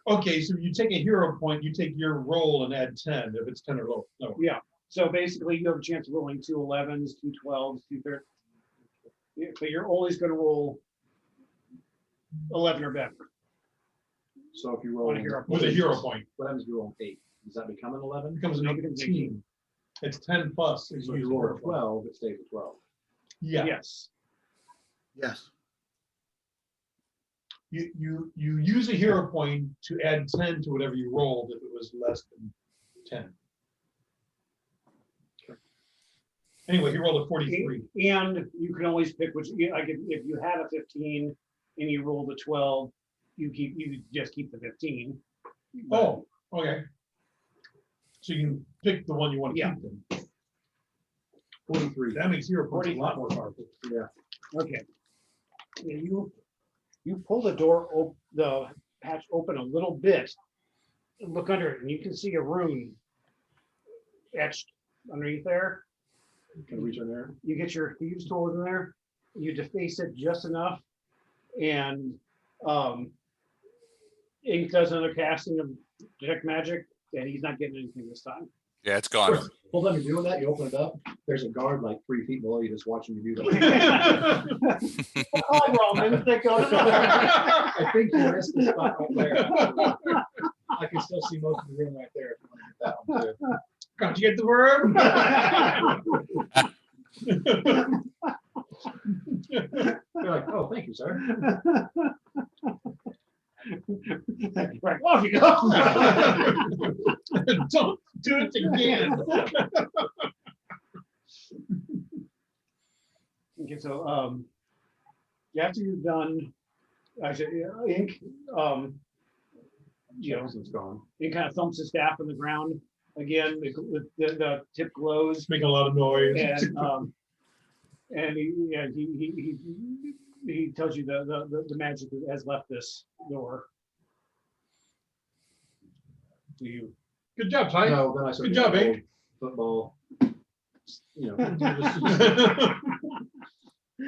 Okay, so you take a hero point, you take your roll and add 10 if it's 10 or low. No. Yeah. So basically, you have a chance of rolling 2 11s, 2 12s, 2 13s. But you're always going to roll 11 or better. So if you roll On a hero With a hero point. what happens if you roll an 8? Does that become an 11? It becomes an 18. It's 10 plus. If you roll a 12, it stays a 12. Yeah. Yes. Yes. You use a hero point to add 10 to whatever you rolled if it was less than 10. Anyway, he rolled a 43. And you can always pick which. Like if you had a 15 and you rolled a 12, you just keep the 15. Oh, okay. So you can pick the one you want to keep then. 43. That makes hero points a lot more powerful. Yeah. Okay. Yeah, you pull the door, the hatch open a little bit, and look under it, and you can see a rune etched underneath there. Can I reach in there? You get your thieves tool in there. You deface it just enough, and Ink does another casting of detect magic, and he's not getting anything this time. Yeah, it's gone. Hold on, you're doing that. You open it up. There's a guard like 3 feet below you just watching you do that. Oh, Roman, think I think you missed the spot right there. I can still see most of the room right there. If you want to get that one too. Can't you get the verb? You're like, oh, thank you, sir. Right, off you go. Don't do it again. Okay, so after you're done, actually, Ink, you know, Jefferson's gone. Ink kind of thumps his staff on the ground again. The tip glows, Making a lot of noise. and he tells you the magic has left this door. Do you? Good job, Ty. No, then I started Good job, getting Ink. old Football. You know,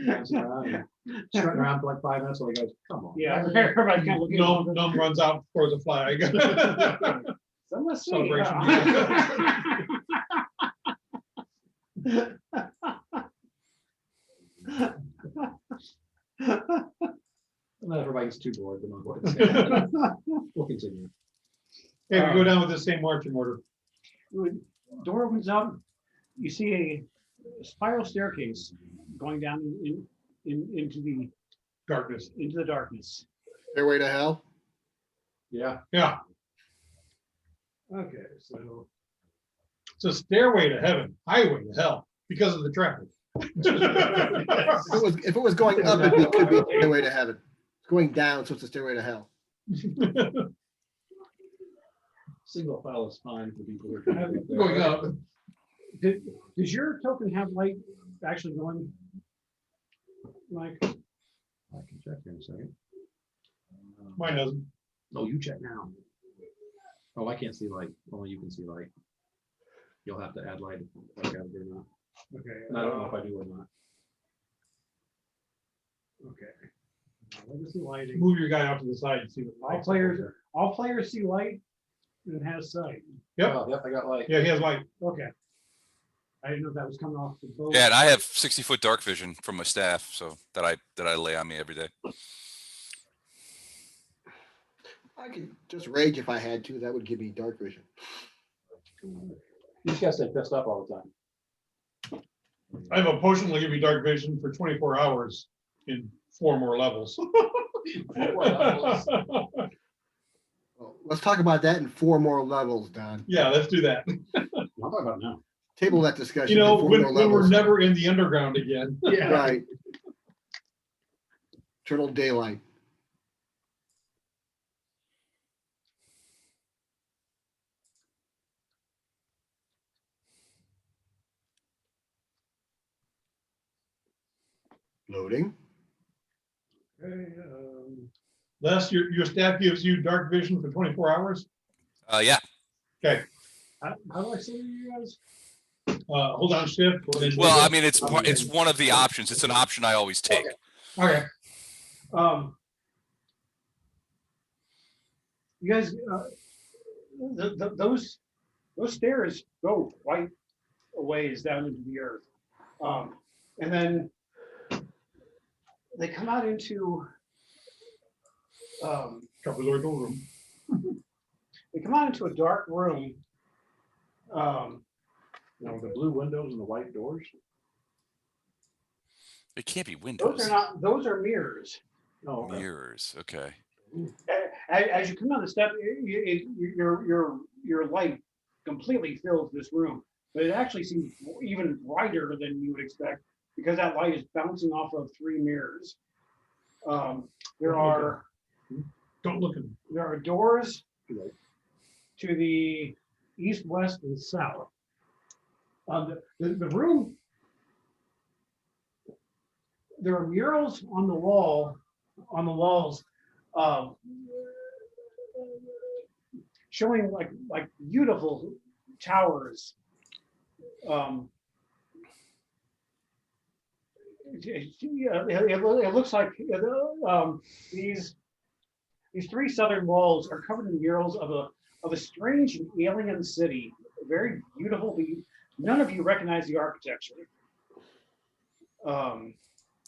bouncing around and strutting around for like 5 minutes while he goes, come on. Yeah, everybody's kind of looking. Gnome runs out, throws a flag. Sunless Sea, Celebration. And then everybody gets too bored, then I'll go ahead and say that. We'll continue. Hey, we go down with the same marching order. Door opens up. You see a spiral staircase going down into the Darkness. darkness. Stairway to hell. Yeah. Yeah, Okay, so it's a stairway to heaven, highway to hell, because of the traffic. If it was going up, it could be a stairway to heaven. It's going down, so it's a stairway to hell. Single file is fine for people who are trying to get there. Going up. does your token have light actually going? Like, I can check here in a second. Mine doesn't. No, you check now. Oh, I can't see light. Only you can see light. You'll have to add light if I got it or not. okay, And I don't know if I do or not. okay. Legacy lighting. Move your guy off to the side and see what. All players see light and has sight. Yep. Oh, yep, I got light. Yeah, he has light. Okay. I didn't know if that was coming off the boat. Yeah, and I have 60-foot dark vision from my staff, so that I lay on me every day. I could just rage if I had to. That would give me dark vision. You just gotta stay pissed up all the time. I have a potion that'll give you dark vision for 24 hours in 4 more levels. Well, let's talk about that in 4 more levels, Don. Yeah, let's do that. I'm talking about now. Table that discussion. You know, in 4 when more we're levels. never in the underground again. Yeah. Right. Eternal daylight. Loading. Okay, Les, your staff gives you dark vision for 24 hours? Yeah. Okay, how do I say you guys? hold on, shift. Well, I mean, it's one of the options. It's an option I always take. Okay, You guys, those stairs go quite a ways down into the earth, and then they come out into trapezoidal room. they come out into a dark room. Now, the blue windows and the white doors. It can't be windows. Those are not. Those are mirrors. Oh, okay. Mirrors. Okay. As you come down the step, your light completely fills this room, but it actually seems even brighter than you would expect because that light is bouncing off of 3 mirrors. There are Don't look at me. there are doors to the east, west, and south. The room. There are murals on the walls, showing like beautiful towers. It looks like these 3 southern walls are covered in murals of a strange and alien city, very beautiful. None of you recognize the architecture.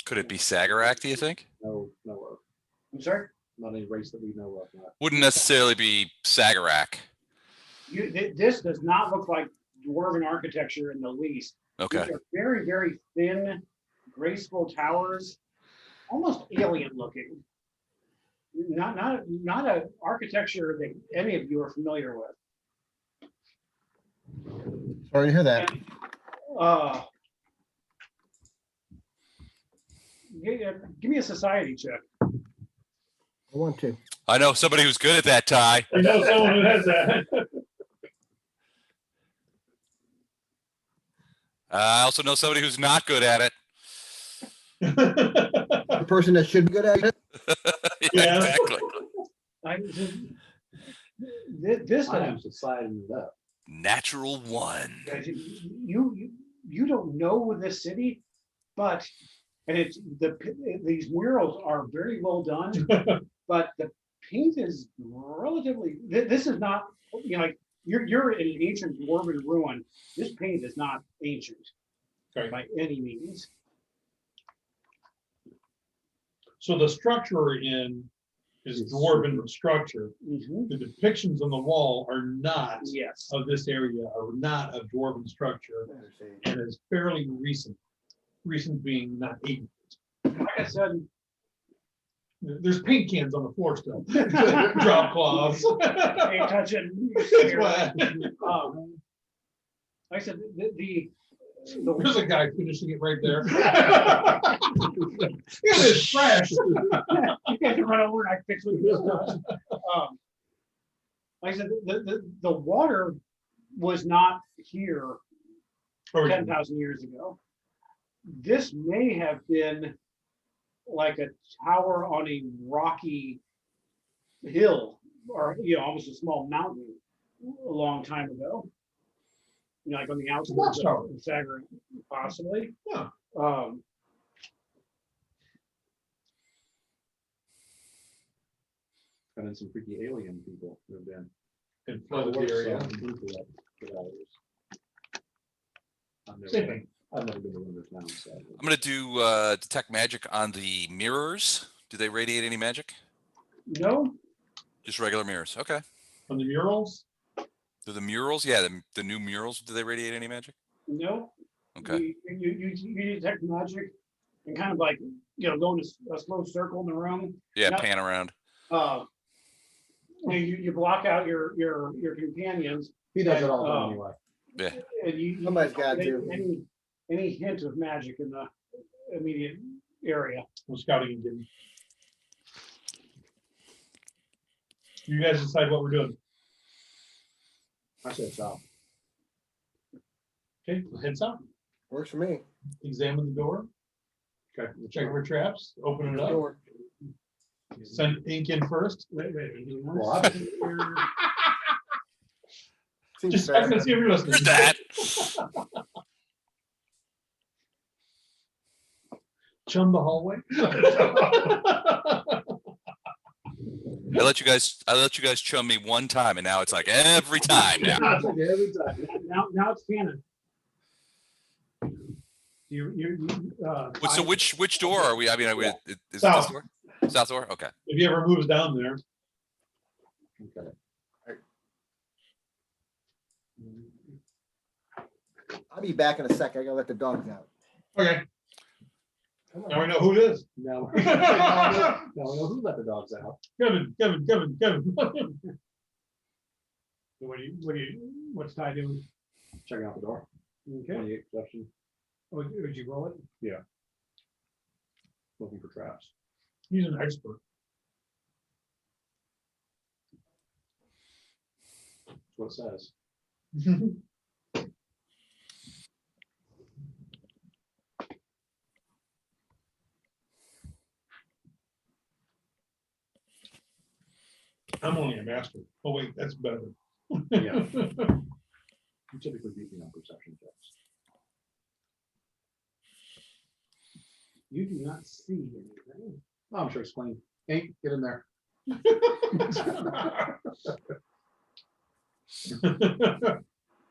Could it be Sagarak, do you think? No. I'm sorry? Not any race that we know of. Not. Wouldn't necessarily be Sagarak. This does not look like dwarven architecture in the least. Okay. These are very, very thin, graceful towers, almost alien looking. Not a architecture that any of you are familiar with. Sorry to hear that. Yeah, give me a society check. I want to. I know somebody who's good at that, Ty. I know someone who has that. I also know somebody who's not good at it. The person that should be good at it. Yeah, exactly. This I am society it up. Natural one. guys, you don't know this city, but and it's these murals are very well done, but the paint is relatively. This is not like you're in an ancient dwarven ruin. This paint is not ancient by any means. So the structure we're in is dwarven structure. Mhm. The depictions on the wall are not Yes. of this area, are not of dwarven structure, and is fairly recent. Recent being not ancient. Like I said, There's paint cans on the floor still. Drop cloths. ain't touching. It's wet. Like I said, There's a guy finishing it right there. It is trash. You guys run over and I fix what you just like I said, the water was not here 10,000 years ago. This may have been like a tower on a rocky hill, or almost a small mountain a long time ago. Like on the outskirts of Sagre, possibly. Yeah. And then some freaky alien people moved in. And flooded the area. I've never been to one of those towns. So. I'm gonna do detect magic on the mirrors. Do they radiate any magic? No. Just regular mirrors. Okay. On the murals? Do the murals? Yeah, the new murals. Do they radiate any magic? No. Okay. You detect magic and kind of like go in a slow circle in the room. Yeah, pan around. You block out your companions. He does it all anyway. Yeah. And Somebody's got to. Any hint of magic in the immediate area. Well, scouting didn't. You guys decide what we're doing. I said south. Okay, head south. Works for me. Examine the door. Okay. Check for traps. Open it up. Door. Send ink in first. Well, Seems Just fair. checking to see if you're listening. Here's that. Chum the hallway. I let you guys chum me one time, and now it's like every time now. every time. Now it's canon. So which door are we? I mean, is it this South. door? South door. Okay. If he ever moves down there. Okay. I'll be back in a sec. I gotta let the dogs out. Okay. Now we know who it is. Now we know who let the dogs out. Kevin. What's Ty doing? Checking out the door. Okay. 28 perception. Oh, would you roll it? Yeah. Looking for traps. He's an expert. That's what it says. I'm only a master. Oh wait, that's better. Yeah. You typically beat me on perception checks. You do not see anything. Oh, I'm sure it's clean. Hey, get in there.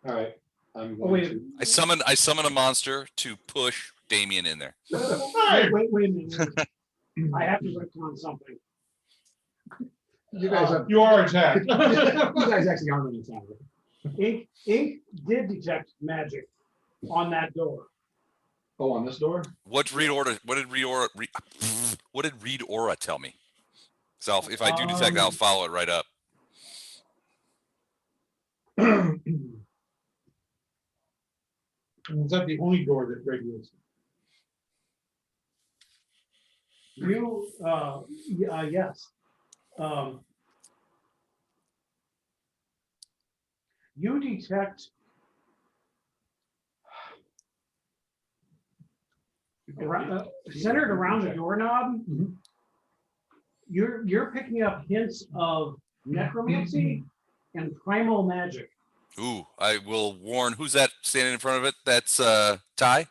All right. I'm going wait. to. I summon a monster to push Damien in there. Wait a minute. I have to work on something. You guys have. You are attacked. You guys actually aren't in the town. Ink did detect magic on that door. Oh, on this door? What did read aura tell me? So if I do detect, I'll follow it right up. Is that the only door that radiates? You, yes. You detect centered around the doorknob. You're picking up hints of necromancy and primal magic. Ooh, I will warn. Who's that standing in front of it? That's Ty.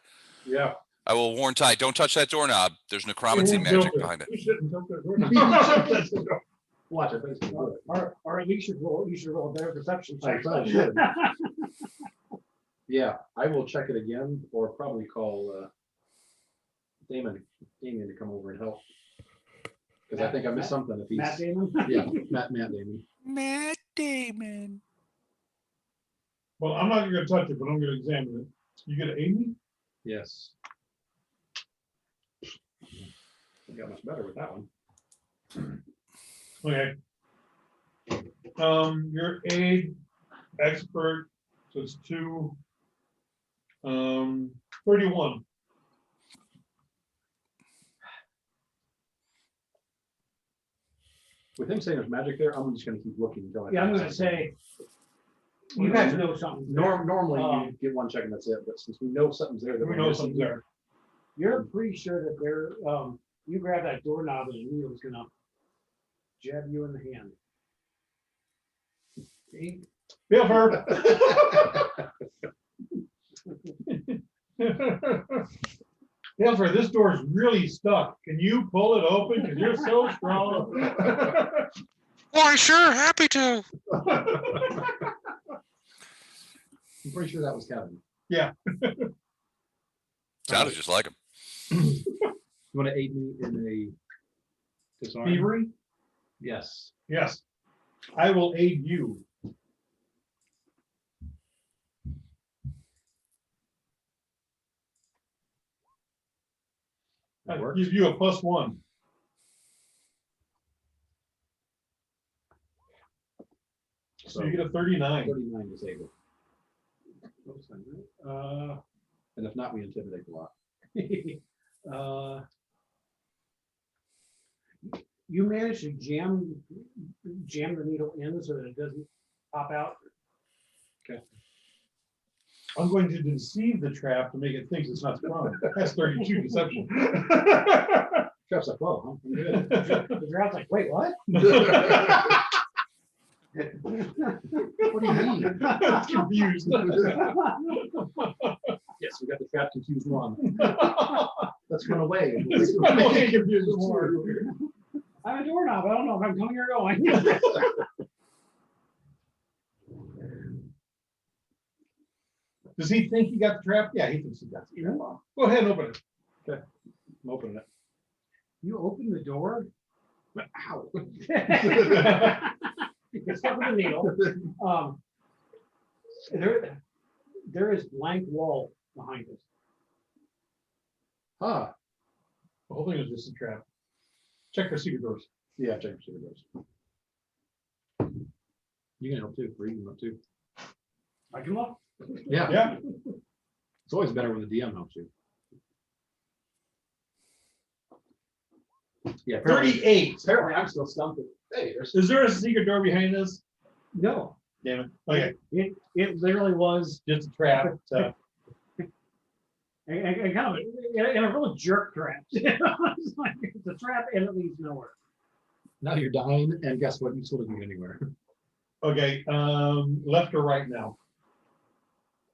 Yeah. I will warn Ty. Don't touch that doorknob. There's necromancy magic behind it. You shouldn't touch that door. Watch it. It's good. Or at least you should roll a better perception I check. probably should. Yeah, I will check it again, or probably call Damon to come over and help. Because I think I missed something if he's. Matt Damon? Yeah, Matt Damon. Matt Damon. Well, I'm not gonna touch it, but I'm gonna examine it. You gonna aid me? Yes. I got much better with that one. Okay. Your aid expert, so it's 2. 31. With him saying there's magic there, I'm just gonna keep looking until I. Yeah, I'm find gonna something. say, you guys know something. Normally you get one check and that's it, but since we know something's there. that We we're know missing, something's there. You're pretty sure that they're, you grab that doorknob and the needle's gonna jab you in the hand. Feel her. Wilfer, this door's really stuck. Can you pull it open? Because you're so strong. Why, sure, happy to. I'm pretty sure that was Kevin. Sounded just like him. You wanna aid me in a disarm? Thievery? Yes. Yes. I will aid you. That I works. give you a +1. So you get a 39. 39 disabled. And if not, we intimidate a lot. You manage to jam the needle in so that it doesn't pop out. I'm going to deceive the trap to make it think it's not sprung. That's 32 deception. Trap's like, whoa, I'm good. The trap's like, wait, what? What do you mean? It's confused. Yes, we got the trap confused wrong. Let's run away. It's really confused more. I'm a doorknob. I don't know if I'm coming or going. Does he think he got the trap? Yeah, he thinks he got the trap. Go ahead and open it. Okay, I'm opening it. You open the door. Ow. You're stuck with a needle. There is blank wall behind us. Huh. The whole thing is just a trap. Check for secret doors. Yeah, check your doors. You can help too, or you can help too. I can look. Yeah, Yeah. it's always better when the DM helps you. Yeah, apparently, 38. apparently I'm still stumped. Hey, there's. Is there a secret door behind us? No, Damn it. Okay, it literally was just a trap. So. and kind of in a real jerk trap. It's like, it's a trap and it leads nowhere. Now you're dying, and guess what? You still didn't get anywhere. Okay, left or right now?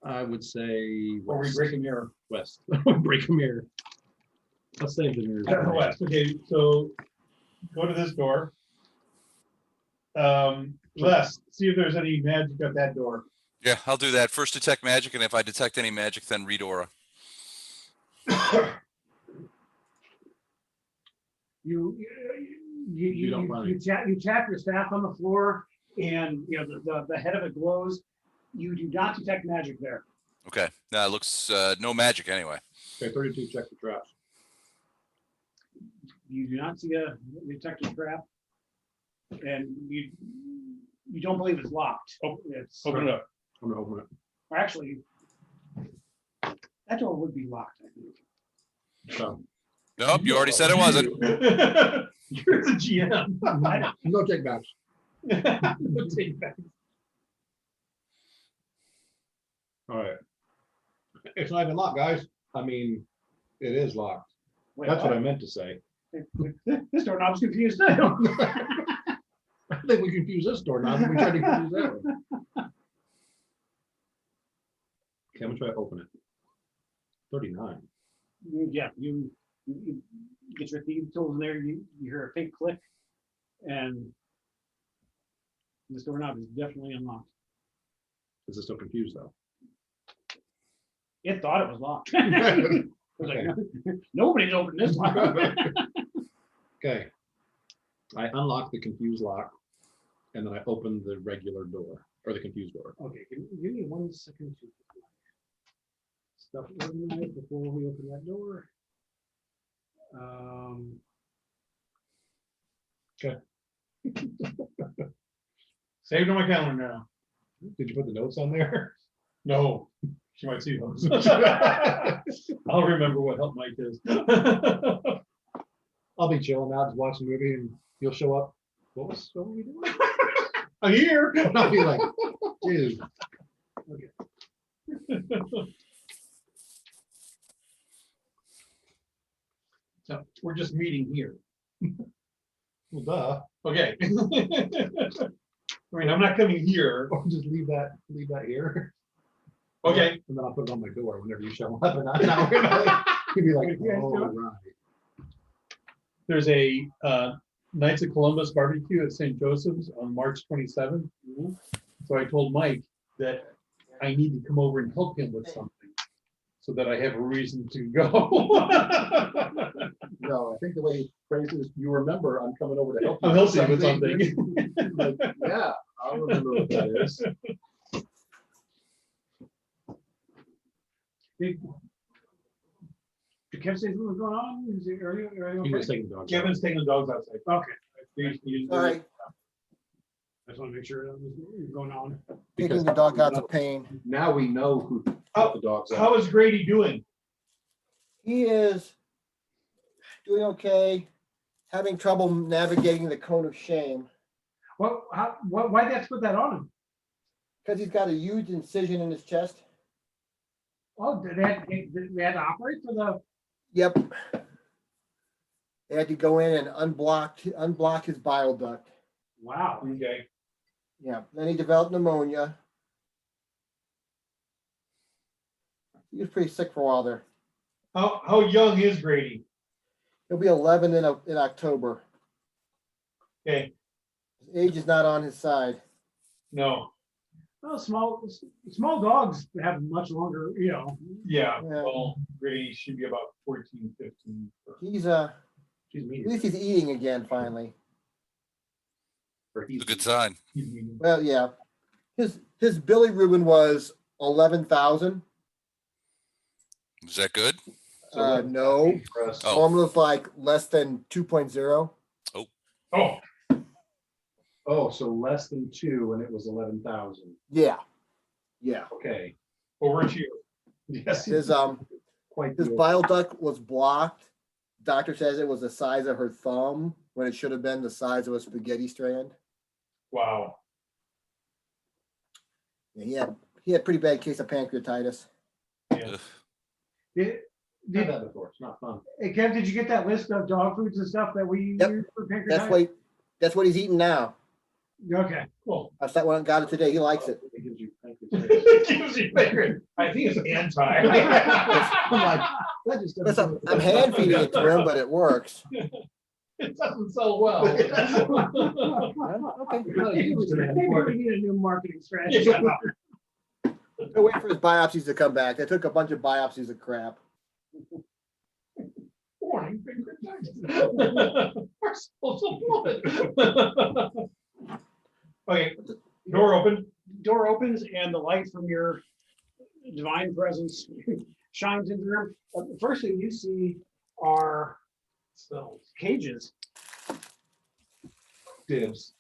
I would say Or we west. break a mirror? West. Break a mirror. Let's save the mirror. West. Okay, so go to this door. Les, see if there's any magic at that door. Yeah, I'll do that. First detect magic, and if I detect any magic, then read aura. You don't run it. tap your staff on the floor, and you know the head of it glows. You do not detect magic there. Okay. Now it looks no magic anyway. Okay, 32, check the traps. You do not see a detective trap, and you don't believe it's locked. It's Open it up. I'm gonna open it. or actually that door would be locked, I think. So, Nope, you already said it wasn't. You're the GM. No take backs. No take back. All right. It's not even locked, guys. I mean, it is locked. That's what I meant to say. This doorknob's confused now. I think we confuse this doorknob. We tried to confuse that one. Okay, I'm gonna try to open it. 39. Yeah, you get your thieves tools in there, you hear a faint click, and this doorknob is definitely unlocked. Is it still confused though? It thought it was locked. It was like, nobody's opened this one. Okay. I unlock the confused lock, and then I open the regular door, or the confused door. Okay, give me 1 second to stuff organized before we open that door. Saved on my calendar now. Did you put the notes on there? No, she might see those. I'll remember what help Mike is. I'll be chilling out, just watching a movie, and you'll show up. What were we doing? I'm here. And I'll be like, dude. So we're just meeting here. Well, duh. Okay. I mean, I'm not coming here. Or just leave that here. Okay. And then I'll put it on my door whenever you show up, and you'll be like, oh, right. There's a Knights of Columbus barbecue at St. Joseph's on March 27th. So I told Mike that I need to come over and help him with something so that I have a reason to go. No, I think the way he phrased it is, you remember I'm coming over to help you. I'll help you with something. Like, yeah, I'll remember what that is. Did Kev say something was going on? Is it early? He was taking the dogs out. Kevin's taking the dogs outside. Okay. All right. I just want to make sure that was going on. Taking the dog out's a pain. Now we know who put the dogs out. How is Grady doing? He is doing okay, having trouble navigating the cone of shame Why'd they have to put that on him? because he's got a huge incision in his chest. Oh, they had to operate for the. Yep. They had to go in and unblock his bile duct. Wow. Okay. Yeah. Then he developed pneumonia. He was pretty sick for a while there. How young is Grady? He'll be 11 in October. Okay. His age is not on his side. No. Well, small dogs have much longer, Yeah. Yeah. Well, Grady should be about 14, 15. He's She's at mean. least he's eating again finally. It's a good sign. Well, yeah. His bilirubin was 11,000. Is that good? No. Oh. Normal is like less than 2.0. Oh, Oh, so less than 2, and it was 11,000. Yeah. Yeah. Okay. overachieve. Yes. His Quite his the- bile duct was blocked. Doctor says it was the size of her thumb when it should have been the size of a spaghetti strand. Wow. Yeah, he had a pretty bad case of pancreatitis. Yeah. Did, Had that before. It's not fun. hey, Kev, did you get that list of dog foods and stuff that we Yep. use for pancreatitis? That's what he's eating now. Okay. Cool. I that one got it today. He likes it. It gives you pancreatitis. Gives you pancreas. I think it's anti. I'm like, that just Listen, doesn't. I'm hand feeding it to him, but it works. It doesn't sell well. Okay. Maybe we need a new marketing strategy. We'll wait for his biopsies to come back. They took a bunch of biopsies of crap. Warning, pancreatitis. We're supposed to blood. Okay, door open. Door opens and the light from your divine presence shines into the room. The first thing you see are cages. Dibs.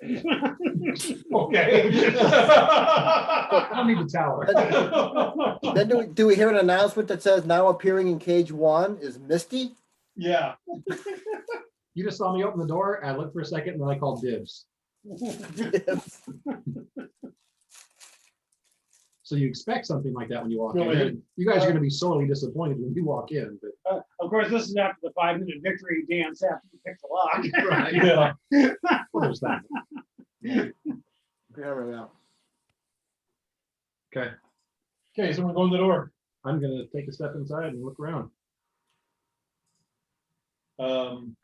Okay. I don't need the tower. Then do we hear an announcement that says now appearing in cage 1 is Misty? Yeah. You just saw me open the door, I looked for a second, and then I called dibs. Yes. So you expect something like that when you walk Go in. in. You guys are gonna be sorely disappointed when you walk in, but. Of course, this is after the 5-minute victory dance after you pick the lock. Right. Yeah. Well, there's that. Hammer it out. Okay, Okay, so we're going to the door. I'm gonna take a step inside and look around. I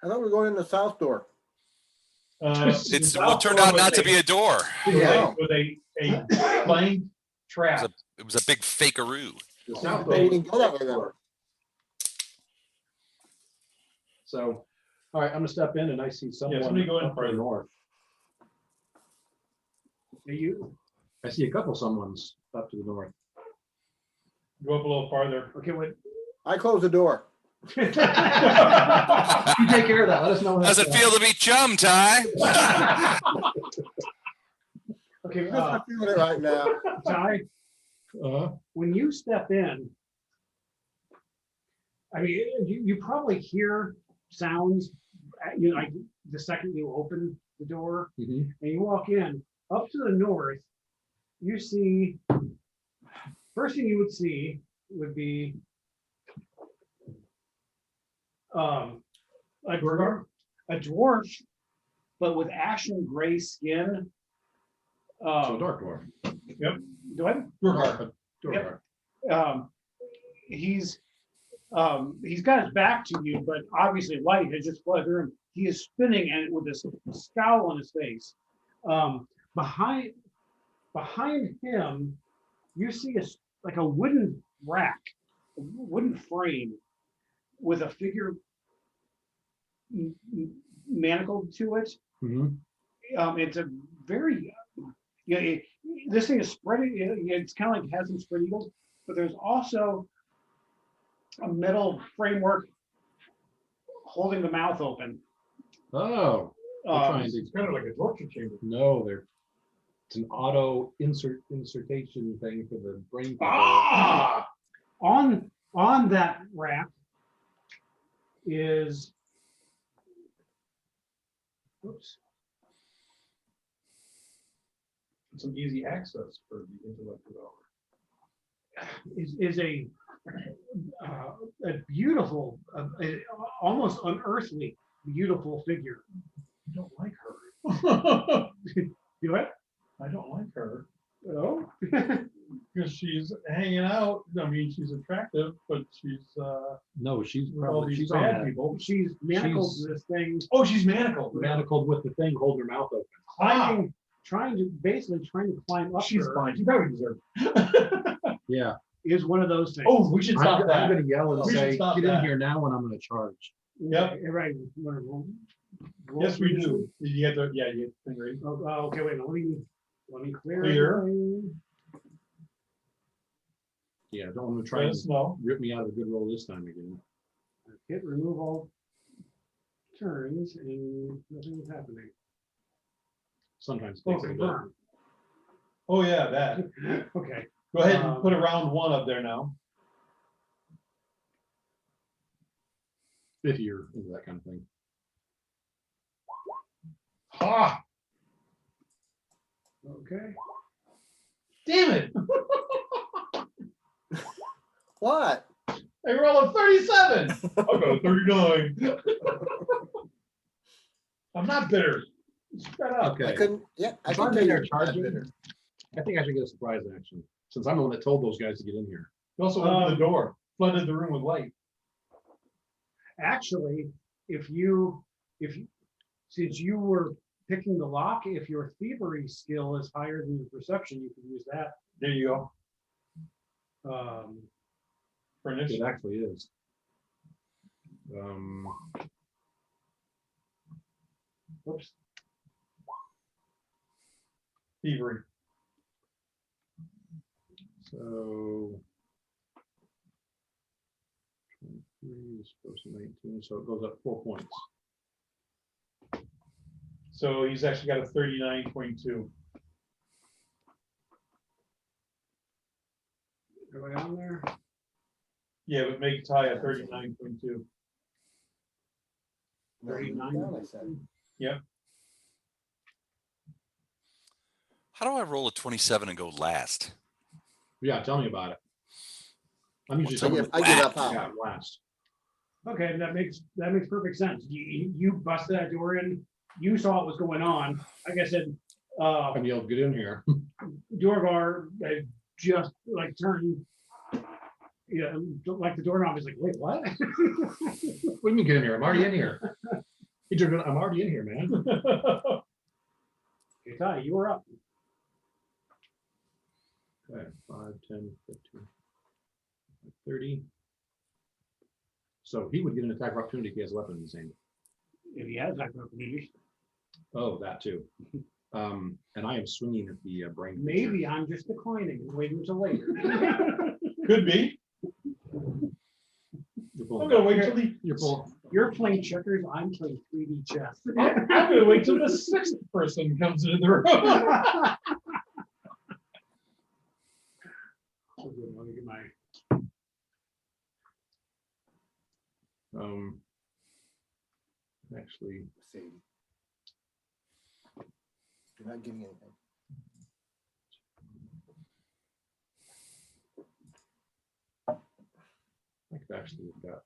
thought we were going in the south door. It's what turned out not to be a door. Yeah. With a blank trap. It was a big fakearoo. The south Maybe we door. didn't go that way then. So, all right, I'm gonna step in and I see someone somebody go in up to the first. north. I see a couple someone's up to the north. Go up a little farther. Okay, wait. I close the door. You take care of that. Let us know. when How's it that's feel to be chum, Ty? Okay, I'm feeling it right now. Ty, done. when you step in, I mean, you probably hear sounds, you know, like the second you open the door Mhm. and you walk in, up to the north, you see, first thing you would see would be a dwarf, but with ashen gray skin. So dark dwarf. Do I? Door Yep. guard. He's got his back to you, but obviously light has just flooded through him. He is spinning and with this scowl on his face. Behind him, you see like a wooden rack, a wooden frame with a figure manacled to it. Mhm. It's a very, this thing is spreading. It's kind of like it has some spread eagles, but there's also a metal framework holding the mouth open. Oh, they're trying to. It's kind of like a torture chamber. No, it's an auto insertion thing for the brain. Ah! On that rack is, oops, Some easy access for the intellect developer. is a beautiful, almost unearthly, beautiful figure. I don't like her. You what? I don't like her Oh, because she's hanging out. I mean, she's attractive, but she's No, she's with all probably these she's on bad that. people. she's manacled to this thing, Oh, she's manacled. Manacled with the thing holding her mouth open. trying to climb up. She's her fine. She probably deserves it. Yeah. is one of those things. Oh, we should stop I'm that. gonna yell and We should say, stop get in that. here now and I'm gonna charge. Yep. Right. Yes, we do. You have to, yeah, you have to think right. Okay, wait, let me clear. Clear. everything. Yeah, don't want to try Let and us know. rip me out of a good roll this time again. Hit remove all turns and nothing's happening. Sometimes. Oh, takes a bit. confirm. Oh, yeah, that. Okay. Go ahead and put a round one up there now. If you're into that kind of thing. Ha! Okay. Damn it! What? I rolled a 37. I'll go 39. I'm not bitter. Shut up. I Okay. couldn't, yeah, I If can I'm tell in you. there charging, I think I should get a surprise action, since I'm the one that told those guys to get in here. You also opened the door, flooded the room with light. Actually, since you were picking the lock, if your thievery skill is higher than your perception, you can use that. There you go. For It initiative. actually is. Oops. Thievery. So. 23 is supposed to 19, so it goes up 4 points. So he's actually got a 39.2. Everybody on there? Yeah, but make Ty a 39.2. No, 39. down, I said. How do I roll a 27 and go last? Yeah, tell me about it. I'm usually tell me someone I give up how. yeah, last. Okay, that makes perfect sense. You busted that door in, you saw what was going on. Like I said, I'm yelled, get in here. Dorvar just like turned, yeah, like the doorknob is like, wait, what? What do you mean get in here? I'm already in here. I'm already in here, man. Okay, Ty, you were up. Okay, 5, 10, 15, 30. So he would get an attack of opportunity if he has a weapon in his hand. If he has that opportunity. Oh, that too. And I am swinging at the brain. Maybe I'm just declining and waiting until later. Could be. I'm gonna wait till the, You're playing checkers, I'm playing 3D chess. I'm gonna wait till the sixth person comes into the room. Let me get my Actually, See. You're not getting anything. I could actually look that.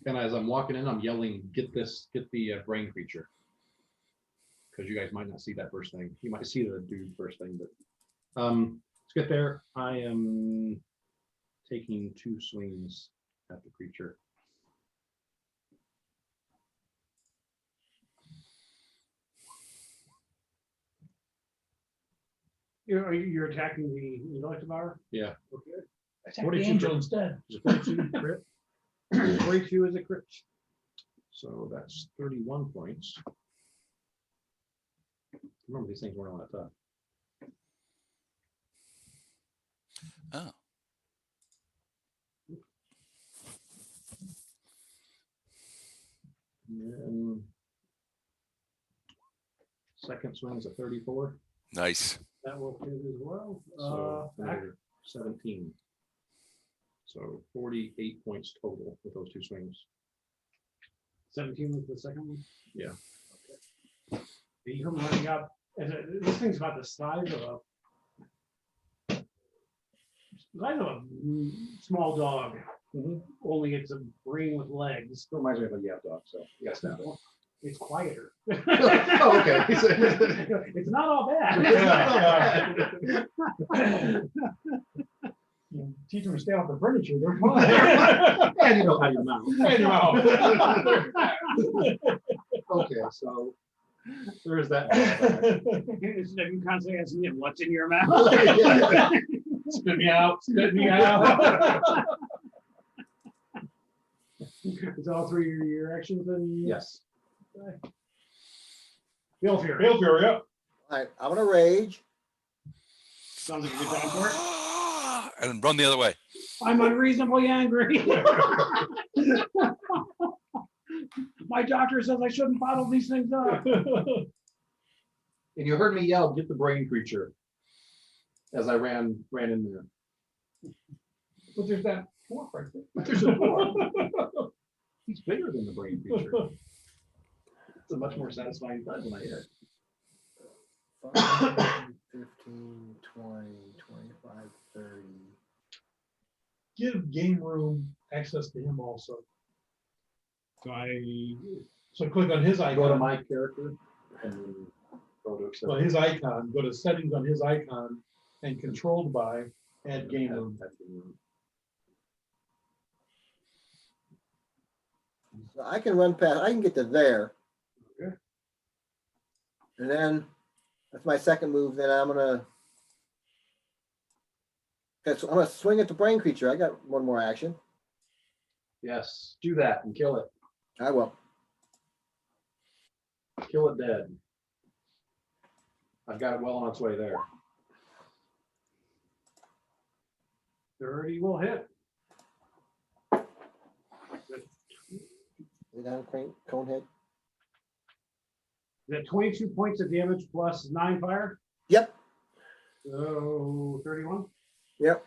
And as I'm walking in, I'm yelling, get the brain creature. Because you guys might not see that first thing. You might see the dude first thing, but let's get there. I am taking 2 swings at the creature. You're attacking the intellect devourer? Yeah. Okay. Attack the angel instead. Is it 42 crit? 42 is a crit. So that's 31 points. Remember, these things weren't all that tough. Oh. And second swing is a 34. Nice. That will hit as well. So another 17. So 48 points total with those 2 swings. 17 was the second one? Yeah. Okay. You come running up, and this thing's about the size of a small dog. Only it's a brain with legs. Still reminds me of a yap dog, so you gotta snap it. It's quieter. Oh, okay. It's not all bad. You teach them to stay off the furniture, they're fine. And you know how you mouth. And your mouth. Okay, so there's that. Instead of you constantly asking him, what's in your mouth? Spit me out, spit me out. It's all 3 of your actions and Yes. Feel Fury. Feel Fury, yep. All right, I'm gonna rage. Sounds like a good time for it. And run the other way. I'm unreasonably angry. My doctor says I shouldn't bottle these things up. And you heard me yell, get the brain creature. As I ran in there. But there's that dwarf right there. But there's a dwarf. He's bigger than the brain creature. It's a much more satisfying thud when I hit. 5, 15, 20, 25, 30. Give game room access to him also. So So click on his Go to icon. my character and then go to Well, his icon, go to settings on his icon and controlled by add game room. So I can run past, I can get to there. Okay. And then, that's my second move, then I'm gonna. Okay, so I'm gonna swing at the brain creature. I got one more action. Yes, do that and kill it. I will. Kill it dead. I've got it well on its way there. 30 will hit. Lay down, cone head. that 22 points of damage plus 9 fire? Yep. So 31? Yep.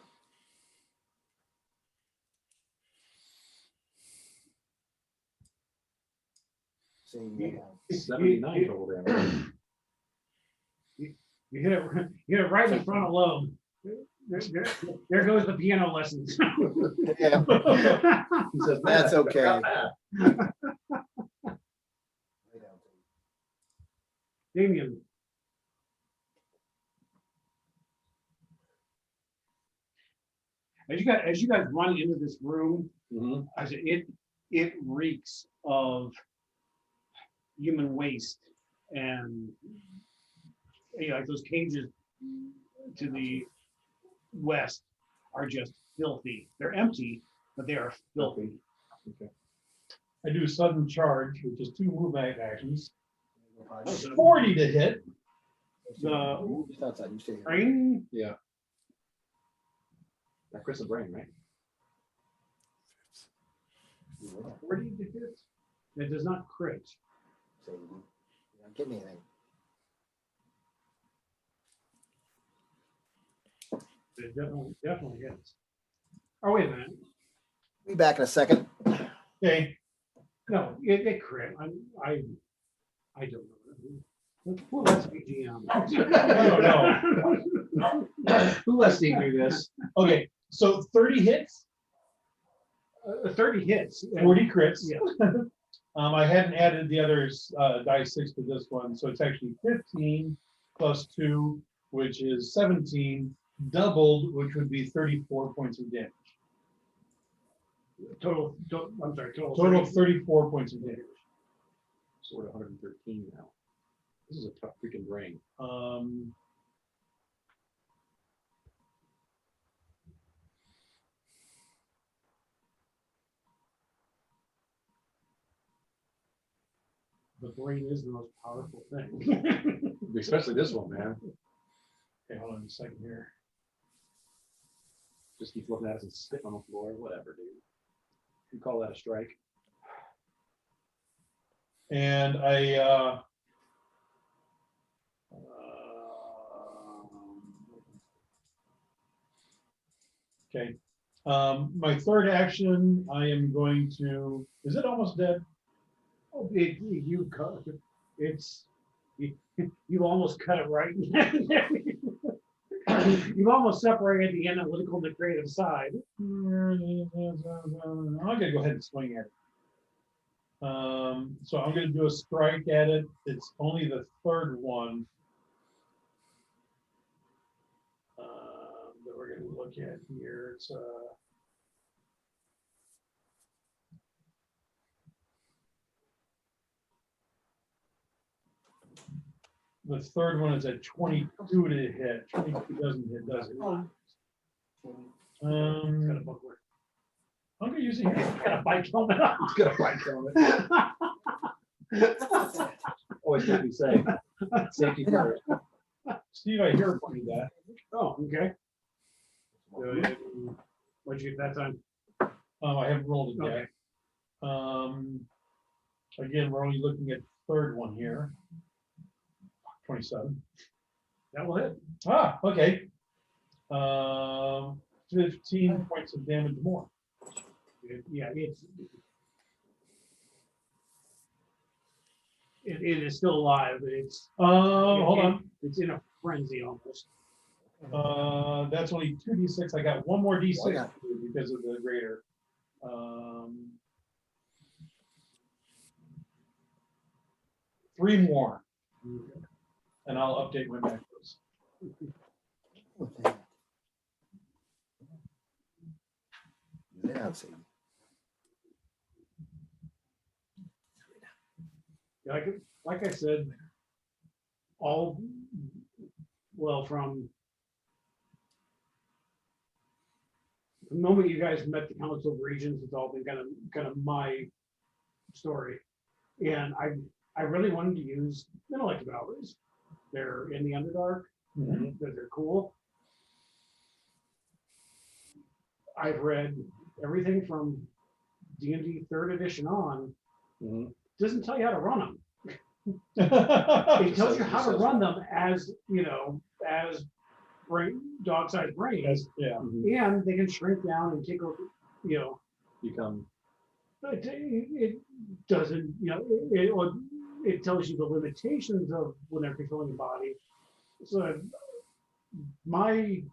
See, 79 total damage. You hit it right in the frontal lobe. There goes the piano lessons. yeah, He says, that's okay. Damien. As you guys run into this room, Mhm. I said it reeks of human waste, and like those cages to the west are just filthy. They're empty, but they are filthy. I do sudden charge, which is 2 movement actions. 40 to hit. The Just outside, you stay here. ring, Yeah. That Chris' brain, right? 40 to hit. It does not crit. So you don't get anything. It definitely hits. Oh, wait a minute. Be back in a second. Okay. No, it crit. I don't know. Who lets me GM? No. Who lets Steve do this? Okay, so 30 hits, 30 hits. 40 crits. Yeah. I hadn't added the others, die 6 to this one, so it's actually 15 plus 2, which is 17, doubled, which would be 34 points of damage. Total, I'm sorry, total. Total of 34 points of damage. So we're at 113 now. This is a tough freaking brain. The brain is the most powerful thing. Especially this one, man. Okay, hold on a second here. Just keep looking at us and spitting on the floor. Whatever, dude. You call that a strike? And I, okay. My third action, I am going to, is it almost dead? Oh, you almost cut it right. You've almost separated the analytical and the creative side. I'm gonna go ahead and swing at it. So I'm gonna do a strike at it. It's only the third one that we're gonna look at here. It's the third one is at 22 to hit. 22 doesn't hit, does it? I'm gonna use it here. It's got a bike helmet on. It's got a bike helmet. Always make me say. Safety first. Steve, I hear funny that. Oh, okay. What'd you get that time? I haven't rolled it Okay. yet. Again, we're only looking at the third one here. 27. That will hit. Ah, okay. 15 points of damage more. Yeah, it is still alive, but it's Hold on. it's in a frenzy almost. That's only 2d6. I got one more d6 Why not? because of the greater. 3 more, and I'll update my macros. Yeah, see. Like I said, from the moment you guys met the Council of Regions, it's all been kind of my story, and I really wanted to use intellect Devourers. They're in the Underdark. They're cool. I've read everything from D&D 3rd edition on. Doesn't tell you how to run them. It tells you how to run them as, you know, as dog-sized brains, Yeah. and they can shrink down and take over, you know. Become. But it doesn't, you know, it tells you the limitations of when they're controlling the body. So my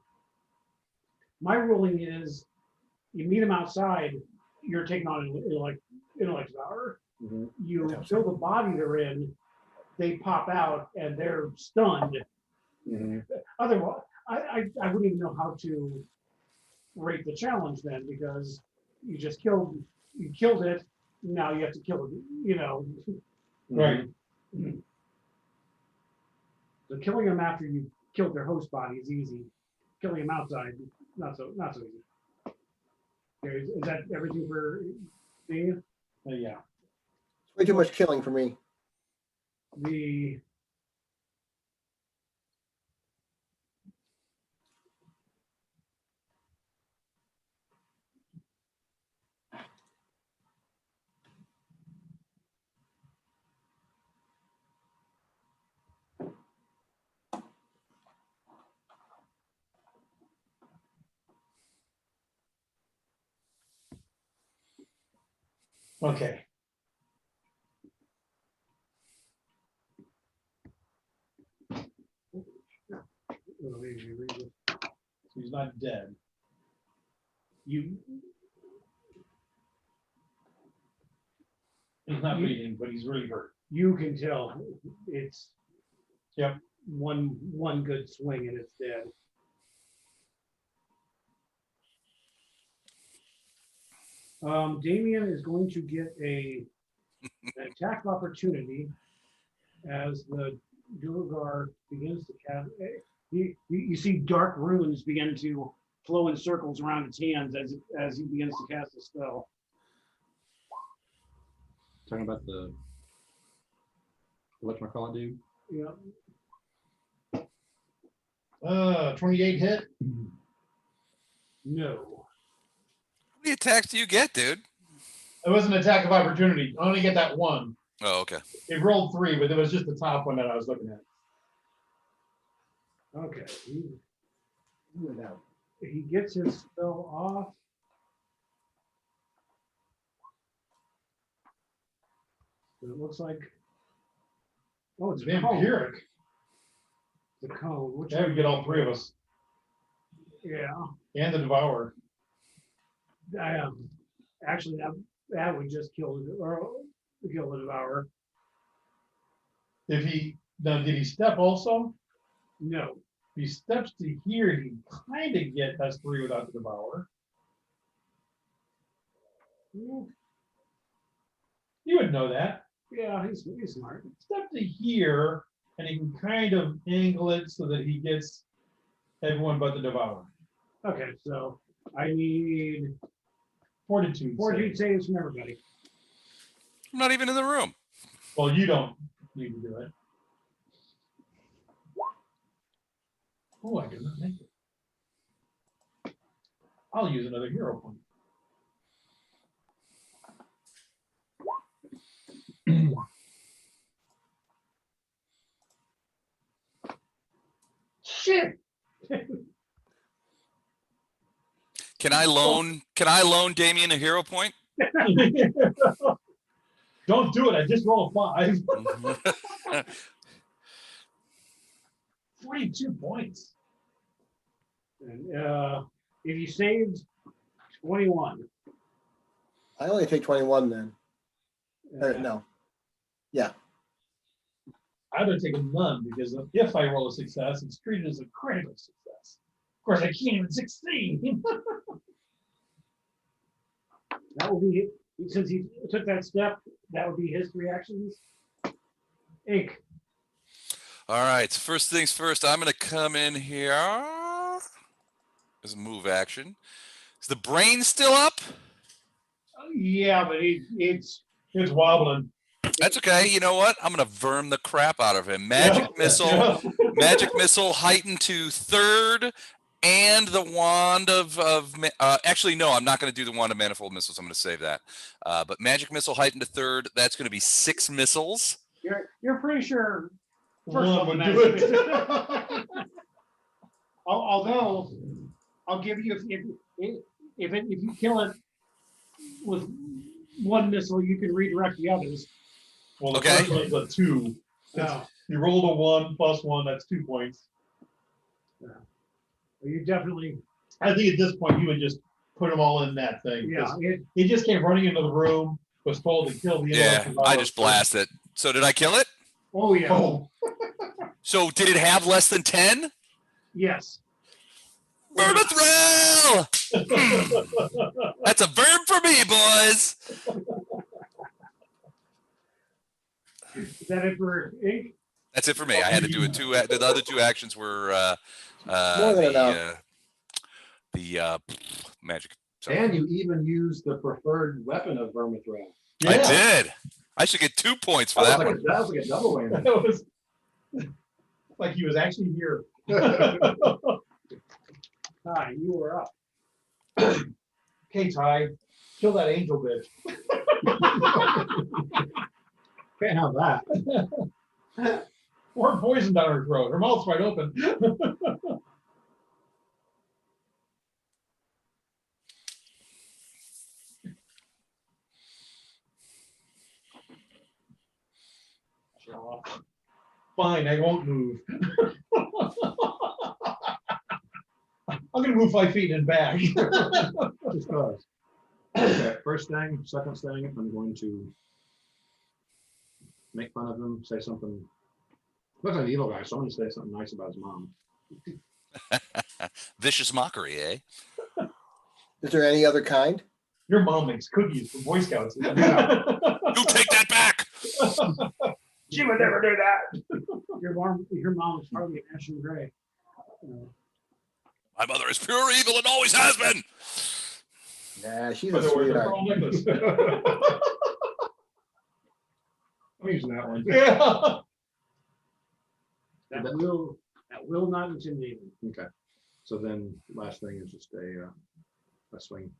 ruling is, you meet them outside, you're taking on an intellect devour. You kill the body they're in, they pop out and they're stunned. Otherwise, I wouldn't even know how to rate the challenge then, because you killed it. Now you have to kill it, you know. Right. So killing them after you killed their host body is easy. Killing them outside, not so easy. Okay, is that everything for Damien? Yeah. Way too much killing for me. The Okay. He's not dead. He's not bleeding, but he's really hurt. You can tell it's Yep. one good swing and it's dead. Damien is going to get an attack of opportunity as the Duergar begins to cast. You see dark runes begin to flow in circles around his hands as he begins to cast a spell. Talking about the whatchamacallit dude? Yeah. 28 hit? No. How many attacks do you get, dude? It was an attack of opportunity. I only get that one. Oh, okay. It rolled 3, but it was just the top one that I was looking at. Okay. He gets his spell off. So it looks like, oh, it's vampiric. The cone. Which Yeah, we get all 3 of us. Yeah. And the Devourer. Actually, that would just kill the Devourer. If he now, did he step also? No. If he steps to here, he kind of get S3 without the Devourer. You would know that. Yeah, he's smart. Step to here, and he can kind of angle it so that he gets everyone but the Devourer. Okay, so I need Fortitude saves from everybody. I'm not even in the room. Well, you don't need to do it. Oh, I did not make it. I'll use another hero point. Shit. Can I loan Damien a hero point? Don't do it. I just rolled a 5. 42 points. And, if you saved 21. I only take 21 then. No. Yeah. I would have taken none because if I roll a success, it's treated as a critical success. Of course, I can't even succeed. That will be, since he took that step, that would be his reactions. Ink. All right. So first things first, I'm going to come in here as a move action. Is the brain still up? Yeah, but it's wobbling. That's okay. You know what? I'm going to verm the crap out of him. Magic missile, magic missile heightened to 3rd, and the wand of actually no, I'm not going to do the wand of manifold missiles. I'm going to save that. But magic missile heightened to 3rd. That's going to be 6 missiles. You're pretty sure. One would do it. Although, I'll give you, if you kill it with one missile, you can redirect the others. Well, the Okay. first one's a 2. No. You rolled a 1 plus 1, that's 2 points. You definitely, I think at this point, you would just put them all in that thing. yeah, 'Cause he just came running into the room, was told to kill the Yeah, innocent I just blast it. So did I kill it? oh, yeah, Oh, So did it have less than 10? yes. Vermithral! That's a verb for me, boys. Is that it for ink? That's it for me. I had to do it two. The other 2 actions were More than enough. the magic. So And you even used the preferred weapon of Vermithral. I yeah. did. I should get 2 points for That that was, one. that was like a double whammy. That was like he was actually here. Hi, you were up. Okay, Ty, kill that angel bitch. Can't have that. Pour poison down her throat. Her mouth's wide open. Fine, I won't move. I'm gonna move 5 feet and back. Just cause. Okay, first thing, second thing, I'm going to make fun of him, say something. Looks like an evil guy, so I'm gonna say something nice about his mom. Vicious mockery, eh? Is there any other kind? Your mom makes cookies for Boy Scouts. You take that back. She would never do that. Your mom is probably an Ashen Gray. My mother is pure evil and always has been. Nah, she's By a the way, the sweetheart. pearl necklace. I'm using that one. Yeah. That will not intimidate him. Okay, so then last thing is just a swing.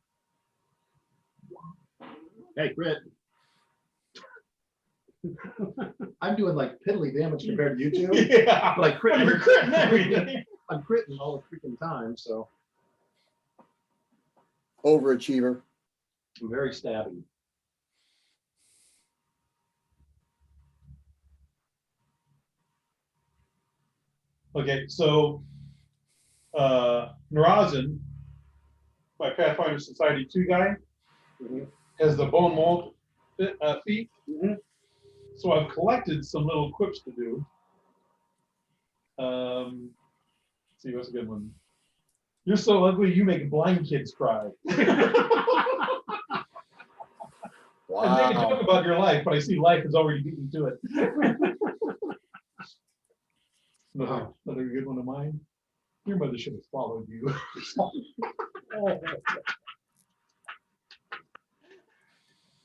Hey, crit. I'm doing like piddly damage compared to you two. Yeah. Like crit, You're critting everything. I'm critting all the freaking time, so Overachiever. I'm very stabby. Okay, so Narazan, my Pathfinder Society 2 guy, has the bone mold feat. So I've collected some little quips to do. Let's see, what's a good one? You're so ugly, you make blind kids cry. I make a joke Wow. about your life, but I see life has already beaten to it. Another good one of mine. Your mother should have swallowed you.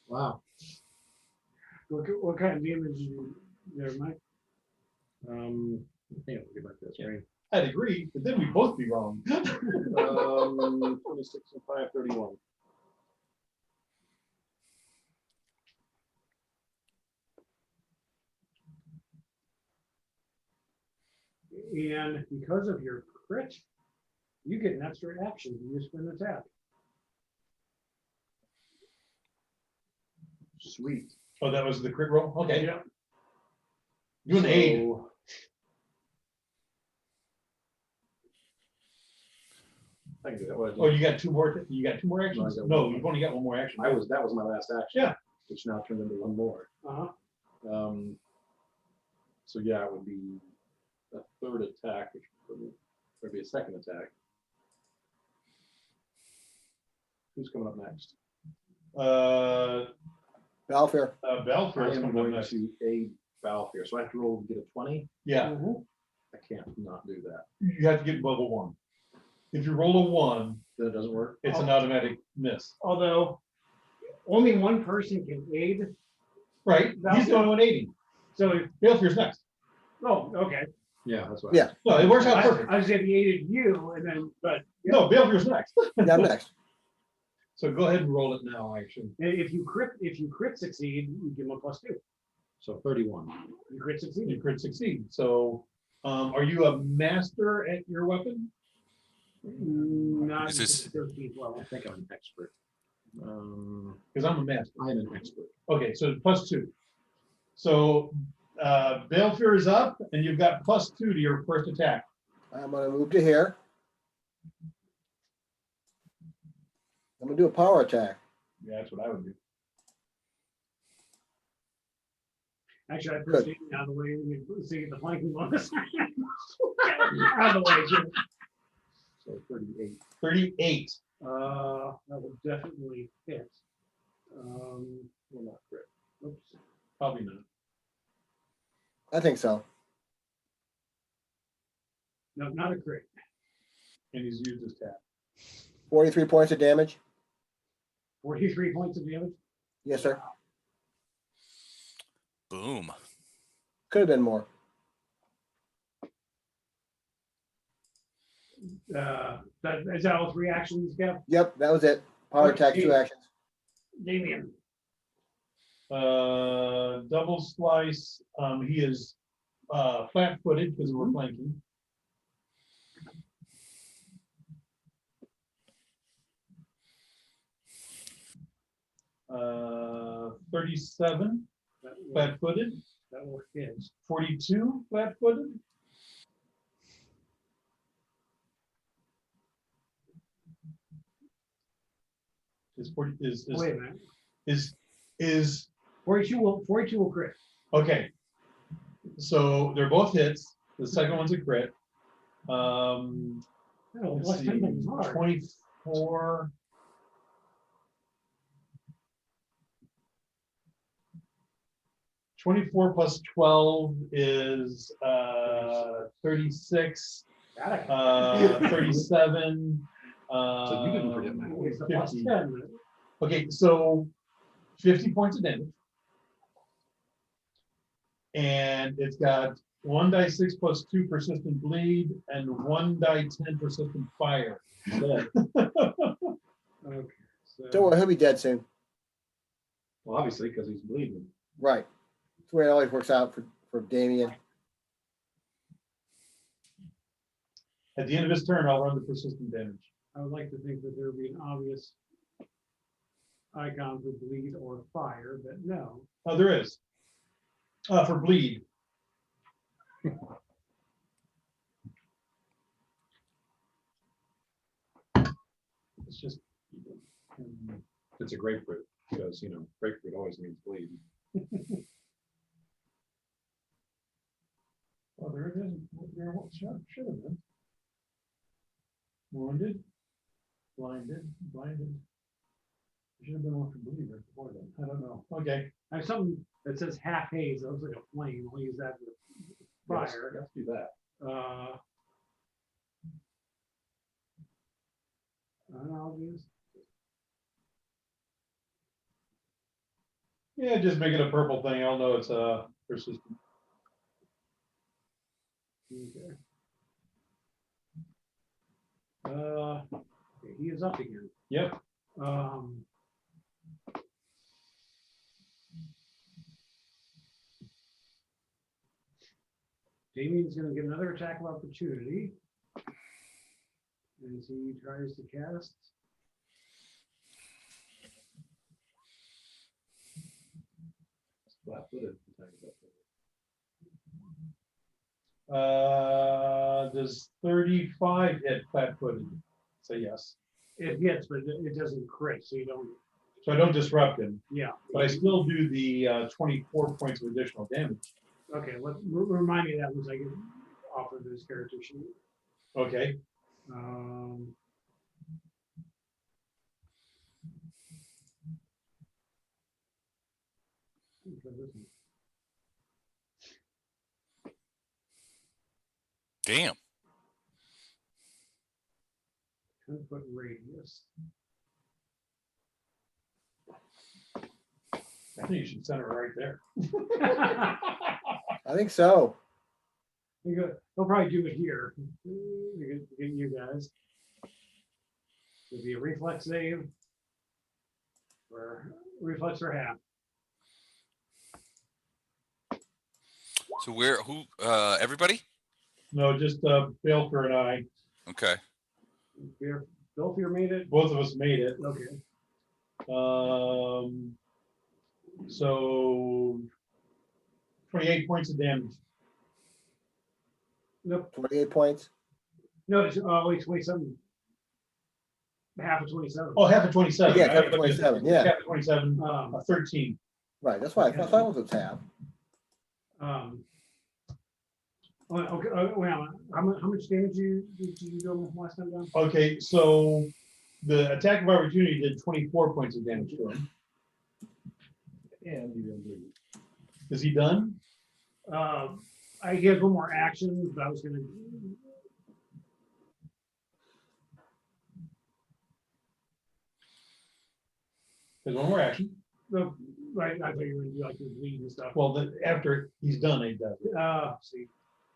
Wow. What kind of damage you there, Mike? I think I'll get back to this, right? I'd agree, but then we'd both be wrong. 26 and 531. And because of your crit, you get an extra action to use for an attack. Sweet. Oh, that was the crit roll? Okay. Yeah. You an aid. So- I can do that. What? Oh, you got two more. You got two more actions? No, I got No, one. you've only got one more action. That was my last action. Yeah. Which now turned into one more. Uh-huh. So yeah, it would be a third attack, which would be a second attack. Who's coming up next? Balfour. Balfour I is am coming up going next. to aid Balfour, so I have to roll to get a 20. Yeah, I can't not do that. you have to get above a 1. If you roll a 1, Then it doesn't work. it's an automatic miss. Although only one person can aid. Right? He's the only one aiding. So if, Balfour's next. oh, okay. Yeah, that's why. Yeah. No, it works out I perfect. was if he aided you and then, but No, Balfour's next. Yeah, I'm next. So go ahead and roll it now, actually. if you crit succeed, you give him a +2. So 31. You crit succeed. You crit succeed. So, are you a master at your weapon? Not Is this- 13th I level. think I'm an expert. Because I'm a master. I am an expert. Okay, so +2. So, Balefear is up, and you've got +2 to your first attack. I'm gonna move to here. I'm gonna do a power attack. Yeah, that's what I would do. Actually, I pushed it out of the way. So you get the flanking bonus. Out of the way, Jim. So 38. 38. That will definitely hit. Will not crit. Oops. Probably not. I think so. No, not a crit. And he's used his tap. 43 points of damage. 43 points of damage. Yes, sir. Boom. Could have been more. Is that all 3 actions, Gav? Yep, that was it. Power attack, 2 actions. Damien. Double slice. He is flat-footed because we're flanking. Uh, 37 flat-footed. That will hit. 42 flat-footed. Is 40 Wait a minute. is 42 will crit. okay. So they're both hits. The second one's a crit. Oh, Let's last see, time that was hard. 24. 24 plus 12 is 36. 37. So you didn't forget that. It's a plus 50. 10. Okay, so 50 points of damage. And it's got 1d6 plus 2 persistent bleed and 1d10 persistent fire. Okay. Don't worry, he'll be dead soon. Well, obviously, because he's bleeding. Right. That's the way it always works out for Damien. At the end of his turn, I'll run the persistent damage. I would like to think that there would be an obvious icon for bleed or fire, but no. Oh, there is. For bleed. It's just, it's a grapefruit because, grapefruit always means bleed. Oh, there it is. There should have been. Wounded, blinded. Should have been one for bleed right before then. I don't know. Okay. I have something that says half haze. That looks like a flame. We'll use that for fire. Let's do that. I'll use. Yeah, just make it a purple thing. I'll know it's persistent. Okay. Okay, he is up again. Yep. Damien's going to get another attack of opportunity as he tries to cast. Flat-footed. Does 35 hit flat-footed? Say yes. It hits, but it doesn't crit, so you don't. So I don't disrupt him, Yeah. but I still do the 24 points of additional damage. Okay. Remind me of that once I get off of this character sheet. Okay. Damn. 10-foot radius. I think you should center it right there. I think so. They'll probably do it here. You guys. It'll be a reflex save. Or reflex for half. So who, everybody? No, just Belfer and I. Okay. Belfier made it. Both of us made it. Okay. So 28 points of damage. Nope. 28 points. No, it's, wait, something. Half of 27. Oh, half of 27. Yeah, half of 27, yeah. Half of 27, 13. Right, that's why I thought it was a tab. Okay, well, how much damage did you do last time down? Okay, so the attack of opportunity did 24 points of damage to him. And you're gonna do. Is he done? He has one more action, but I was gonna. There's one more action. No, right, I thought you were gonna do like your bleed and stuff. Well, then after he's done, he does it. See,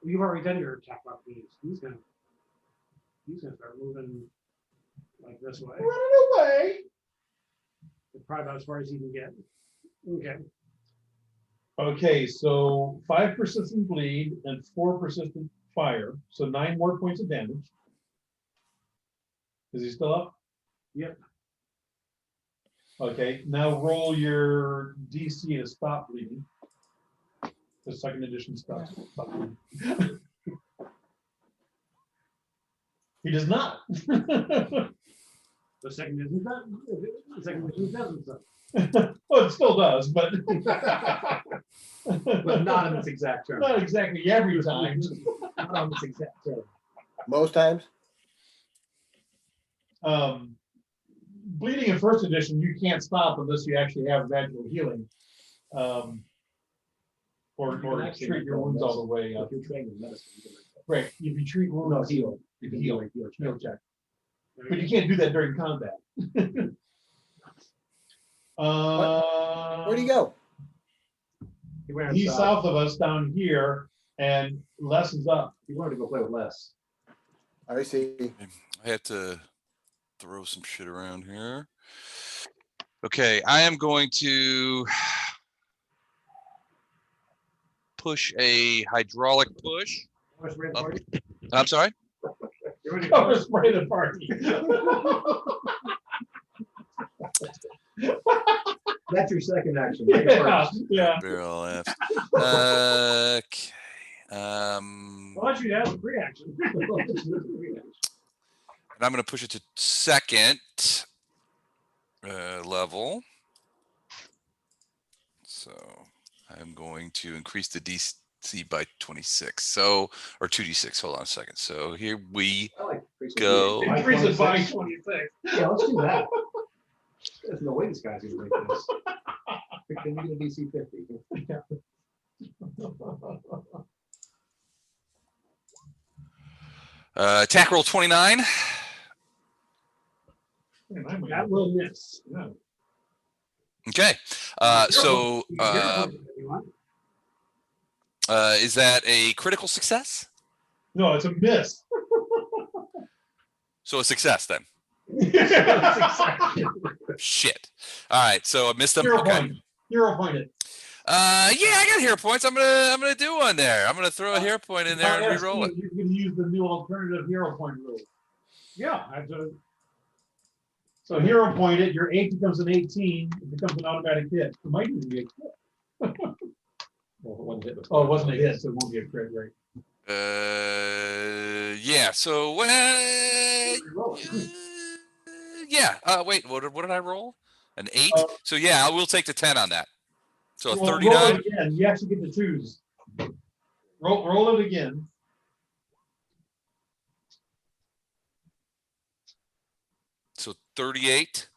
you've already done your attack opportunities. He's gonna start moving like this way. Running away. Probably about as far as he can get. Okay. Okay, so 5 persistent bleed and 4 persistent fire. So 9 more points of damage. Is he still up? Yep. Okay, now roll your DC to stop bleeding. The second edition stop bleeding. He does not. The second isn't that. The second isn't doesn't. Well, it still does, but But not in this exact term. not exactly every time. Not on this exact term. Most times? Bleeding in first edition, you can't stop unless you actually have magical healing. Or treat your wounds all the way up. If you're trained in medicine, you can make that. Right, if you treat wounds. No, heal. You can heal. Heal Heal check. But you can't do that during combat. Where'd he go? He's south of us down here, and Les is up. He wanted to go play with Les. I see. I have to throw some shit around here. Okay, I am going to push a hydraulic push. Up. I'm sorry? Cover spray the party. That's your second action. Yeah. Barrel left. Okay. Why don't you have a reaction? And I'm going to push it to second level. So I'm going to increase the DC by 26. So, or 2d6. Hold on a second. So here we go. Increase it by 26. Yeah, let's do that. There's no way this guy's gonna make this. Then you're gonna DC 50. Attack roll 29. That will miss. No. Okay. So is that a critical success? No, it's a miss. So a success then. Shit. All right. So I missed them. Hero Okay. point. Hero pointed. Yeah, I got hero points. I'm gonna do one there. I'm gonna throw a hero point in there and re-roll it. You can use the new alternative hero point rule. Yeah. So hero pointed, your 8 becomes an 18, it becomes an automatic hit. It might even be a crit. Well, it Oh, it wasn't a hit, so it won't be a crit, right? Yeah. So yeah. Wait. What did I roll? An 8. So yeah, I will take the 10 on that. So a Well, 39. roll it again. You actually get to choose. Roll it again. So 38.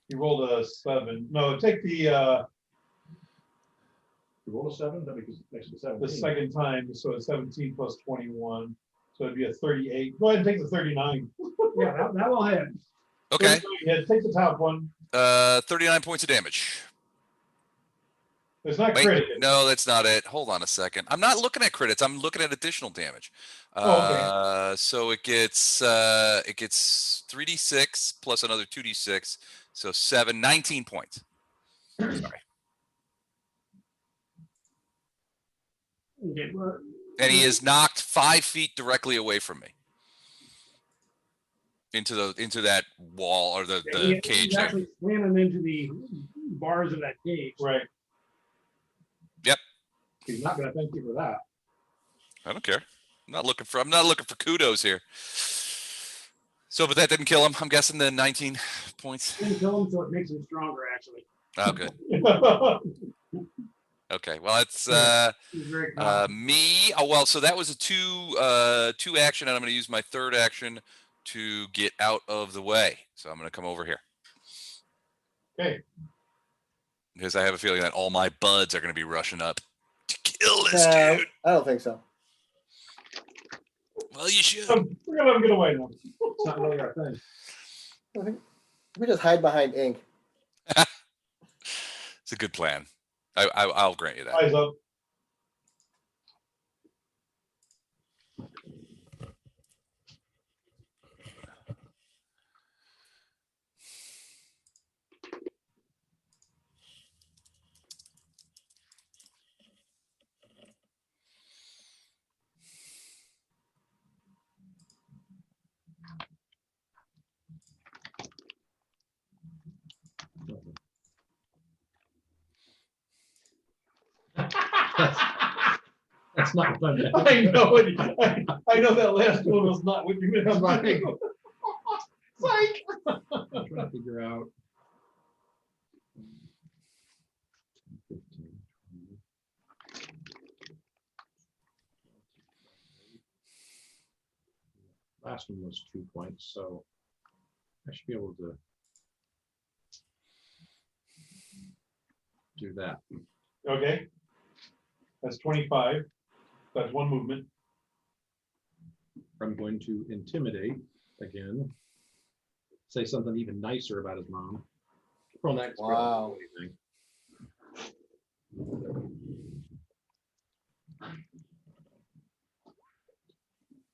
You rolled a 7. No, take the You roll a 7, that makes it 17. the second time, so it's 17 plus 21. So it'd be a 38. Go ahead and take the 39. Yeah, that will hit. Okay. Yeah, take the top one. 39 points of damage. It's not Wait, crit. no, that's not it. Hold on a second. I'm not looking at credits. I'm looking at additional damage. Okay. So it gets 3d6 plus another 2d6. So 19 points. Sorry. Okay, well, And he is knocked 5 feet directly away from me. Into that wall or the cage he's there. actually slamming into the bars of that cage. Right. Yep. He's not gonna thank you for that. I don't care. I'm not looking for kudos here. So, but that didn't kill him. I'm guessing the 19 points. Didn't kill him, so it makes him stronger, actually. Oh, good. Okay. Well, it's He's very confident. me. Oh, well, so that was a two action, and I'm going to use my third action to get out of the way. So I'm going to come over here. Okay. Because I have a feeling that all my buds are going to be rushing up to kill this No, dude. I don't think so. Well, you should. We're gonna let him get away now. It's not really our thing. I think we just hide behind ink. It's a good plan. I'll grant you that. Eyes up. That's not fun. I know it. I know that last one was not what you meant. Psych. Psych. I'm trying to figure out. 15, 20. Last one was 2 points, so I should be able to do that. Okay. That's 25. That's one movement. I'm going to intimidate again. Say something even nicer about his mom. From that Wow.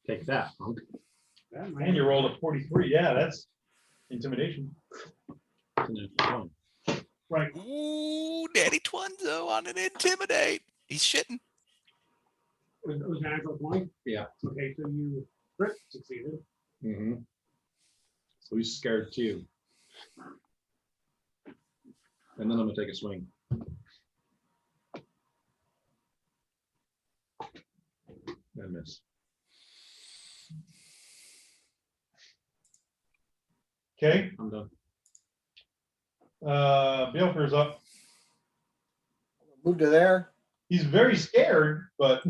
Take that, punk. And you rolled a 43. Yeah, that's intimidation. Right. Ooh, Daddy Twinzo on an intimidate. He's shitting. It was an actual point? Yeah. Okay, so you crit succeeded. Mm-hmm. So he's scared too. And then I'm gonna take a swing. I miss. Okay. I'm done. Bielker's up. Move to there. He's very scared, but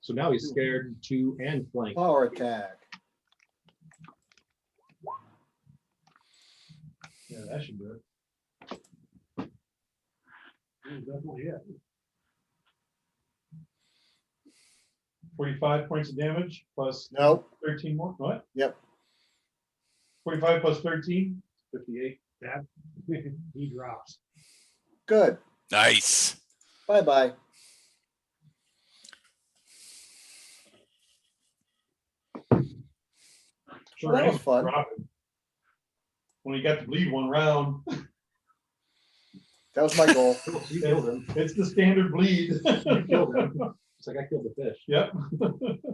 So now he's scared to and flank. Power attack. yeah, that should do it. Definitely it. 45 points of damage plus Nope. 13 more. What? Yep. 45 plus 13, 58. That he drops. Good. Nice. Bye-bye. Sure, Well, that was is fun. dropping. When he got to bleed one round, That was my goal. You killed him. it's the standard bleed. You killed him. It's like I killed the fish. Yep.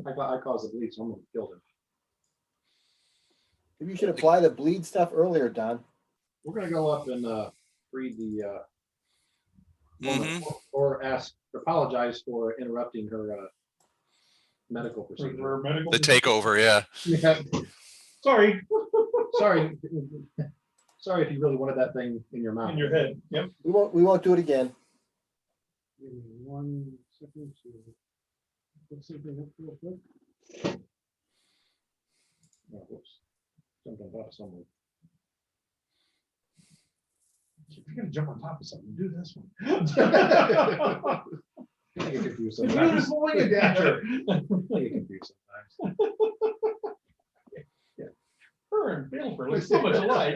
I caused the bleed, so I'm gonna kill him. Maybe you should apply the bleed stuff earlier, Don. We're gonna go up and read the woman, Mhm. or apologize for interrupting her medical procedure. For medical. The takeover, yeah. Yeah. Sorry. Sorry. Sorry if you really wanted that thing in your mouth. In your head. Yep. We won't do it again. Give me 1 second to put something up real quick. Oh, whoops. Jumped on top of somewhere. If you're gonna jump on top of something, do this one. I get confused You're sometimes. just pulling it after. I get confused sometimes. Her and Bielfer look so much alike.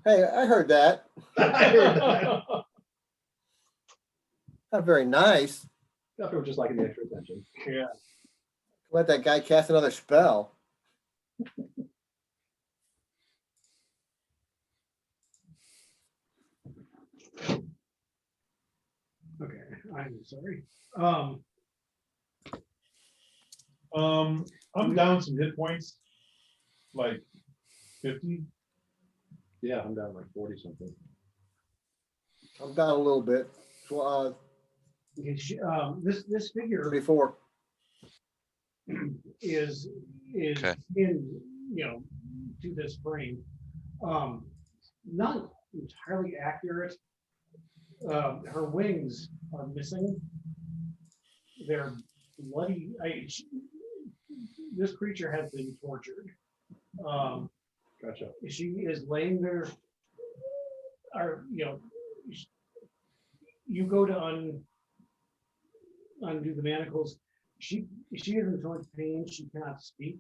Hey, I heard that. I heard that. Not very nice. They were just liking the extra attention. Yeah. Let that guy cast another spell. Okay. I'm sorry. I'm down some hit points, like 50. Yeah, I'm down like 40 something. I'm down a little bit. So, Okay, this figure 34. is Okay. in, to this frame. Not entirely accurate. Her wings are missing. They're bloody. This creature has been tortured. Gotcha. She is laying there. You go to undo the manacles. She is in so much pain she cannot speak.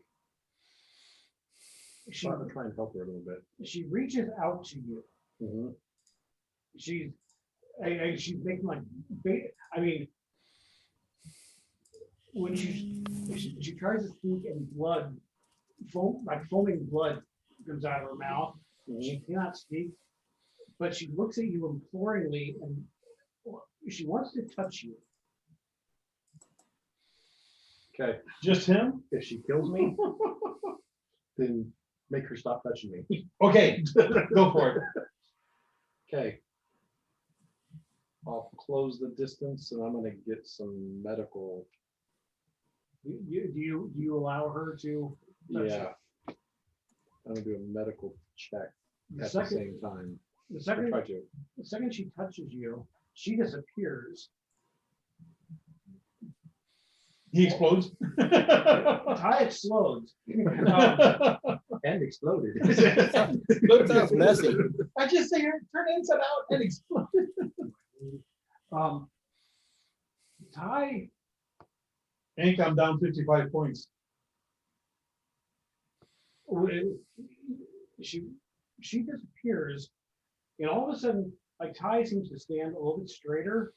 I'm gonna try and help her a little bit. She reaches out to you. Mm-hmm. She's making like, when she tries to speak and blood, foaming blood comes out of her mouth. Mm-hmm. She cannot speak, but she looks at you imploringly and she wants to touch you. Okay. Just him? If she kills me, then make her stop touching me. Okay, go for it. Okay. I'll close the distance and I'm gonna get some medical. Do you allow her to touch Yeah. you? I'm gonna do a medical check The at second- the same time. The second, Try to. the second she touches you, she disappears. He explodes. Ty explodes. And exploded. That sounds messy. I just say turn inside out and explode. Ty, Hank, I'm down 55 points. she disappears, and all of a sudden, like Ty seems to stand a little bit straighter.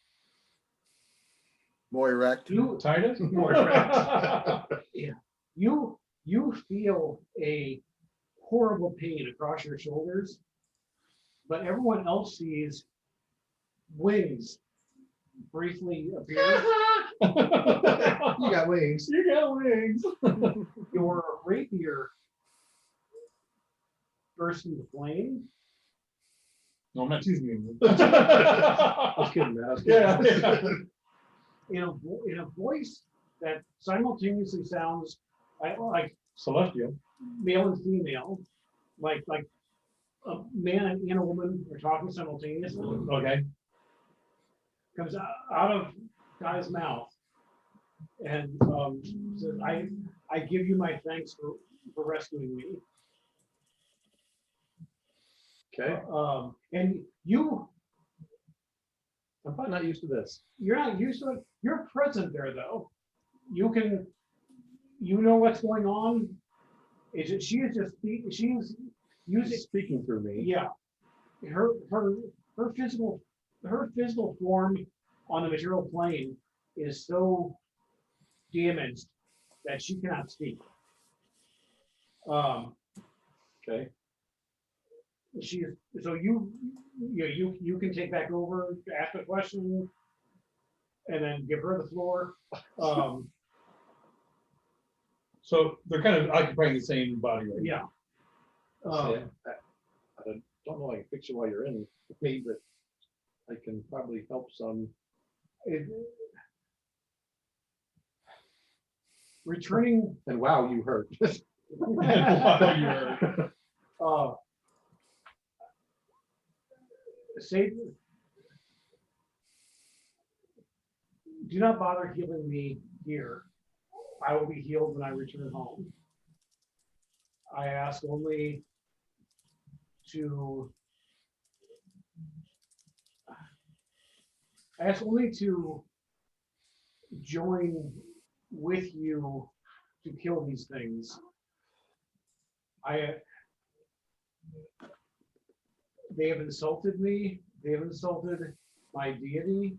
More erect. Titus? More erect. Yeah. You feel a horrible pain across your shoulders, but everyone else sees wings briefly appear. You got wings. You got wings. Your rapier bursts into flame. No, I'm not teasing you. I was kidding, man. I was kidding. Yeah. In a voice that simultaneously sounds like Celestial. male and female, like a man and a woman are talking simultaneously. Okay. Comes out of Guy's mouth and says, I give you my thanks for rescuing me. Okay. And I'm probably not used to this. you're not used to it. You're present there though. You know what's going on. She is just she's using Speaking through me. Yeah, her physical form on the material plane is so damaged that she cannot speak. Okay. You can take back over, ask a question, and then give her the floor. So they're kind of occupying the same body right Yeah. I don't know. I can fix it while you're in with me, but I can probably help some. Returning. And wow, you hurt. Wow, you hurt. Say, do not bother healing me here. I will be healed when I return home. I ask only to join with you to kill these things. They have insulted me. They have insulted my deity.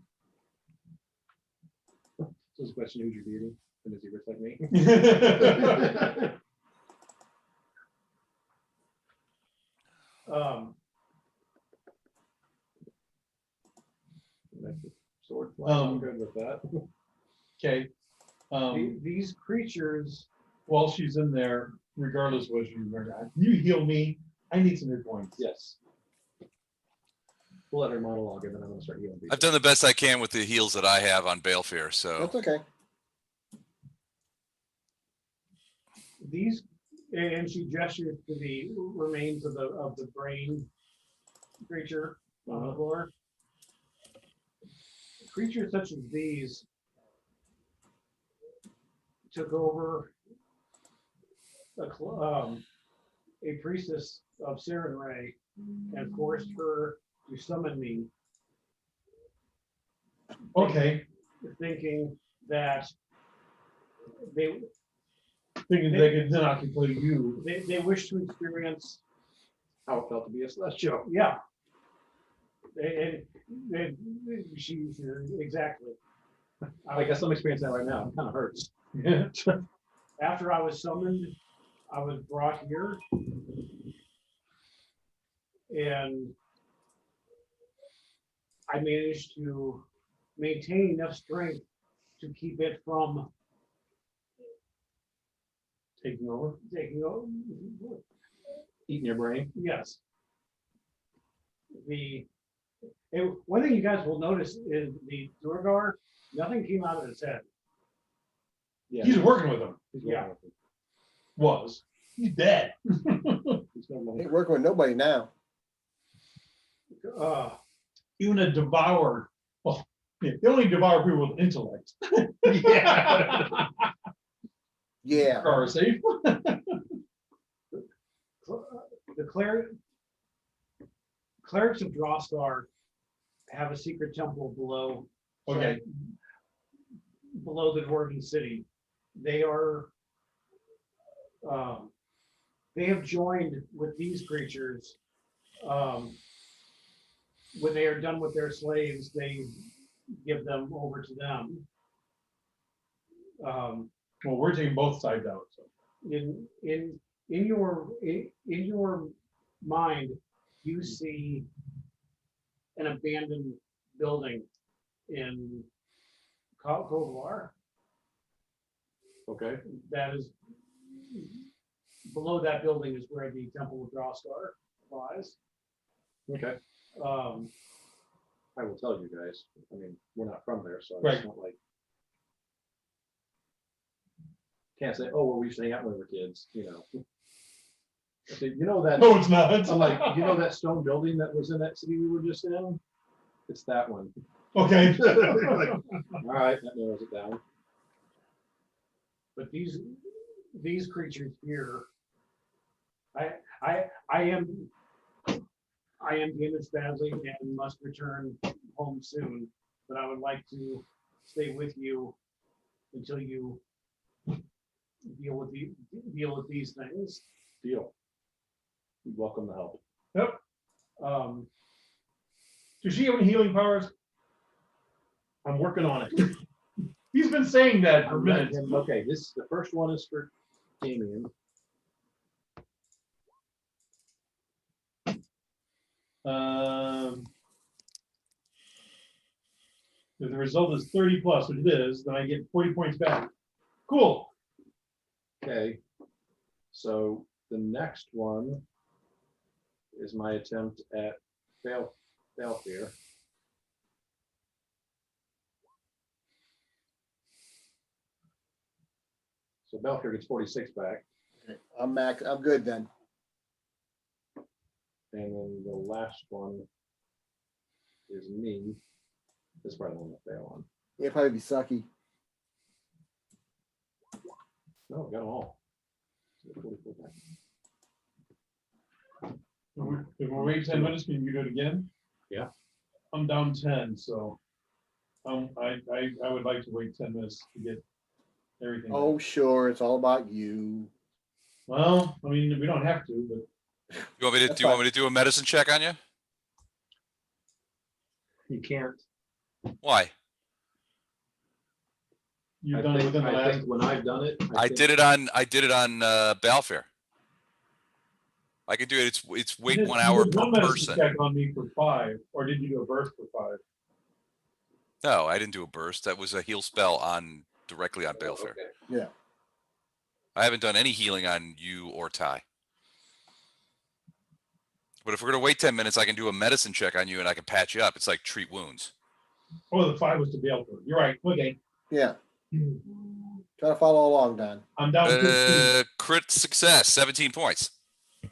So this question, who's your deity? And is he rich like me? So Sword fly, I'm good with that. Okay. These creatures, While she's in there, regardless of what you remember, you heal me. I need some hit points. Yes. We'll let her monologue and then I'm gonna start healing people. I've done the best I can with the heals that I have on Balefear, so That's okay. these, and she gestures to the remains of the brain creature on the floor. Creatures such as these took over a priestess of Saren Ray and forced her to summon me, Okay. thinking that they Thinking they could inoculate you. they wish to experience How it felt to be a celestial. yeah. She exactly. I guess I'm experiencing that right now. It kind of hurts. Yeah. After I was summoned, I was brought here, and I managed to maintain enough strength to keep it from Taking over. taking over. Eating your brain. Yes. One thing you guys will notice is the Durgar, nothing came out of his head. Yeah. He's working with them. He's Yeah. working with Was. He's dead. them. He's no longer- Ain't working with nobody now. Even a devourer. Well, yeah, they only devour people with intellect. Yeah. Yeah. Are safe. The clerics of Drawstar have a secret temple below. Okay. Below the Dwarven city. They are. They have joined with these creatures. When they are done with their slaves, they give them over to them. Well, we're taking both sides out. So. In your mind, you see an abandoned building in Kovar. Okay. That is below that building is where the Temple of Drawstar lies. Okay. I will tell you guys. I mean, we're not from there, so Right. it's not like can't say, oh, well, we used to hang out when we were kids, you know. I say, you know that. No, it's not. I'm like, you know that stone building that was in that city we were just in? It's that one. Okay. Like, all right, that narrows it down. But these creatures here, I am damaged badly and must return home soon. But I would like to stay with you until you deal with these things. Deal. We welcome the help. Yep. Um, Does she have any healing powers? I'm working on it. He's been saying that for minutes. Okay, the first one is for Damien. If the result is 30 plus, which it is, then I get 40 points back. Cool. Okay, so the next one is my attempt at Balefear. So Balefear gets 46 back, I'm good then. and then the last one is me. This is probably the one to fail on. It'd probably be sucky. No, got them all. So 44 back. If we wait 10 minutes, can you do it again? Yeah. I'm down 10, so I would like to wait 10 minutes to get everything. Oh, sure. It's all about you. Well, I mean, we don't have to, but you want me to That's do you want fine. me to do a medicine check on you? You can't. Why? you've I done it think, within the I last. think when I've done it, I think- did it on Balefear. I could do it. It's wait You did- 1 you hour did per one medicine person. check on me for 5, or did you do a burst for 5? No, I didn't do a burst. That was a heal spell directly on Balefare. Okay. Yeah. I haven't done any healing on you or Ty. But if we're gonna wait 10 minutes, I can do a medicine check on you and I can patch you up. It's like treat wounds. Oh, the 5 was to Balefare. You're right. Okay. Yeah. Try to follow along, Don. I'm down 15. Crit success, 17 points.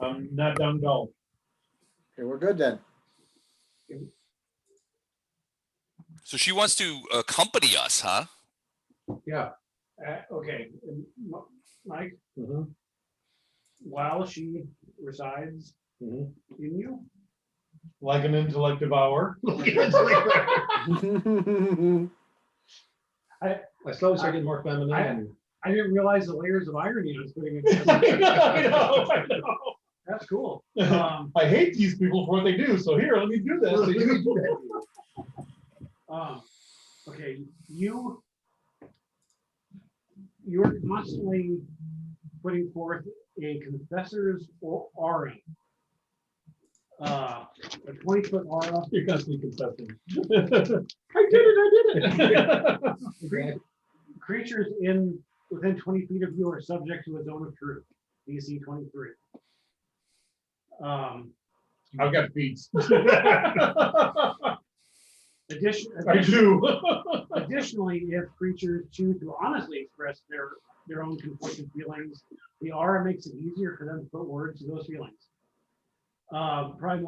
I'm not down at all. Okay, we're good then. So she wants to accompany us, huh? Yeah. Okay, Mike, Mhm. while she resides Mhm. in you, Like an intellect devour. I slowly start getting more feminine. and I didn't realize the layers of irony I was putting in this. I know. That's cool. I hate these people for what they do, so here, let me do this. Okay, you're constantly putting forth a confessor's aura. A 20-foot aura. You're constantly confessing. I did it. Creatures within 20 feet of you are subject to a zone of truth. DC 23. I've got beats. Additionally, if creatures choose to honestly express their own conflicting feelings, the aura makes it easier for them to put words to those feelings. Probably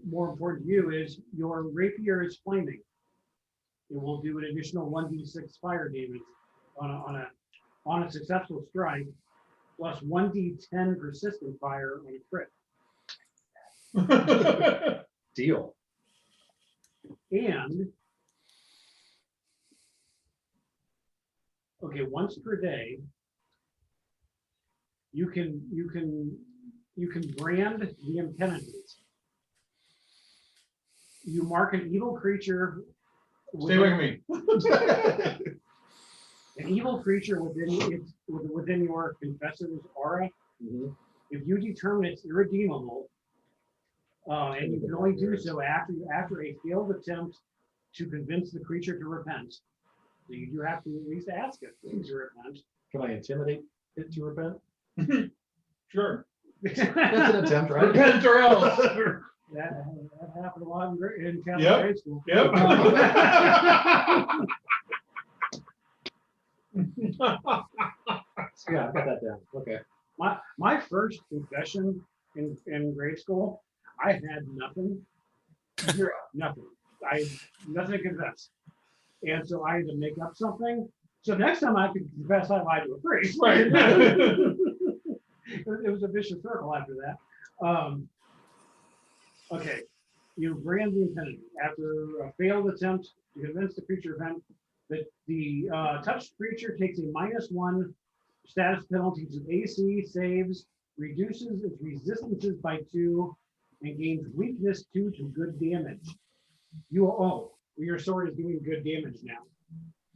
more important to you is your rapier is flaming. It will do an additional 1d6 fire damage on a successful strike, plus 1d10 persistent fire on a crit. Deal. And okay, once per day, you can brand the impenitent. You mark an evil creature. Stay with me. An evil creature within your confessor's aura. Mhm. If you determine it's irredeemable, and you can only do so after a failed attempt to convince the creature to repent. So you do have to at least ask it to repent. Can I intimidate it to repent? Sure. That's an attempt, right? Repent or else. That happened a lot in Catholic Yep. high school. Yep. Yeah, I got that down. Okay. My first confession in grade school, I had nothing. Zero, nothing. Nothing to confess. And so I had to make up something. So next time I could confess I lied to a priest. Right. It was a vicious circle after that. Okay. You brand the impenitent. After a failed attempt to convince the creature event that the touched creature takes a -1 status penalty to AC saves, reduces its resistances by 2, and gains weakness 2 to good damage. Your sword is doing good damage now.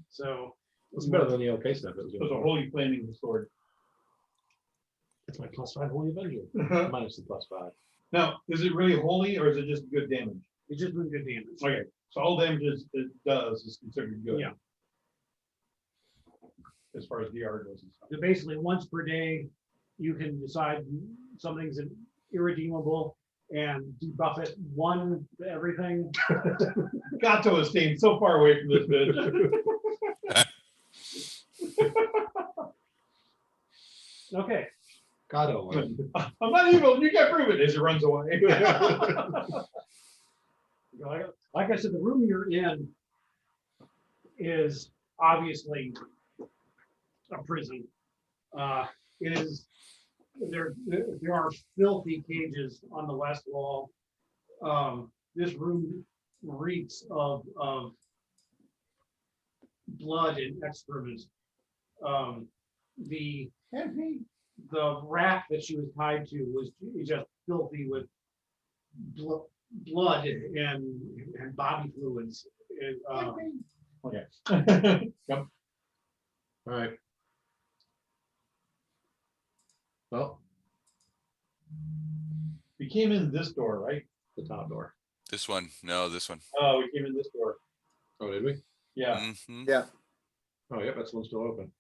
So It's better than the okay stuff. It was a holy flaming sword. It's my +5 holy avenger. Minus the +5. Now, is it really holy or is it just good damage? it's just doing good damage. Okay, so all damage it does is considered good. Yeah. As far as DR goes and stuff. So basically, once per day, you can decide something's irredeemable and debuff it 1 to everything. Gato is staying so far away from this bitch. Okay. Gato. I'm not evil. You can't prove it as it runs away. Like I said, the room you're in is obviously a prison. It is. There are filthy cages on the west wall. This room reeks of blood and excrement. The rack that she was tied to was just filthy with blood and body fluids. Okay. Yep. All right. Well, We came in this door, right? the top door. This one, no, this one. Oh, we came in this door. Oh, did we? Yeah. Mhm. Yeah. Oh, yep, that's one still open.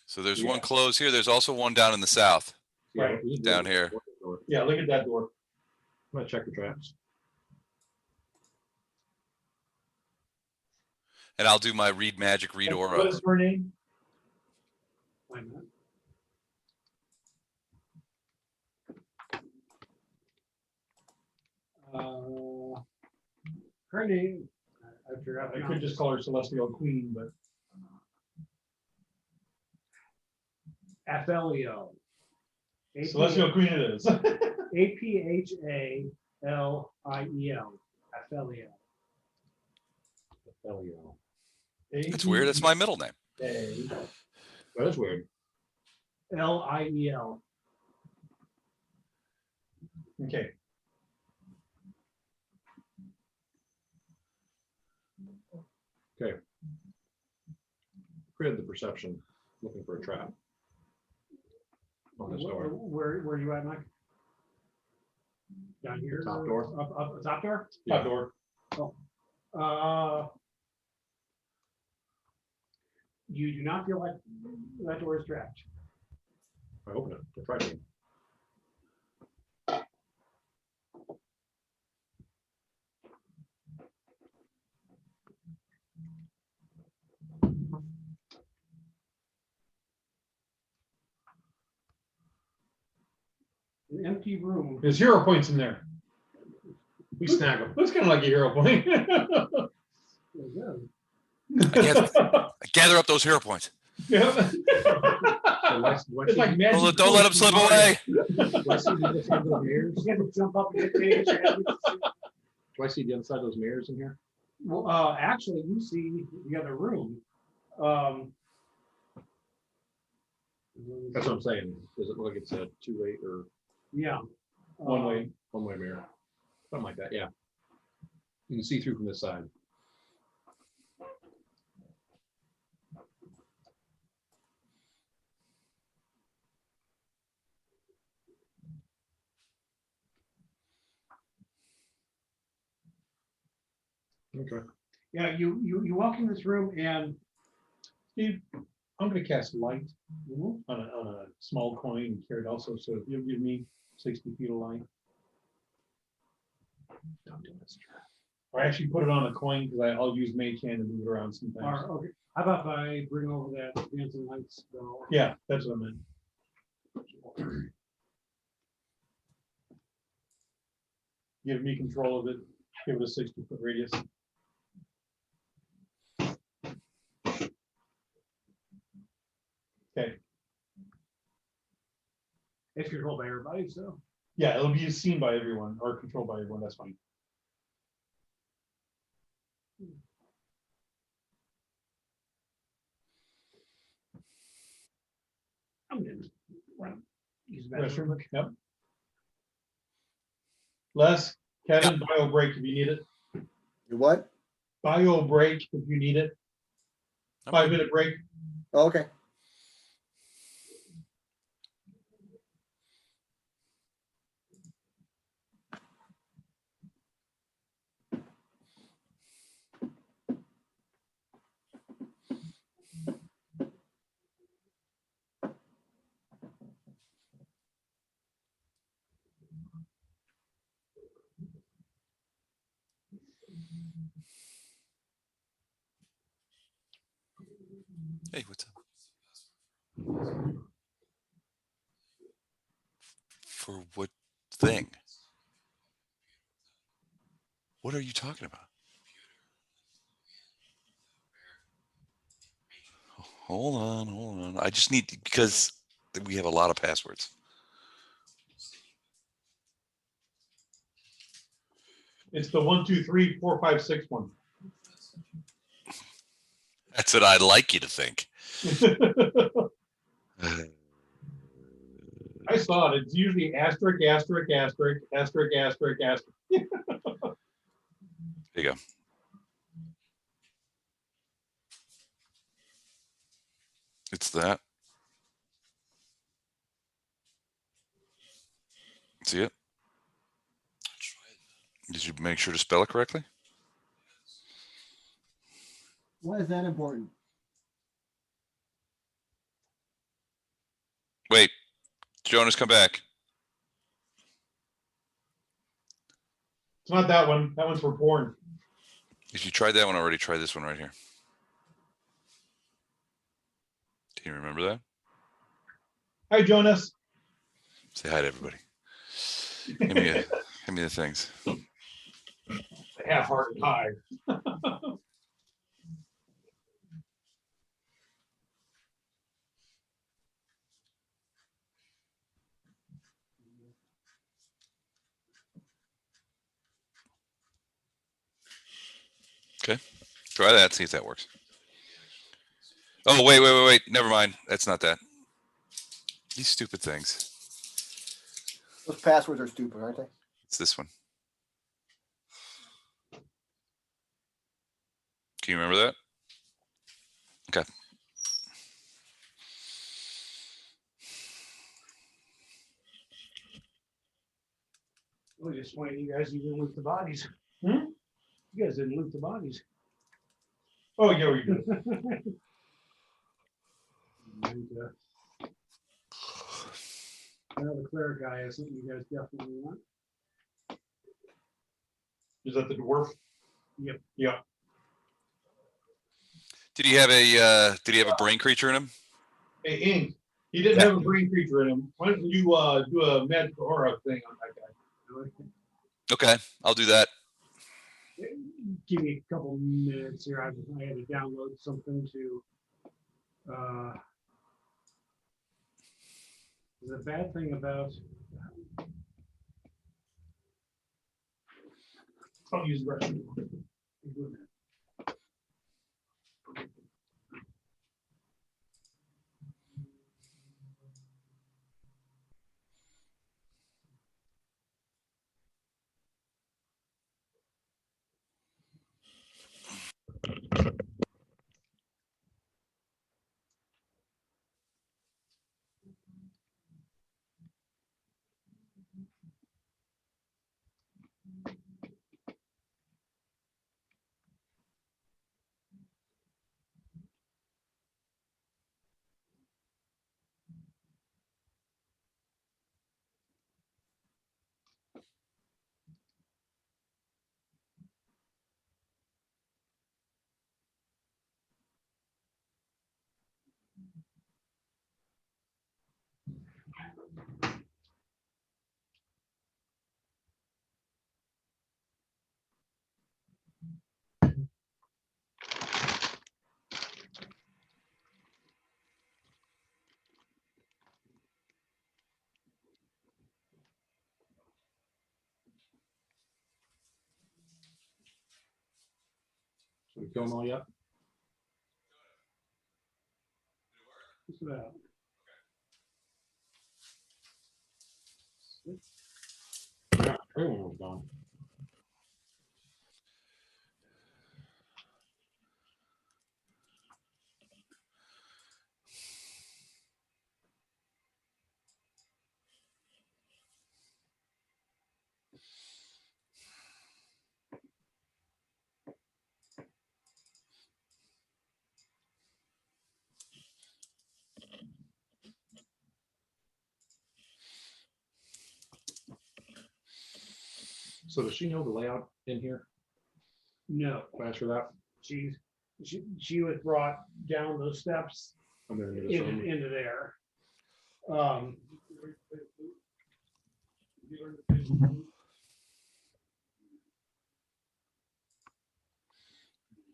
So there's Yeah. one closed here. There's also one down in the south. Yeah, Right. there's a Down door. here. Door. Yeah, look at that door. I'm gonna check the traps. And I'll do my read magic, read What aura. is her name? Why not? Her name, I forgot. I could just call her Celestial Queen, but Aphelio. Celestial Queen it is. Aphalliel. Aphelio. Elio. It's weird. It's my middle name. That is weird. Liel. Okay. Created the perception, looking for a trap. On this door. Where you at, Mike? Down here? Top door. Up the top door? Top door. You do not feel like that door is trapped. I open it. I try to. An empty room. There's hero points in there. We snag them. Looks kind of like a hero point. I gather up those hero points. Yeah. It's like magic. Don't let them slip away. Do I see the other side of those mirrors? You have to jump up and get the Do I see the other side of those mirrors in here? Well, actually, you see the other room. That's what I'm saying. Does it look like it's a 2-way or Yeah. One-way. one-way mirror? Something like that, yeah. You can see through from this side. Okay. Yeah, you walk in this room and Steve, I'm gonna cast light on a small coin and carry it also, so if you'll give me 60 feet of light. Don't do this. Or actually put it on a coin, because I'll use mage hand to move it around sometimes. okay. How about if I bring over that dancing lights spell? Yeah, that's what I meant. Give me control of it, give it a 60-foot radius. Okay, It's controlled by everybody, so. yeah, it'll be seen by everyone or controlled by everyone, that's fine. I'm gonna use the bathroom. Restroom, yep. Les, Kevin, bio break if you need it. You what? Bio break if you need it. 5-minute break. Okay. Hey, what's up? For what thing? What are you talking about? Hold on. I just need, because we have a lot of passwords. It's the 1, 2, 3, 4, 5, 6 one. That's what I'd like you to think. I saw it. It's usually asterisk, asterisk, asterisk, asterisk, asterisk, asterisk. There you go. It's that. See it? Did you make sure to spell it correctly? Why is that important? Wait, Jonas, come back. It's not that one. That one's for porn. If you tried that one already, try this one right here. Do you remember that? Hi, Jonas. Say hi to everybody. Give me the things. Half heart and high. Okay, try that. See if that works. Oh, wait. Never mind. That's not that. These stupid things. Those passwords are stupid, aren't they? It's this one. Can you remember that? Okay. We just wanted you guys didn't loot the bodies. Hmm? You guys didn't loot the bodies. Oh, yeah, we do. And, now the cleric guy is something you guys definitely want. Is that the dwarf? Yep. Yeah. Did he have a brain creature in him? Hey, Ink. He didn't have a brain creature in him. Why don't you do a magic aura thing on that guy? Okay, I'll do that. Give me a couple minutes here. I had to download something to. The bad thing about. I'll use the restroom. So we kill them all yet? Just about. Yeah, everyone was gone. So does she know the layout in here? No, Flash for that? she was brought down those steps I'm gonna do this into, one. into there.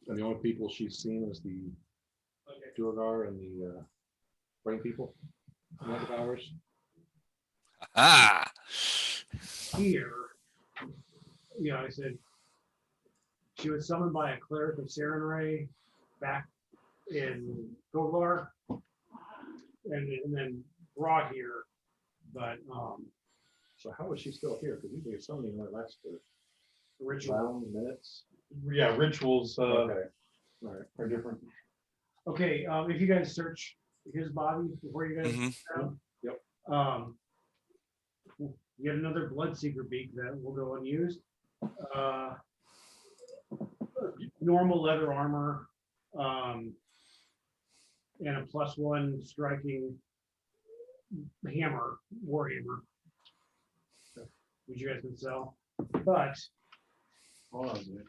And the only people she's seen is the Durgar and the brain people. Devourers. Ah. Here, I said she was summoned by a cleric of Sarenrae back in Goldvar, and then brought here. But So how is she still here? Because usually somebody in that last ritual. round minutes. Yeah, rituals Okay. All right. are different. Okay, if you guys search his body before you guys. Yep. Get another Bloodseeker beak that will go unused. Normal leather armor, And a +1 striking hammer, warhammer, which you guys can sell. But Hold on a minute.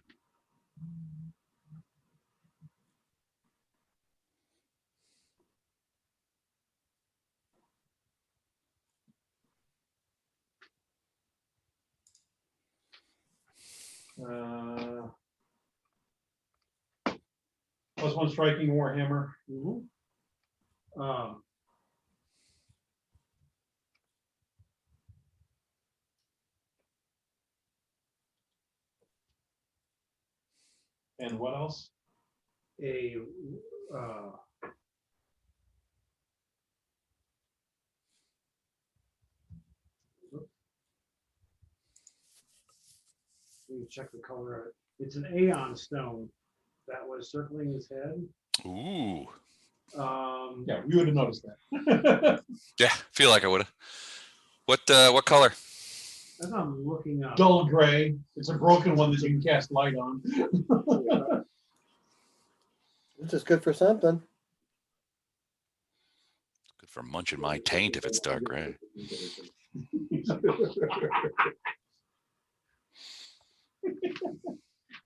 +1 striking warhammer. um, And what else? a uh, let me check the color of it. It's an Aeon stone that was circling his head. Ooh. Yeah, we would have noticed that. Yeah, feel like I would have. What color? That's what I'm looking up. Dull gray. It's a broken one that you can cast light on. This is good for something. Good for munching my taint if it's dark gray.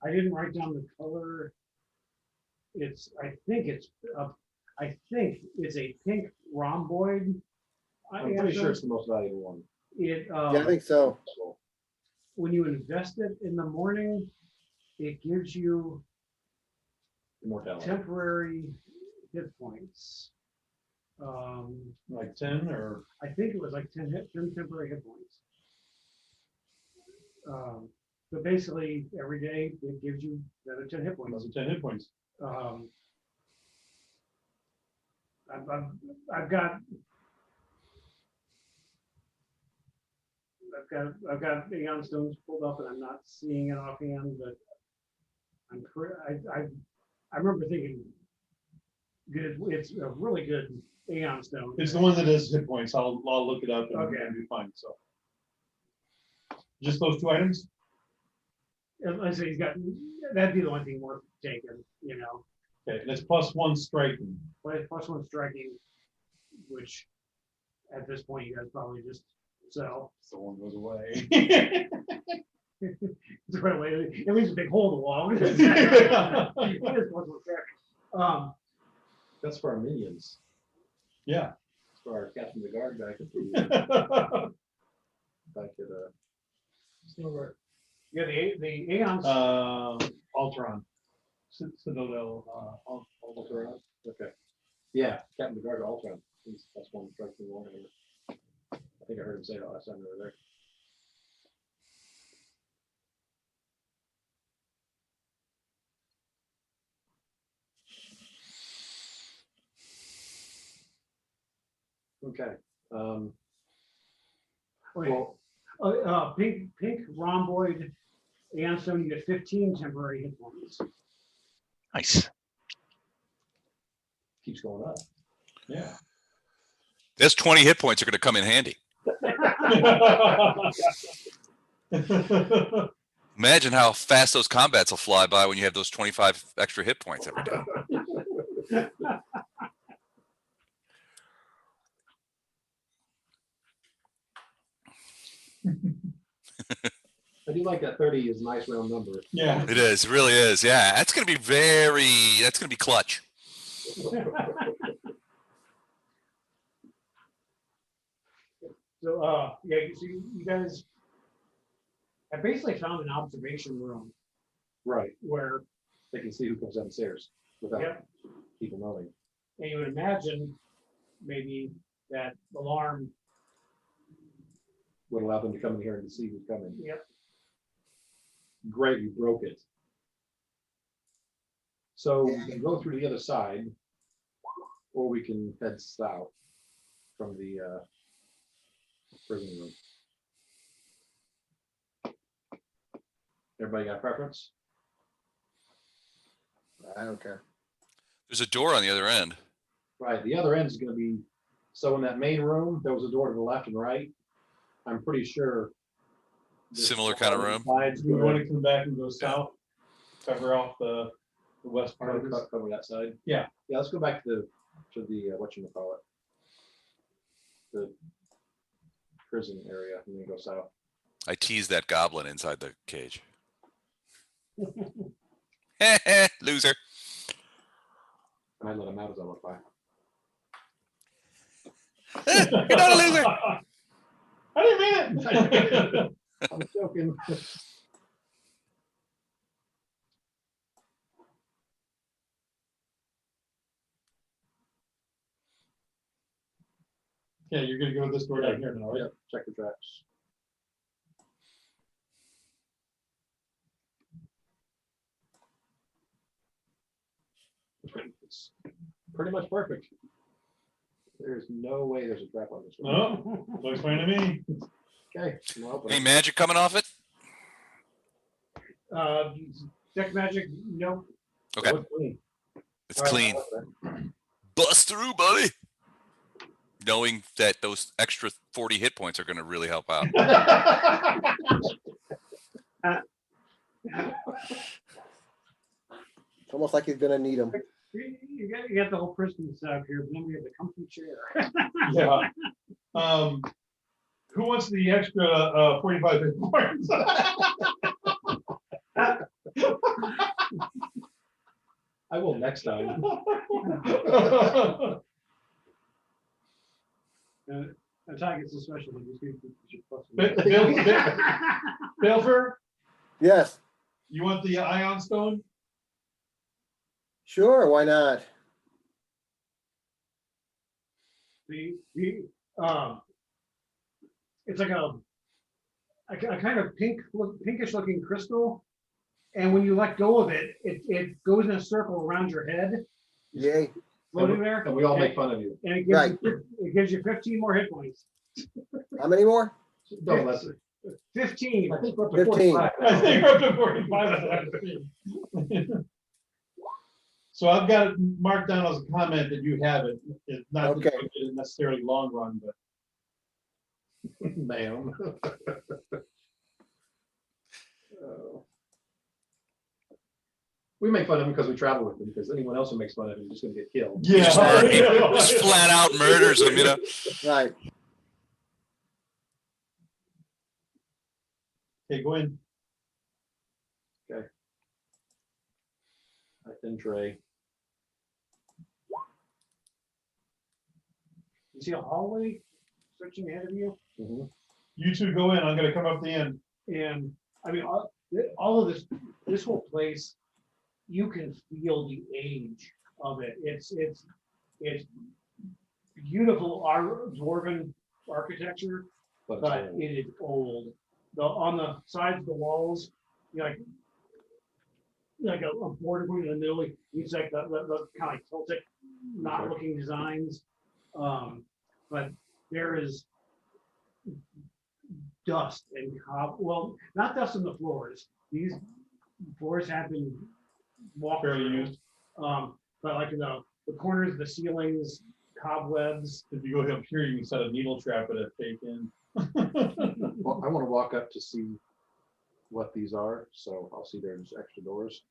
I didn't write down the color. I think it's a pink rhomboid. I'm pretty sure it's the most valuable one. It Yeah, I think so. when you invest it in the morning, it gives you Immortality. temporary hit points. Like 10 or I think it was like 10 temporary hit points. So basically, every day it gives you another 10 hit points. another 10 hit points. I've got Aeon stones pulled up, and I'm not seeing it offhand, but I remember thinking, good. It's a really good Aeon stone. It's the one that does hit points. I'll look it up and, Okay. and be fine. So just those 2 items. I say he's got. That'd be the one thing worth taking, you know. Okay, and it's +1 striking. +1 striking, which at this point you guys probably just sell. So one goes away. It's right away. It leaves a big hole in the wall. It is +1 striking. That's for our minions. Yeah. It's for our Captain the Guard back at the Yeah, the Aeons. Alteron. Citadel. Alteron. Okay. Yeah, Captain the Guard Alteron. That's one striking one. I think I heard him say that last time we were there. Okay. Wait, pink rhomboid Aeon stone, you get 15 temporary hit points. Nice. Keeps going up. Yeah. Those 20 hit points are going to come in handy. Imagine how fast those combats will fly by when you have those 25 extra hit points every day. I do like that 30 is a nice round number. Yeah. It is. It really is. Yeah. That's going to be that's going to be clutch. So, yeah, so you guys, I basically found an observation room Right. where, They can see who comes downstairs without Yep. people knowing. and you would imagine maybe that alarm. Would allow them to come in here and see who's coming. Yep. Great, you broke it. So we can go through the other side, or we can head south from the prison room. Everybody got a preference? I don't care. There's a door on the other end. Right, the other end is gonna be, so in that main room, there was a door to the left and right. I'm pretty sure. this Similar kind of room. sides We go- want to come back and go south, cover off the the west part of this. Cover that side. Yeah. Yeah, let's go back to the whatchamacallit, the prison area, and then go south. I teased that goblin inside the cage. Loser. And I let him out as I went by. You're not a loser. I didn't mean it. I'm joking. Yeah, you're gonna go this door down here now, right? Yeah, check the tracks. It's pretty much perfect. There's no way there's a trap on this one. No, looks fine to me. Okay. Well, Any magic coming off it? Deck magic, nope. Okay. It's clean. Bust through, buddy. Knowing that those extra 40 hit points are going to really help out. It's almost like he's gonna need them. You got the whole prison setup here, but then we have the comfy chair. Yeah. Who wants the extra 45 hit points? I will next time. Attack is a special. Balefur, Yes, you want the ion stone? sure, why not? It's like a kind of pinkish looking crystal, and when you let go of it, it goes in a circle around your head, Yay. floating there, And we all make fun of you. and it gives you 15 more hit points. How many more? No, less. 15. I think we're up to 15. 45. I think we're up to 45. So I've got it marked down as a comment that you have it. It's not Okay. necessarily long run, but. Ma'am. We make fun of him because we travel with him, because anyone else who makes fun of him is just gonna get killed. Yeah. Just flat out murders them, you know. Right. Okay, go in. I think Trey. You see a hallway stretching ahead of you, You two go in. I'm gonna come up the end. and I mean, all of this whole place, you can feel the age of it. It's beautiful dwarven architecture, but it is old. On the sides of the walls, like a border going in the middle, it's like the kind of Celtic, not looking designs. But there is dust and well, not dust on the floors. These floors have been walked Fairly through. used. But like in the corners, the ceilings, cobwebs. If you go up here, you can set a needle trap at a take in. Well, I want to walk up to see what these are, so I'll see there's extra doors.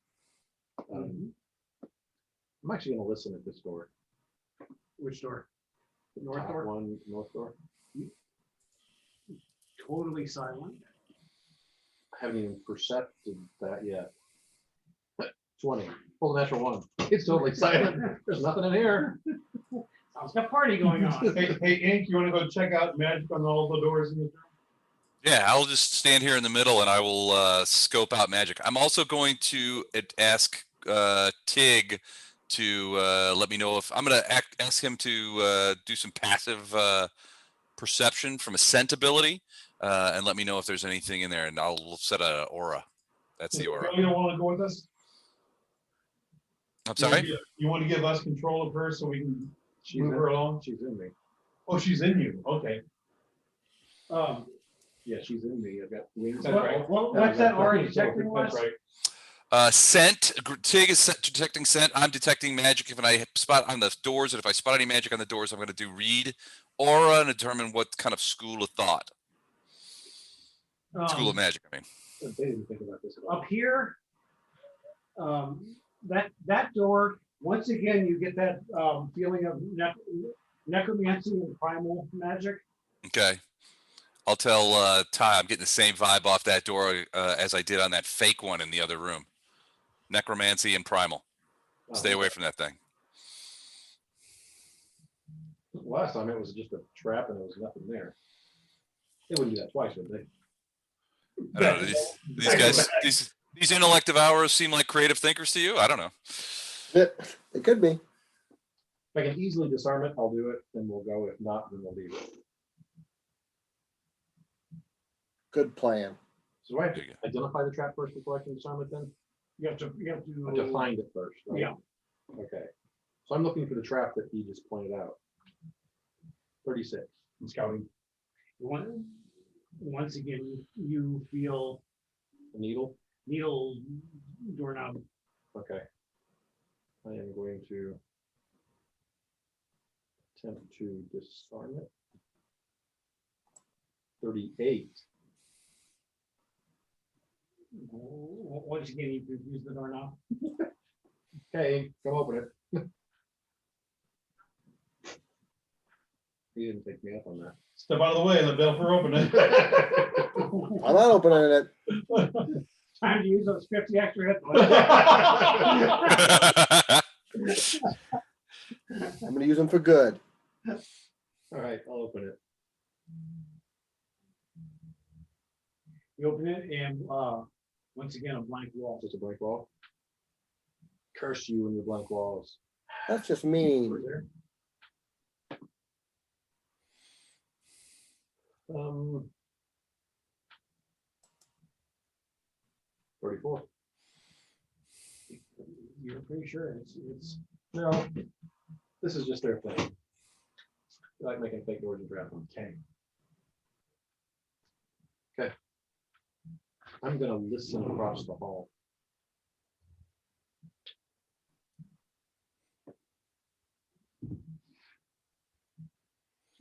I'm actually going to listen at this door. Which door? The North top door? one, north door. Totally silent. I haven't even percepted that yet. 20. Pull the natural one. It's totally silent. There's nothing in here. Sounds like a party going on. Hey, Ink, you want to go check out magic on all the doors in the room? Yeah, I'll just stand here in the middle and I will scope out magic. I'm also going to ask Tig to let me know if I'm going to ask him to do some passive perception from a scent ability and let me know if there's anything in there, and I'll set a aura. That's the aura. You don't want to go with us? I'm sorry? You want to give us control of her so we can move her along? She's in me. Oh, she's in you. Okay. Yeah, she's in me. I've got wings. What's that aura detecting was? That's right. Scent. Tig is detecting scent. I'm detecting magic. If I spot on the doors, and if I spot any magic on the doors, I'm going to do read aura and determine what kind of school of thought. School of magic, I mean. They didn't think about this at all. Up here, that door, once again, you get that feeling of necromancy and primal magic. Okay. I'll tell Ty I'm getting the same vibe off that door as I did on that fake one in the other room. Necromancy and primal. Stay away from that thing. Last time it was just a trap and there was nothing there. They wouldn't do that twice, would they? I don't know. These guys, these intellect devourers seem like creative thinkers to you? I don't know. It could be. If I can easily disarm it, I'll do it, then we'll go. If not, then we'll leave it. Good plan. So do I have to identify the trap first before I can disarm it then? You have I have to find it first, right? Yeah. Okay. So I'm looking for the trap that he just pointed out. 36. I'm scouting. Once again, you feel A needle. Doorknob. Okay. I am going to attempt to disarm it. 38. Once again, you use the doorknob. Okay, come open it. He didn't take me up on that. Step out of the way, let Belfer open it. I'm not opening it. Time to use those 50 extra hit points. I'm going to use them for good. All right, I'll open it. You open it, and once again, a blank wall. Just a blank wall. Curse you and your blank walls. That's just mean. Over there. 34. You're pretty sure it's No, this is just their thing. They like making fake doors and draft them. Okay. Okay. I'm gonna listen across the hall.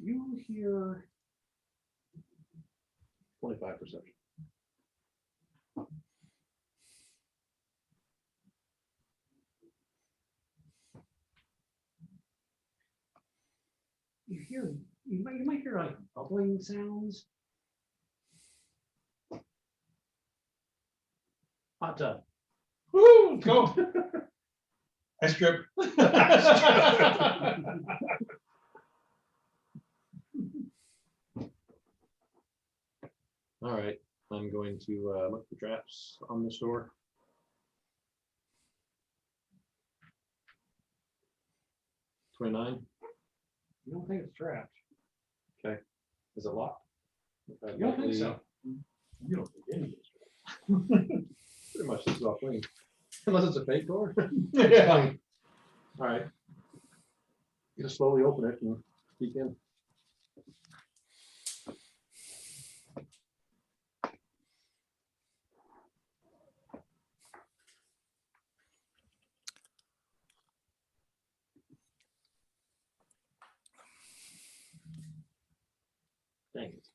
you hear 25 perception. you might hear like bubbling sounds. Hot tub. Woo, go. I strip. All right, I'm going to look for traps on this door. $29. You don't think it's trapped. Okay, is it locked? You don't think so? You don't think any of it's trapped. Pretty much this is all clean, unless it's a fake door. Yeah. Fine. All right, you just slowly open it and peek in. Dang it.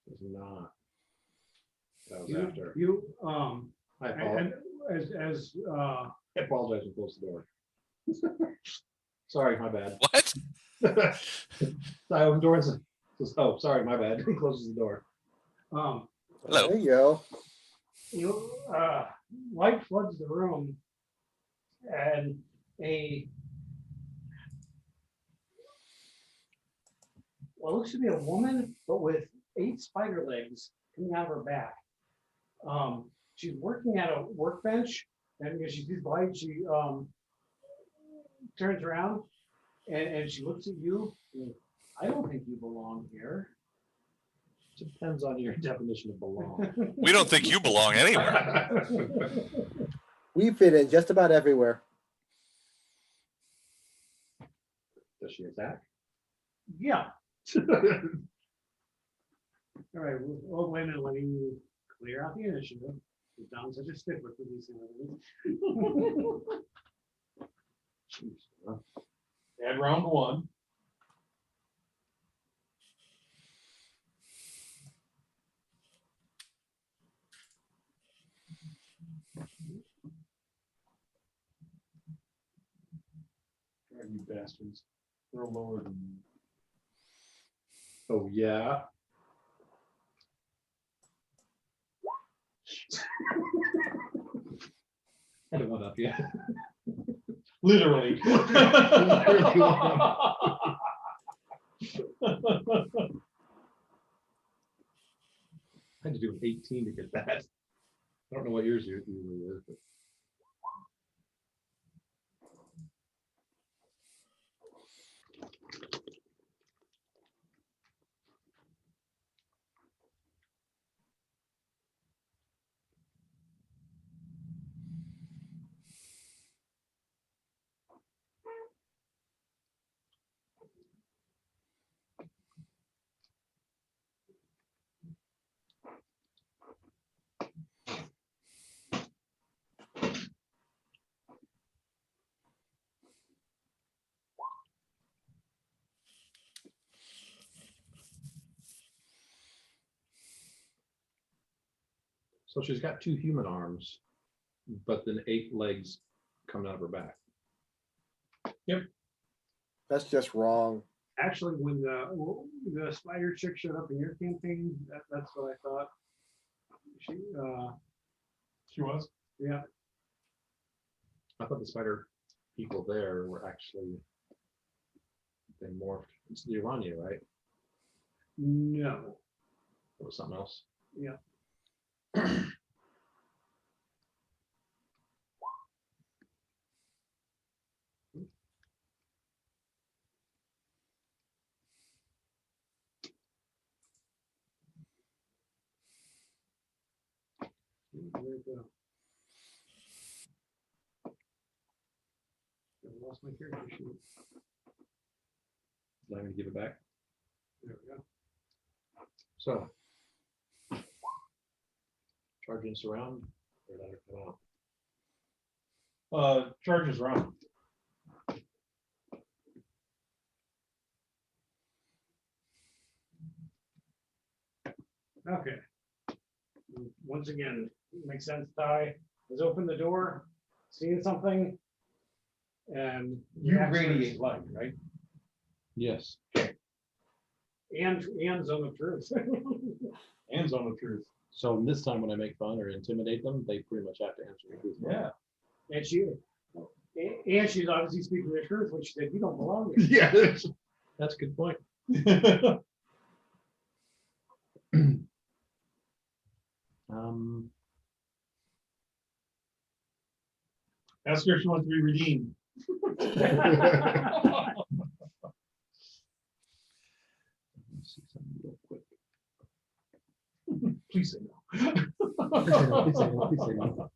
It's not. That was after. I apologize. I apologize and close the door. Sorry, my bad. What? I open the door and says, oh, sorry, my bad. He closes the door. Hello. There you go. Light floods the room, and what looks to be a woman, but with 8 spider legs coming out of her back. She's working at a workbench, and because she sees the light, she turns around and she looks at you. I don't think you belong here. Depends on your definition of belong. We don't think you belong anywhere. We fit in just about everywhere. Does she attack? Yeah. All right, we'll wait a minute, letting you clear out the initiative. You've done such a stickler for these things. Add round 1. bastards. They're lower than. Oh, yeah. I don't want up yet. Literally. Literally one I had to do an 18 to get that. I don't know what yours usually is, but. So she's got 2 human arms, but then 8 legs coming out of her back. That's just wrong. Actually, when the spider chick showed up in your campaign, that's what I thought. She was. Yeah. I thought the spider people there were actually, they morphed. It's the Irania, right? No. It was something else. Yeah. Where'd it go? I lost my character sheet. Let me give it back. There we go. So. Charge and surround. Or let her come out. Charges round. Okay. Once again, makes sense. Ty has opened the door, seen something, and You reacts to it. radiate light, right? Yes. and zone of truth. And zone of truth. So this time when I make fun or intimidate them, they pretty much have to answer the truth. Yeah. And she's obviously speaking the truth when she said you don't belong here. Yeah. That's a good point. Ask her if she wants to be redeemed. See something real quick. Please say no. Please say no, please say no.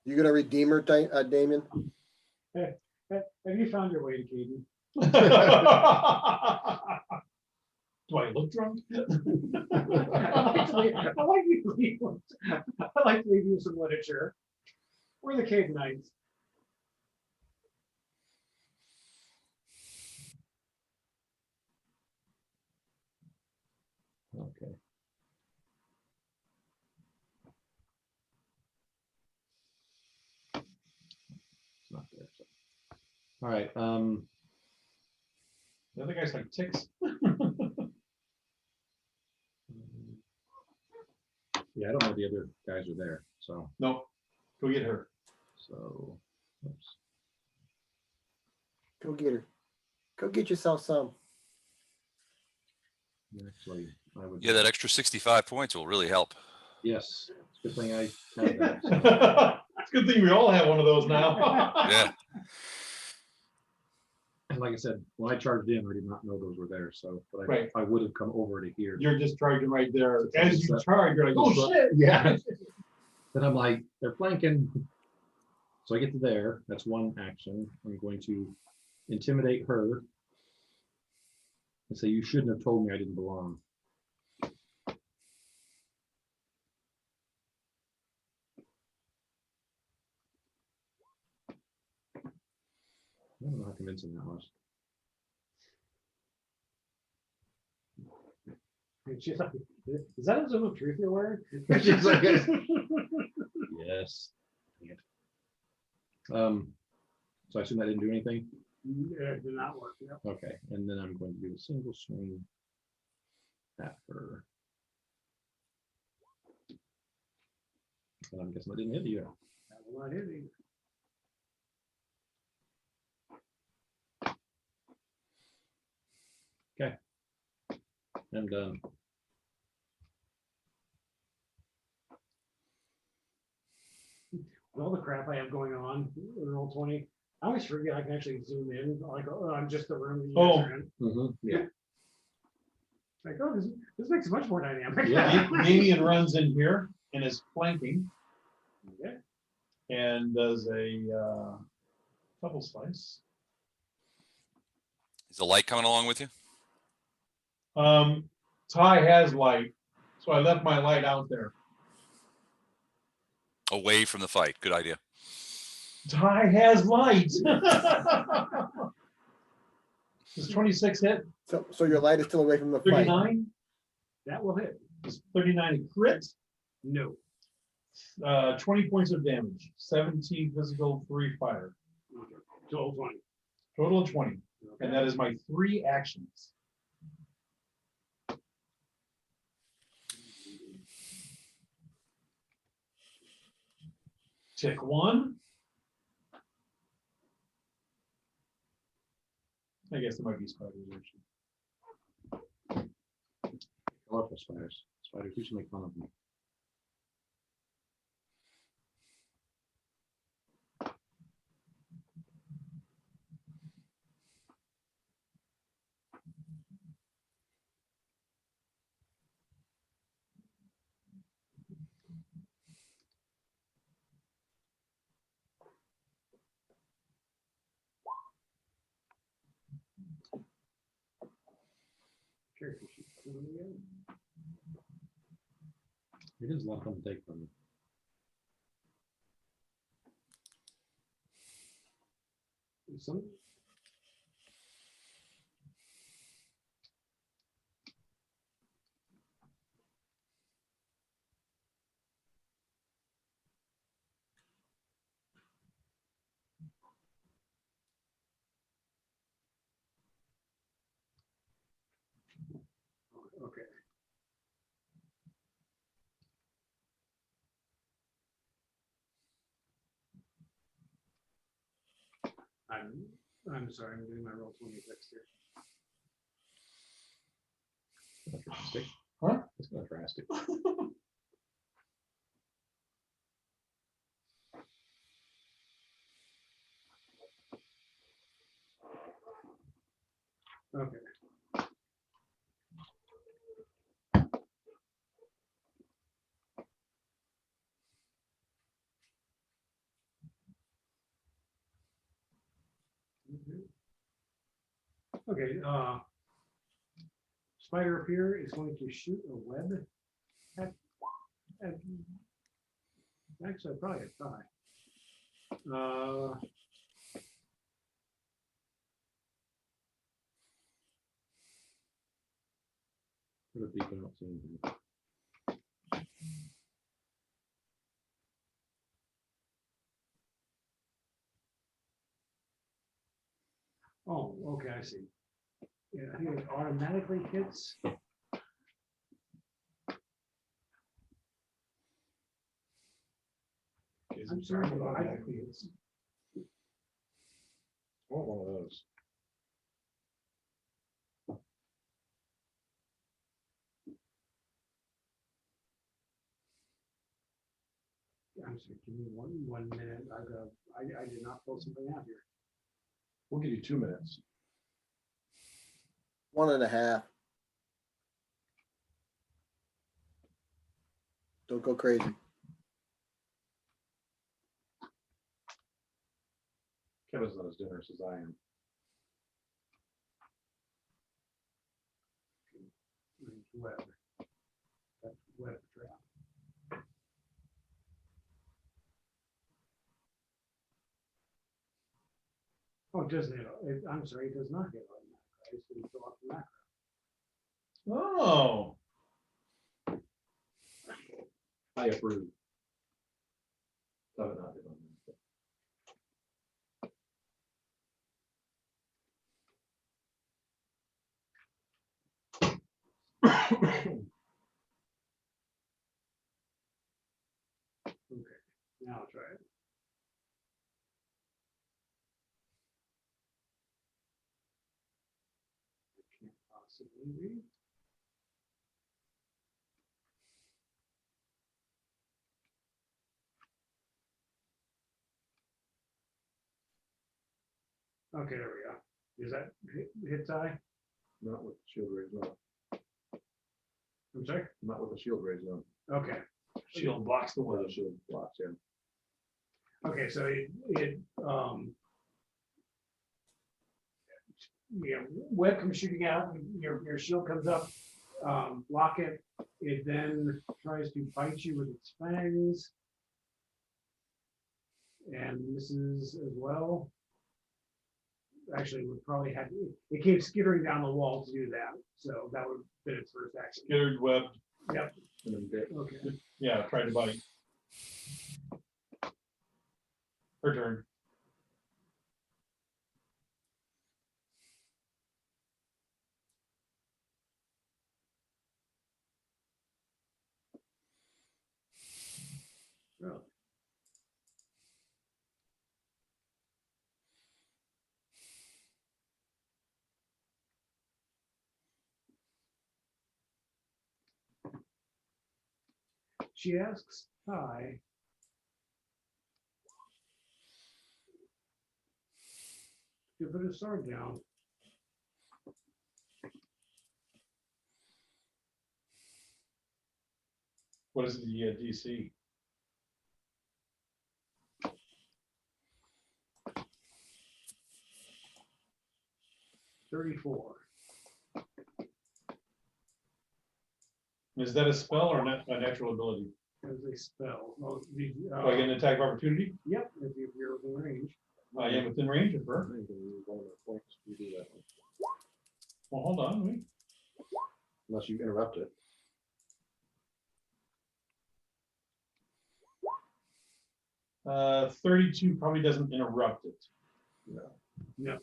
You gonna redeem her, Damien? Have you found your way to Caden? Do I look drunk? I like to leave you some literature. We're the Cave Knights. Okay. It's not there. So. All right. The other guy's like ticks. Yeah, I don't know the other guys are there. So Nope. Go get her. so oops. Go get her. Go get yourself some. Actually, I would. Yeah, that extra 65 points will really help. Yes, it's a good thing I have that. So. It's a good thing we all have one of those now. Yeah. And like I said, when I charged in, I did not know those were there. So, but Right. I would have come over to here. You're just charging right there. So As you charge, you're like, oh So- shit. Yeah. Then I'm like, they're flanking. So I get to there. That's one action. I'm going to intimidate her and say, you shouldn't have told me I didn't belong. I don't know how convincing that was. And she's like, is that a zone of truth you're wearing? She's like, yes. So So I assume that didn't do anything? It did not work. Yep. Okay, and then I'm going to do a single swing at her. And I'm guessing I didn't hit you. That will not hit either. I'm done. With all the crap I have going on in roll 20, I always forget I can actually zoom in, like, oh, I'm just the room that you Oh. guys are in. Yeah. Like, oh, this makes it much more dynamic. Yeah. Damien runs in here and is flanking Okay. and does a double slice. Is the light coming along with you? Ty has light, so I left my light out there. Away from the fight. Good idea. Ty has light. Does 26 hit? So your light is still away from the fight. 39? That will hit. Is 39 a crit? No. 20 points of damage. 17 physical, 3 fire. Okay. Total 20. Total of 20. Okay. And that is my 3 actions. Tick 1. I guess there might be spiders actually. Colorful spiders. Spiders used to make fun of me. Character sheet. It is a lot of fun to take from me. Some. Okay. I'm sorry, I'm doing my roll 26 here. That's drastic. Huh? It's not drastic. Okay. Okay, spider up here is going to shoot a web at actually probably a tie. Put it deep, I don't see anything. Oh, okay, I see. Yeah, I think it automatically hits. I'm sorry, I want one of those. I'm sorry, give me one minute. I did not pull something out here. We'll give you 2 minutes. 1.5. Don't go crazy. Kevin's not as generous as I am. Web. That's web trap. Oh, it doesn't hit. I'm sorry, it does not hit automatic. I just didn't fill out the macro. Oh. I approve. So not hit on that. Now I'll try it. I can't possibly read. Okay, there we go. Is that hit tie? Not with the shield raise, no. I'm sorry? Not with the shield raise, no. Okay. Shield blocks the Or way. the shield blocks, yeah. Okay, so web comes shooting out, your shield comes up, block it. It then tries to bite you with its fangs. And misses as well. Actually, would probably have, it came skittering down the wall to do that. So that would have been its first action. Skittered, webbed. Yep. And then bit. Okay. Yeah, tried to bite. Her turn. Really? She asks, hi. You put his sword down. What is the DC? $34. Is that a spell or not a natural ability? As a spell. Well, Do I get an attack of opportunity? Yep, if you're within range. I am within range of her. You can use one of the points to do that one. Well, hold on, wait. Unless you interrupt it. Uh, 32 probably doesn't interrupt it. No. No.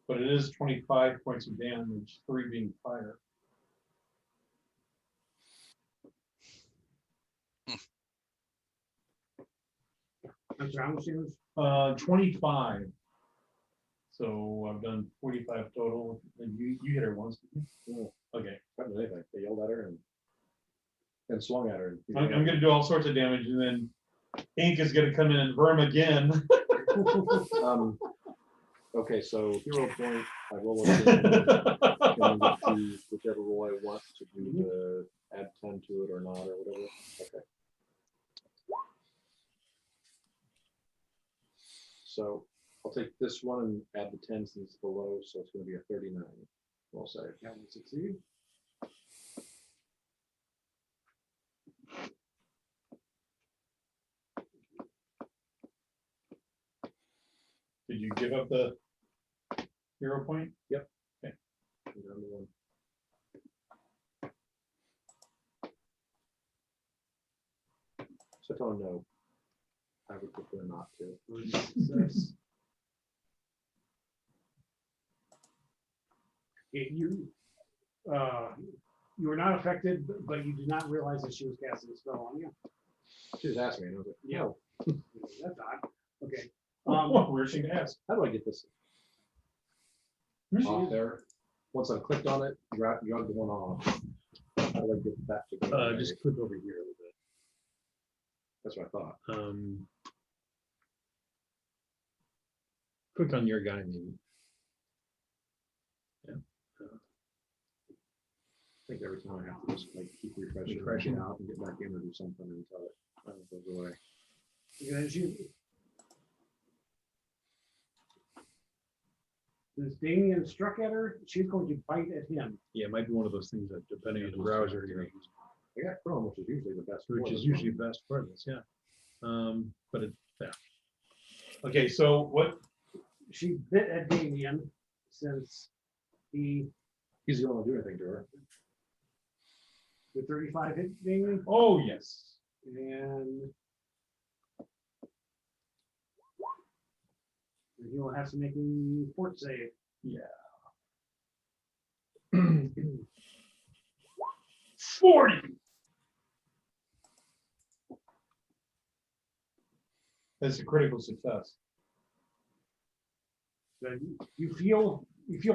But it is 25 points of damage, 3 being fire. I'm sorry, how much damage? 25. So I've done 45 total. And you hit her once, didn't you? No. Okay. Haven't done anything. They yelled at her and swung at her. I'm gonna do all sorts of damage, and then Ink is gonna come in and worm again. Okay, so hero point, I roll it. And then choose whichever roll I want to do the add 10 to it or not or whatever. Okay. So I'll take this one and add the 10 since it's below, so it's going to be a 39. We'll say. That will succeed. Did you give up the hero point? Yep. Okay. Another one. So tell him no. I would prefer not to. You were not affected, but you did not realize that she was casting a spell on you. She was asking me, and I was like, Yeah. no. That's odd. Okay. Where's she gonna ask? How do I get this off there? Once I've clicked on it, drag the one off. How do I get that to go? Just click over here a little bit. That's what I thought. Click on your guy maybe. Yeah. I think every time I have to just like keep refreshing out and get back in or do something until it goes away. Since Damien struck at her, she's going to bite at him. Yeah, it might be one of those things that depending on the browser, you know, I got Chrome, which is usually the best. which for is this usually one. best for this, yeah. But it, yeah. Okay, so what? She bit at Damien since He's the only one to do anything to her. the 35 hit Damien, Oh, yes. and he will have to make a fort save. Yeah. 40. That's a critical success. Then you feel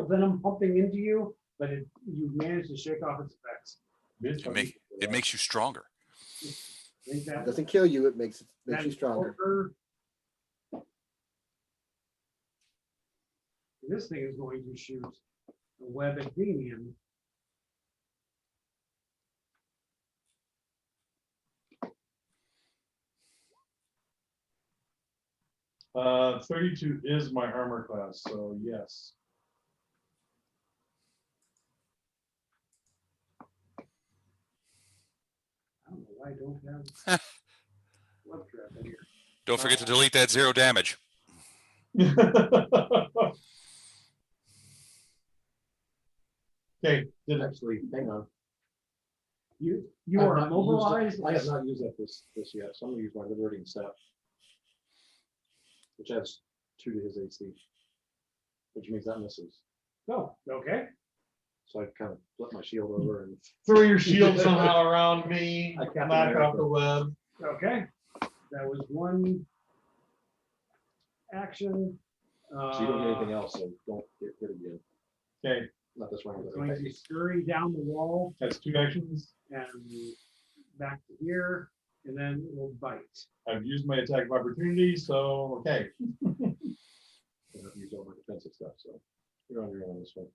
venom pumping into you, but you manage to shake off its effects. It makes you stronger. It doesn't kill you, it makes you stronger. This thing is going to shoot a web at Damien. Uh, 32 is my armor class, so yes. I don't know why I don't have web trap in here. Don't forget to delete that 0 damage. Okay, Actually, hang on. You I have are not used mobilized. that- I have not used that this yet, so I'm gonna use my liberating step, which adds 2 to his AC, which means that misses. Oh, okay. So I kind of flip my shield over and throw your shield somehow around me, I Captain knock America. off the web. Okay. That was one action. so you don't get anything else, so don't get hit again. Okay, Not this round. Going to scurry down the wall that's 2 actions. and back to here, and then it will bite. I've used my attack of opportunity, so okay. I have to use all my defensive stuff, so you're on your own on this one.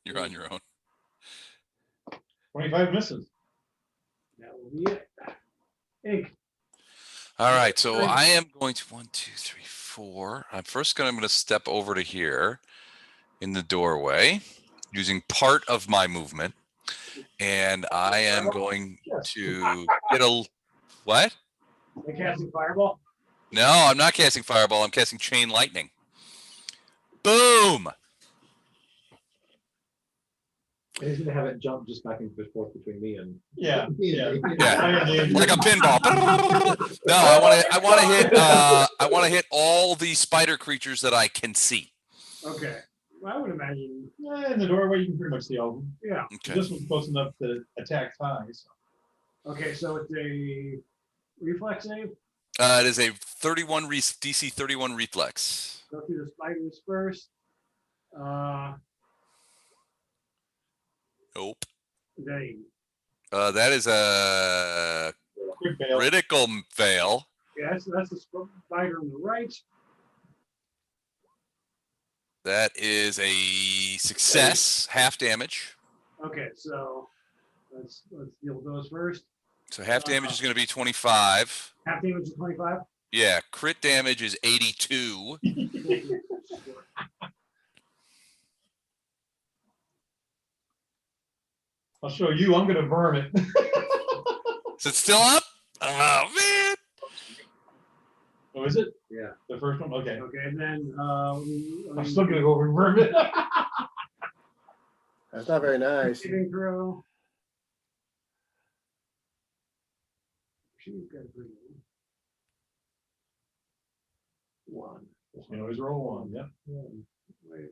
You're on your own. 25 misses. That will be it. Ink. All right, so I am going to 1, 2, 3, 4. I'm going to step over to here in the doorway using part of my movement. And I am going to get a, what? They casting fireball. No, I'm not casting fireball. I'm casting chain lightning. Boom. And he's gonna have it jump just back and forth between me and. Yeah, yeah. Like a pinball. No, I want to hit all the spider creatures that I can see. Okay. Well, I would imagine. In the doorway, you can pretty much see all of them. Yeah. Okay. This one's close enough to attack ties. Okay, so it's a reflex save. It is a DC 31 reflex. Go through the spiders first. Nope. Then That is a critical fail. yes, that's the spider on the right. That is a success, half damage. Okay, so let's deal with those first. So half damage is going to be 25. Half damage is 25. Yeah, crit damage is 82. I'll show you. I'm going to burn it. Is it still up? Oh, man. Oh, is it? Yeah. The first one? Okay. Okay, and then I'm still going to go over and burn it. That's not very nice. saving throw. She's got a pretty one. You always roll 1. Yeah. Wait.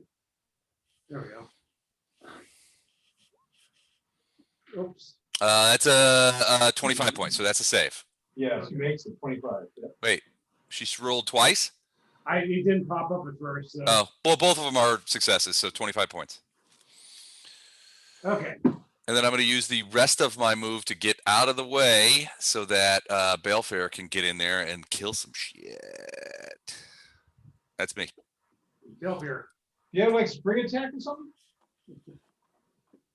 There we go. Oops. That's a 25 points, so that's a save. Yeah, she makes it 25. Yeah. Wait, she's rolled twice? It didn't pop up at first. So. Oh, well, both of them are successes, so 25 points. Okay. And then I'm going to use the rest of my move to get out of the way so that Balefare can get in there and kill some shit. That's me. Balefare. You have like spring attack or something?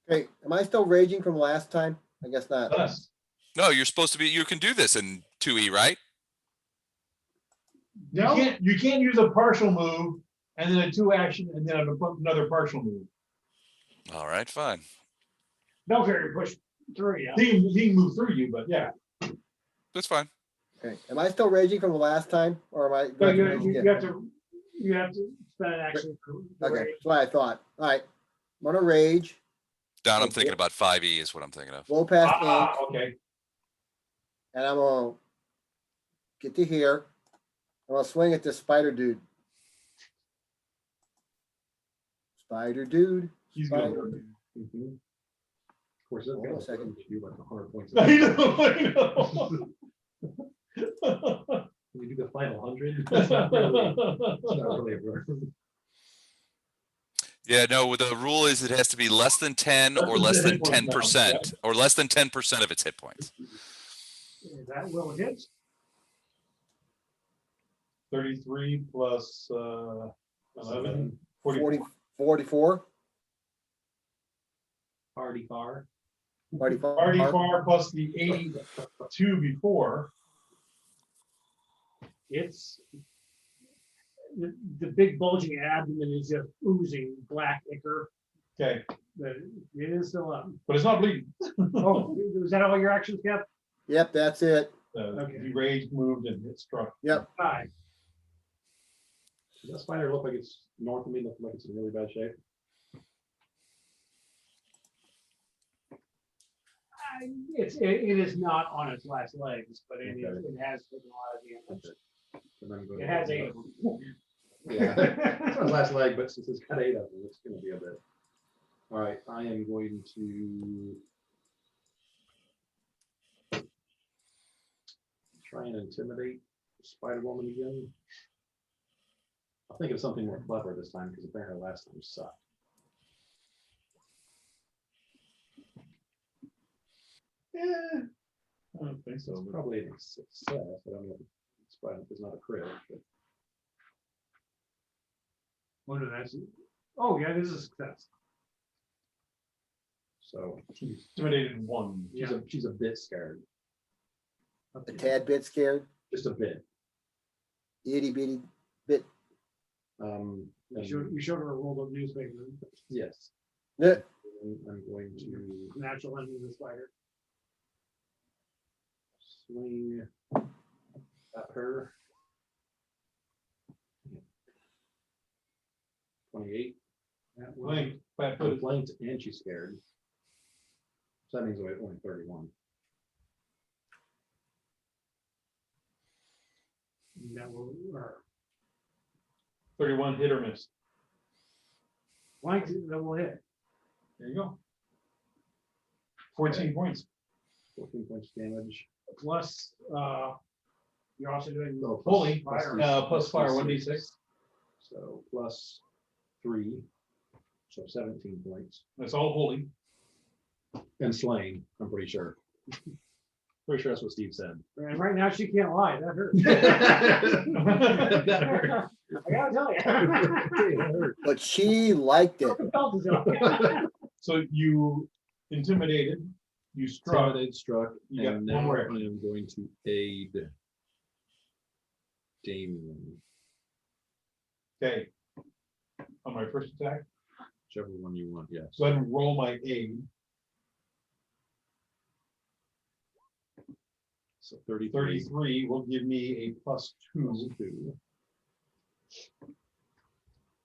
Okay, am I still raging from last time? I guess not. Yes. No, you're supposed to be, you can do this in 2E, right? No. You can't use a partial move and then a 2 action and then another partial move. All right, fine. Balefare push through you. He can move through you, but yeah. That's fine. Okay, am I still raging from the last time, or am I? So going to rage you again? have to spend an action. Okay, that's what I thought. All right, I'm gonna rage. Don, I'm thinking about 5E is what I'm thinking of. Blow past ink, Okay. and I'm gonna get to here. I'm gonna swing at this spider dude. Spider dude. He's Spider. going. Of course, that's Hold on a second. you like 100 points. I know. 100. It's not really a verb. Yeah, no, the rule is it has to be less than 10 or less than 10%, or less than 10% of its hit points. That will hit. 33 plus 11, 40, 44. Party car. Party Party far. far plus the 82 before. It's the big bulging abdomen is just oozing black ichor. Okay, But it is still up. but it's not bleeding. Oh, was that all your actions, Kev? Yep, that's it. Okay. He raged, moved, and it struck. Yep. Five. Does that spider look like it's north of me? Look like it's in really bad shape. It is not on its last legs, but it Okay. it has taken a lot of damage. And then go It to- has 8 of them. Yeah, it's on its last leg, but since it's got 8 of them, it's going to be a bit. All right, I am going to try and intimidate Spider Woman again. I'll think of something more clever this time because apparently last time sucked. Yeah, I don't think so. It's But probably a success. I don't know if it's not a crit. But Oh, no, that's. Oh, yeah, this is a success. so she's intimidated 1. she's a bit scared. A tad bit scared. Just a bit. Itty bitty bit. And- You showed her a roll of newspaper. yes. Yeah. I'm going to Natural enemy of the spider. swing at her. 28. That Blink, flat I'm footed. flanked and she's scared. So that means only 31. will. 31 hit or miss. Blank that will hit. There you go. 14 points. 14 points damage. Plus, you're also doing No, Holy, fire. plus fire, 1d6. So plus 3. So 17 points. That's all holy. And slain, I'm pretty sure. Pretty sure that's what Steve said. And right now she can't lie. That hurts. That hurt. I gotta tell you. But she liked it. So you intimidated, you struck. Intimidated, struck, You got and one now more I action. am going to aid Damien, Okay. On my first attack, whichever one you want. Yes. go ahead and roll my aid. So 33. 33 will give me a +2.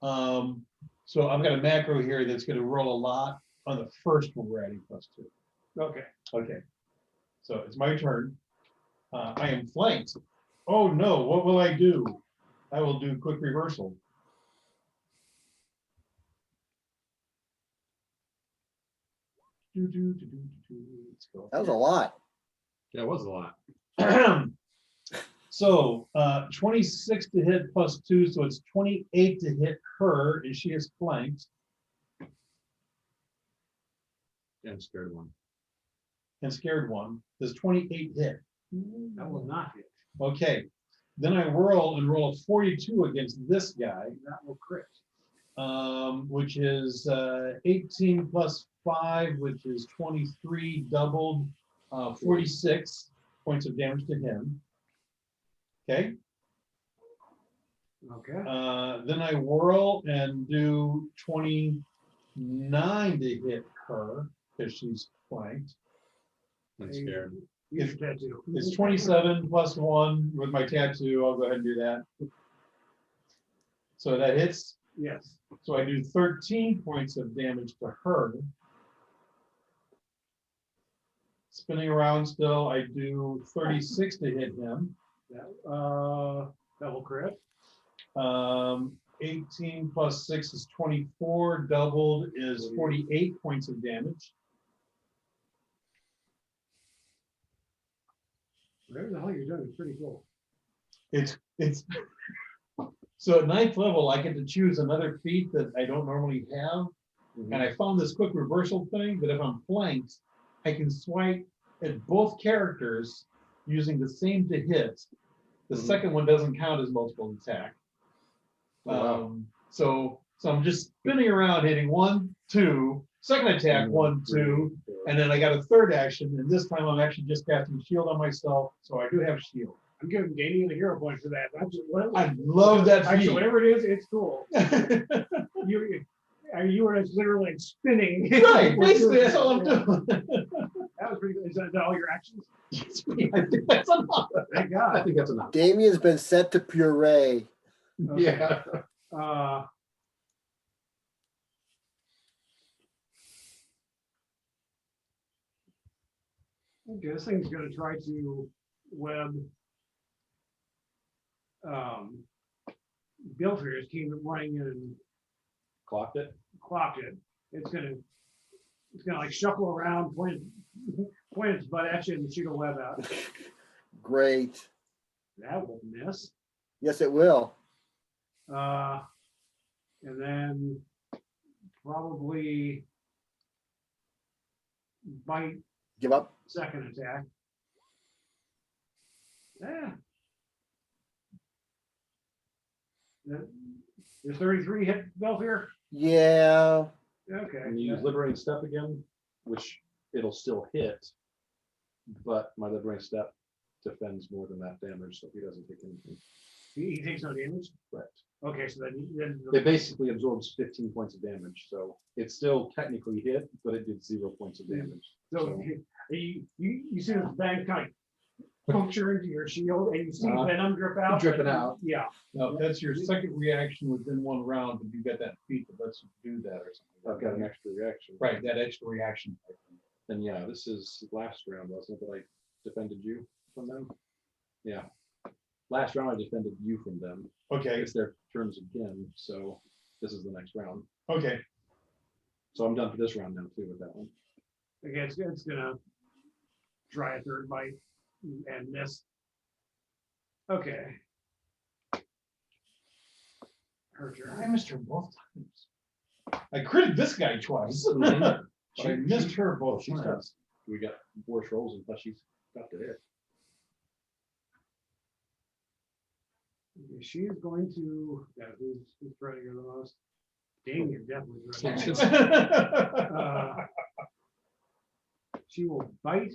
+2. So I've got a macro here that's going to roll a lot on the first one we're adding +2. Okay. Okay. So it's my turn. I am flanked. Oh no, what will I do? I will do quick reversal. Let's go. That was a lot. Yeah, it was a lot. So 26 to hit +2, so it's 28 to hit her, and she is flanked. And scared one. And scared 1. Does 28 hit? That will not hit. Okay. Then I whirl and roll a 42 against this guy, That will crit. which is 18 plus 5, which is 23 doubled, 46 points of damage to him. Okay. Okay. Then I whirl and do 29 to hit her because she's flanked. And scared. Use your tattoo. It's 27 plus 1 with my tattoo. I'll go ahead and do that. So that hits. Yes. So I do 13 points of damage to her. Spinning around still, I do 36 to hit him. That will crit. 18 plus 6 is 24. Doubled is 48 points of damage. Whatever the hell you're doing is pretty cool. It's so at 9th level, I get to choose another feat that I don't normally have. And I found this quick reversal thing that if I'm flanked, I can swipe at both characters using the same to hit. The second one doesn't count as multiple attack. So I'm just spinning around hitting 1, 2, second attack 1, 2, and then I got a third action, and this time I'm actually just casting shield on myself, so I do have shield. I'm giving Damien a hero point for that. I love that Actually, feat. whatever it is, it's cool. You were just literally spinning. Right, basically that's all I'm doing. That was pretty good. Is that all your actions? I think that's enough. Thank God. I think that's enough. Damien's been set to puree. Okay. Yeah. Okay, this thing's gonna try to web Bilfier's came running in and Clocked it. clocked it. It's gonna like shuffle around, point its butt at you and shoot a web out. Great. That will miss. Yes, it will. And then probably bite Give up. second attack. Yeah. There's 33 hit Belfier. Yeah. Okay. And you use liberating step again, which it'll still hit, but my liberating step defends more than that damage, so he doesn't take anything. He takes no damage. Correct. Okay, so then It basically absorbs 15 points of damage, so it's still technically hit, but it did 0 points of damage. so you see this bang kind of puncture into your shield, and you see venom drip out. Dripping out. Yeah. No, that's your second reaction within 1 round, but you got that feat that lets you do that or something. I've got an extra reaction. Right, that extra reaction. And yeah, this is last round, wasn't it, that I defended you from them? Yeah. Last round I defended you from them. Okay, It's their turns again, so this is the next round. okay. So I'm done for this round now too with that one. Okay, it's gonna try a third bite and miss. Okay. Her I turn. missed her both times. I critted this guy twice. Mhm. But I missed her both She's got, times. we got worse rolls and plus she's got to hit. She is going to. Yeah, who's threatening her the most? Damien definitely threatening her. She will bite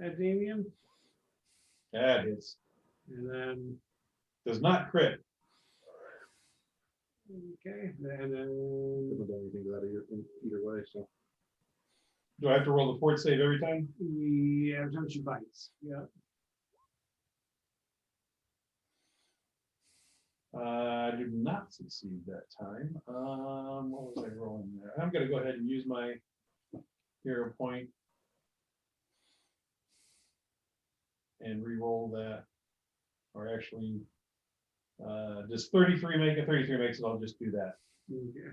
at Damien, That is, and then does not crit. okay, and then Doesn't do anything to that either way, so. Do I have to roll the fort save every time? yeah, every time she bites. Yeah. I did not succeed that time. What was I rolling there? I'm gonna go ahead and use my hero point and re-roll that. Or actually, does 33 make it? 33 makes it, I'll just do that. Okay.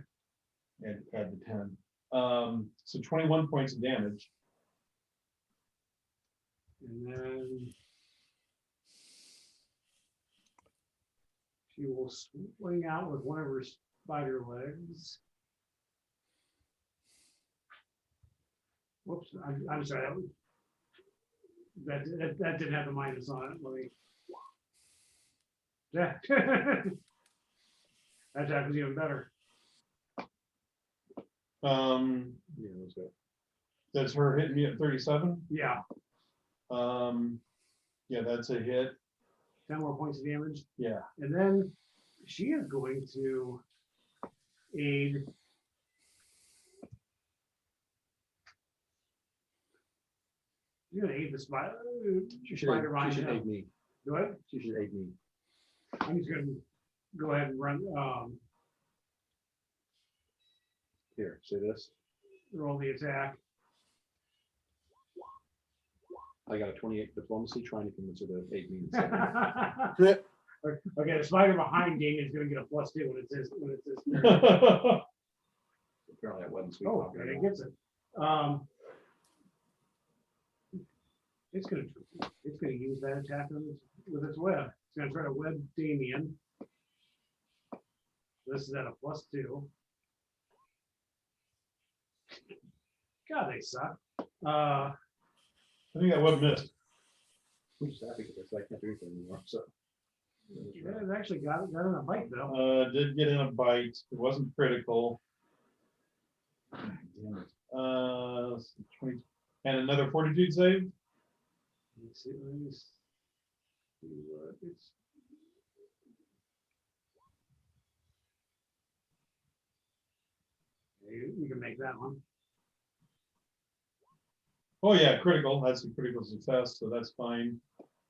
And add the 10. So 21 points of damage. And then she will swing out with one of her spider legs. Whoops, I'm sorry. That didn't have a minus on it. Let me. Yeah. That was even better. Yeah, let's go. That's her hitting me at 37. Yeah, Yeah, that's a hit. 10 more points of damage. Yeah. And then she is going to aid. You're gonna aid the spider. She should aid me. Do it. She should aid me. I'm just gonna go ahead and run. Here, say this. Roll the attack. I got a 28 diplomacy trying to convince her to aid me. instead. Okay, the spider behind Damien is gonna get a +2 when it says Apparently that wasn't sweet. oh, talk and at it all. gets it. It's gonna use that attack on with its web. It's gonna try to web Damien. This is at a +2. God, they suck. I think that web missed. I'm just happy because I can't do anything anymore, so. Yeah, it actually got in a bite though. Did get in a bite. It wasn't critical. Damn it. 20, and another fortitude save. Let's see what it's. You can make that one. Oh yeah, critical. That's a critical success, so that's fine.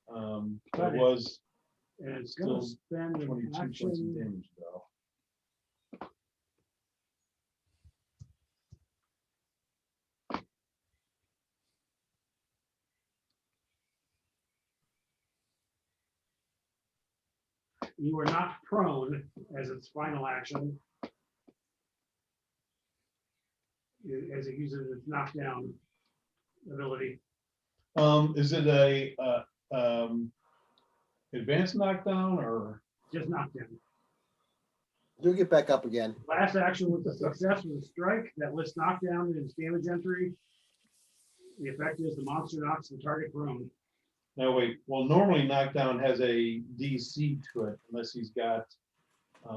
It was And it's gonna still spend 22 an points of action. damage though. You are not prone as its final action. As it uses its knockdown ability. Is it a advanced knockdown or Just knockdown. Do get back up again. Last action with the success with a strike that lists knockdown in its damage entry. The effect is the monster knocks the target prone. no wait? Well, normally knockdown has a DC to it unless he's got. There,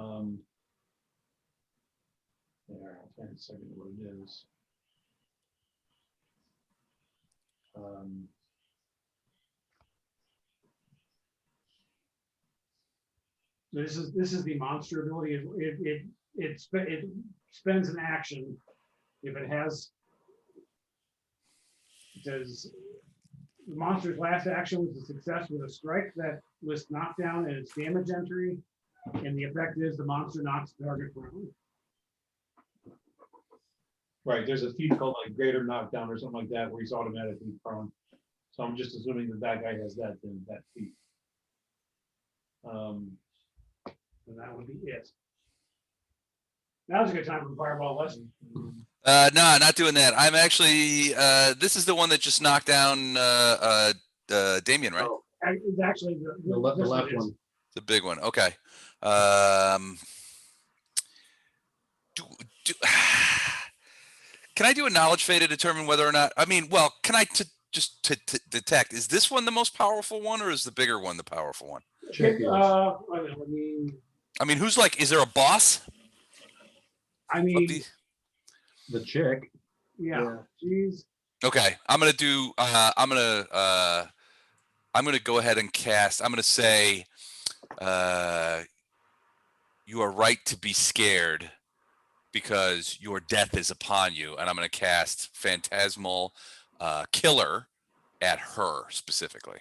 I'll find a second what it is. This is the monster ability. It spends an action if it has. It says the monster's last action was a success with a strike that lists knockdown and its damage entry, and the effect is the monster knocks the target prone. Right, there's a feat called like greater knockdown or something like that where he's automatically prone. So I'm just assuming that that guy has that then that feat. And that would be it. Now's a good time for fireball lesson. No, not doing that. I'm actually, this is the one that just knocked down Damien, right? Oh, it's actually The left one. The big one. Okay. Can I do a knowledge fade to determine whether or not? I mean, well, can I just detect? Is this one the most powerful one, or is the bigger one the powerful one? I mean, who's like? Is there a boss? I mean, the chick. Yeah. She's okay. I'm gonna do. I'm gonna go ahead and cast. I'm gonna say, you are right to be scared, because your death is upon you, and I'm gonna cast Phantasmal Killer at her specifically.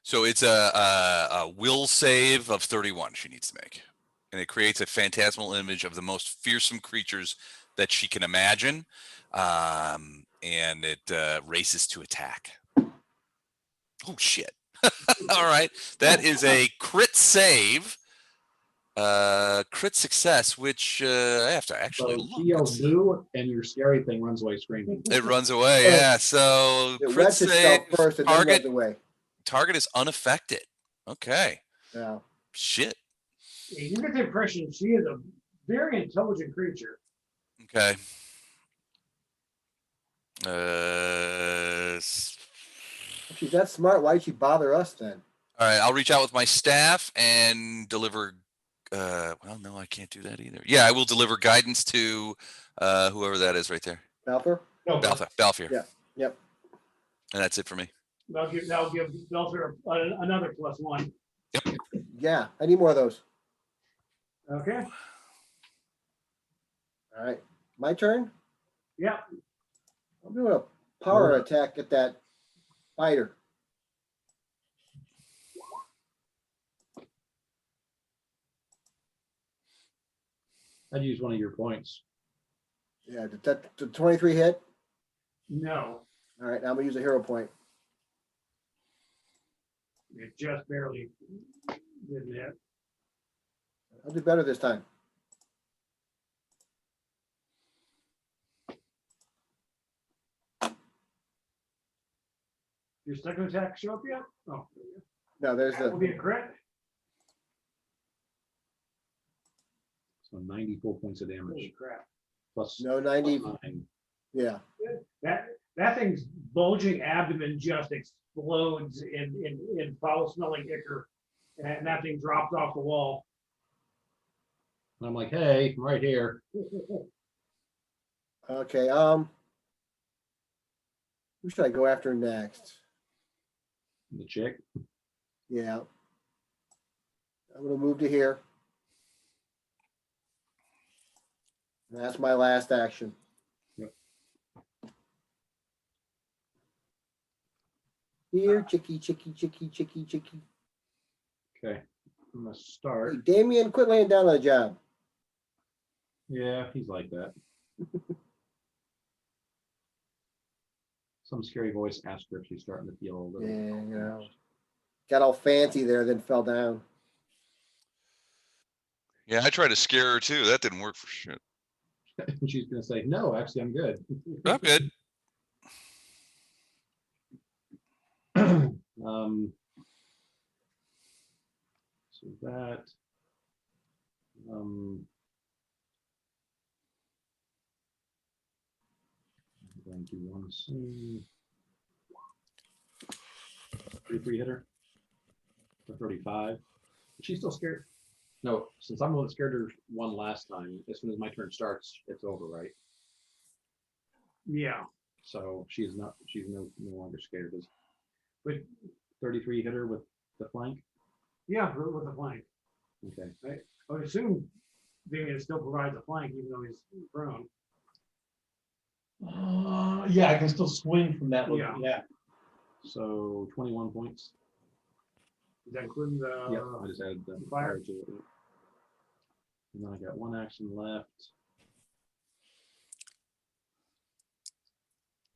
So it's a will save of 31 she needs to make. And it creates a phantasmal image of the most fearsome creatures that she can imagine. And it races to attack. Oh, shit. All right. That is a crit save. Crit success, which I have to actually look. He yells boo, and your scary thing runs away screaming. It runs away, yeah. So It crit wets itself save, first and then runs away. Target is unaffected. Okay. Yeah. Shit. Yeah, you get the impression she is a very intelligent creature. Okay. If she's that smart, why'd she bother us then? All right, I'll reach out with my staff and deliver. Well, no, I can't do that either. Yeah, I will deliver guidance to whoever that is right there. Balfour? No, Balfour. Yeah. Yep. And that's it for me. That'll give Belfer another +1. Yeah, I need more of those. Okay. All right. My turn? Yeah. I'm doing a power attack at that fighter. I'd use one of your points. Yeah, did that the 23 hit? No. All right, now I'm gonna use a hero point. It just barely didn't hit. I'll do better this time. Your second attack show up yet? Oh, No, there's that will be the, a crit. So 94 points of Holy damage crap. plus no 90, 9. yeah. That thing's bulging abdomen just explodes in foul smelling ichor. And that thing drops off the wall. And I'm like, hey, I'm right here. Okay, who should I go after next? The chick. Yeah. I'm gonna move to here. And that's my last action. Yep. Here, chicky, chicky, chicky, chicky, chicky. Okay. I'm gonna Hey, start. Damien, quit laying down on the job. Yeah, he's like that. Some scary voice asked her if she's starting to feel a little. Yeah, you know. Got all fancy there, then fell down. Yeah, I tried to scare her too. That didn't work for shit. She's gonna say, no, actually, I'm good. I'm good. So that. I'm going to one scene. 33 hitter. For 35. She's still scared. No, since I'm the one that scared her one last time, as soon as my turn starts, it's over, right? Yeah. So she's no longer scared. Is But 33 hitter with the flank? yeah, with the flank. Okay. I would assume Damien still provides a flank even though he's prone. Yeah, I can still swing from that one. Yeah. Yeah. So 21 points. Is that including the Yep, I just added the fire? fire to it. And then I got one action left.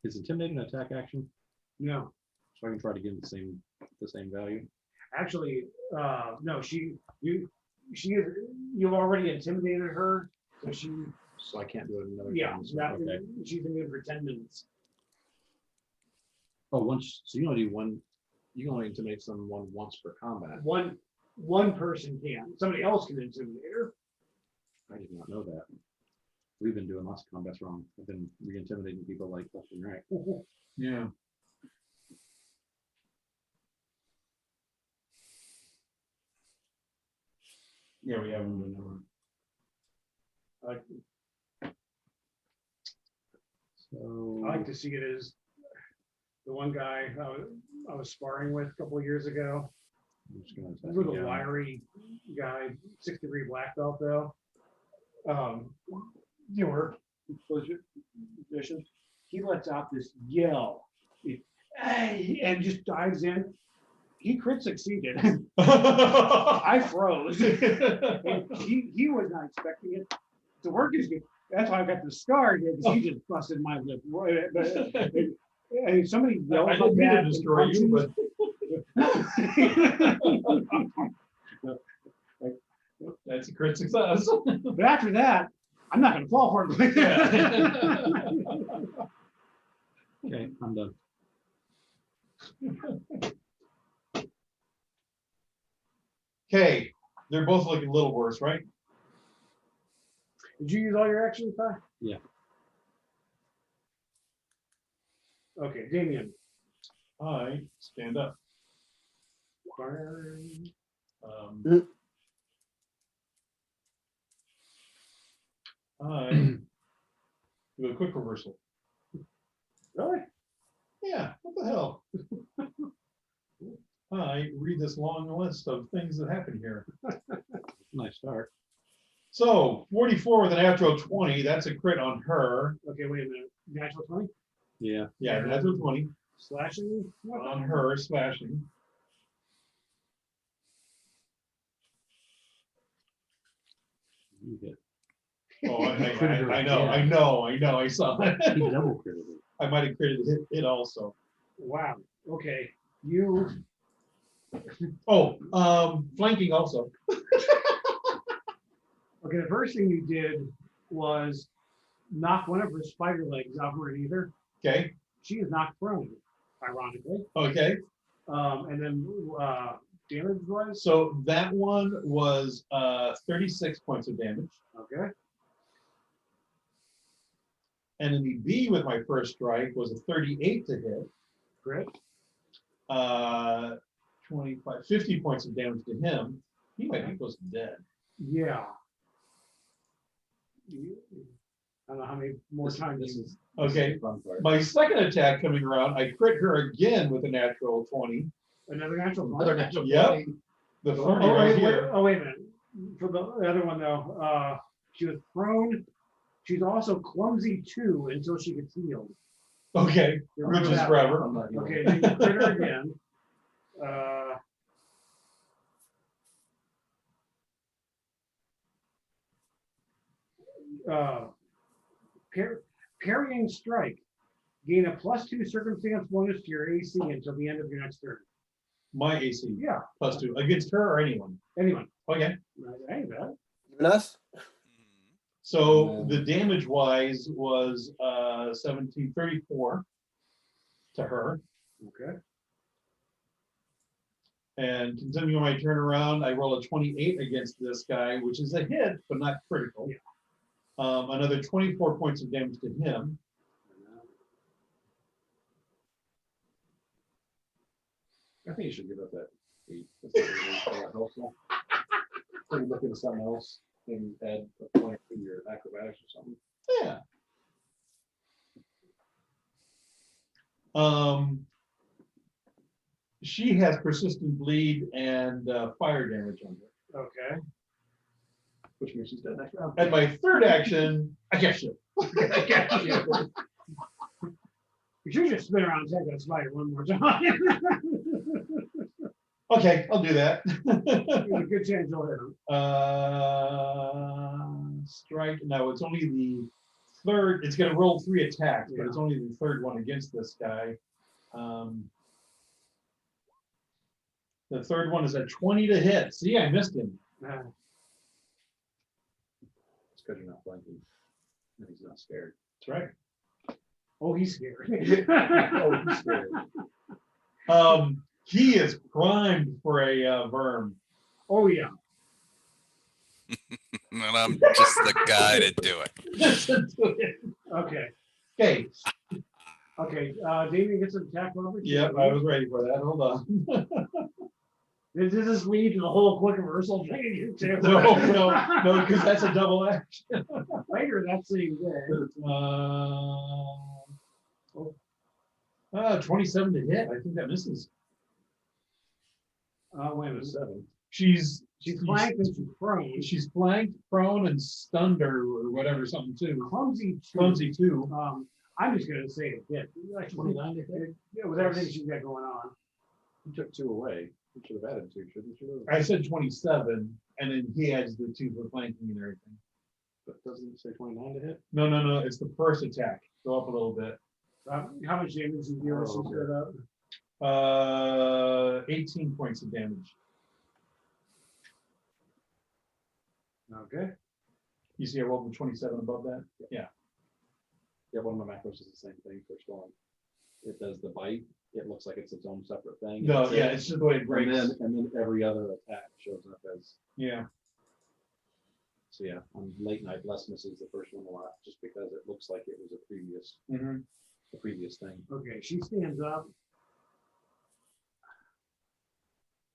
Is intimidating an attack action? No. So I can try to give him the same value. Actually, no, you've already intimidated her, so So I can't do it another yeah, time. So, okay. she's immune for 10 minutes. Oh, so you only do one. You can only intimidate someone once per combat. One person can. Somebody else can intimidate her. I did not know that. We've been doing lots of combats wrong. I've been re-intimidating people like left and right. Yeah. Yeah, we haven't been over. So I like to see it as the one guy I was sparring with a couple of years ago. I'm just gonna A attack little again. wiry guy, 6th-degree black belt though. Viewer, position. He lets out this yell, hey, and just dives in. He crit succeeded. I froze. He was not expecting it. The work is good. That's why I got the scar here because he just busted my lip. And somebody yelled I like didn't mean to that. destroy you, but that's a crit success. But after that, I'm not going to fall for it. Okay, I'm done. Okay, they're both looking a little worse, right? Did you use all your actions, Ty? Yeah. Okay, Damien. I stand up. I do a quick reversal. Really? Yeah, what the hell? I read this long list of things that happen here. Nice start. So 44 with a natural 20, that's a crit on her. Okay, wait a minute. Natural 20? Yeah. Yeah, natural 20 Slashing? on her, slashing. You hit. Oh, I Critted know, her I again. know, I saw that. He double critted it. I might have critted it also. Wow. Okay. You. Oh, flanking also. Okay, the first thing you did was knock one of her spider legs off her either. Okay, She is knocked prone. ironically. Okay, And then damage wise. so that one was 36 points of damage. Okay. Enemy B with my first strike was a 38 to hit. Great. 25, 50 points of damage to him. He might be close to dead. Yeah. I don't know how many more times This you is Okay. the fun part. My second attack coming around, I crit her again with a natural 20. another natural. Another natural Yep. 20. The Oh, 30 right here. wait a minute. For the other one though, she was prone. She's also clumsy too until she gets healed. Okay, You which remember is that? forever. I'm not healing. Okay, then you crit her again. Parrying strike. Gain a +2 circumstance bonus to your AC until the end of your next turn. My AC Yeah, +2 against her or anyone. anyone. Okay, That ain't bad. Even us? so the damage wise was 1734 to her. Okay. And continuing my turnaround, I roll a 28 against this guy, which is a hit, but not critical. Yeah. Another 24 points of damage to him. I think you should give up that 8. That's not really that helpful. Maybe look into something else and add a point to your acrobatics or something. Yeah. She has persistent bleed and fire damage on her. Okay. Which means she's dead next round. At my third action, I catch it. You should just spin around and take that spider one more time. Okay, I'll do that. There's a good chance you'll hit him. Strike. No, it's only the third. It's going to roll 3 attacks, but it's only the third one against this guy. The third one is a 20 to hit. See, I missed him. It's because you're not blinking. And he's not scared. That's right. Oh, he's scared. Oh, he's scared. He is primed for a worm. Oh yeah. And I'm just the guy to do it. Okay. Okay. Okay. Damien gets an attack over. Yep, I was ready for that. Hold on. Does this lead to the whole quick reversal thing? No, because that's a double action. Later that same day. 27 to hit. I think that misses. Wait a minute. 7. She's flanked and she's prone. She's flanked, prone, and stunned or whatever, something too. Clumsy too. Clumsy too. I'm just gonna say it hit. Like 29 to hit? Yeah, with everything she's got going on. You took 2 away. You should have added 2, shouldn't you? I said 27, and then he adds the 2 for flanking and everything. But doesn't it say 29 to hit? No. It's the first attack. Go up a little bit. How much damage did you Oh, set up? 18 points of damage. Okay. You see I rolled the 27 above that? Yeah. Yeah, one of my macros is the same thing for Storm. It does the bite. It looks like it's its own separate thing. No, yeah, it's just the way it breaks. And then every other attack shows up as. Yeah. So yeah, on late night, less misses the first one a lot, just because it looks like it was a previous, Mhm. the previous thing. Okay, she stands up.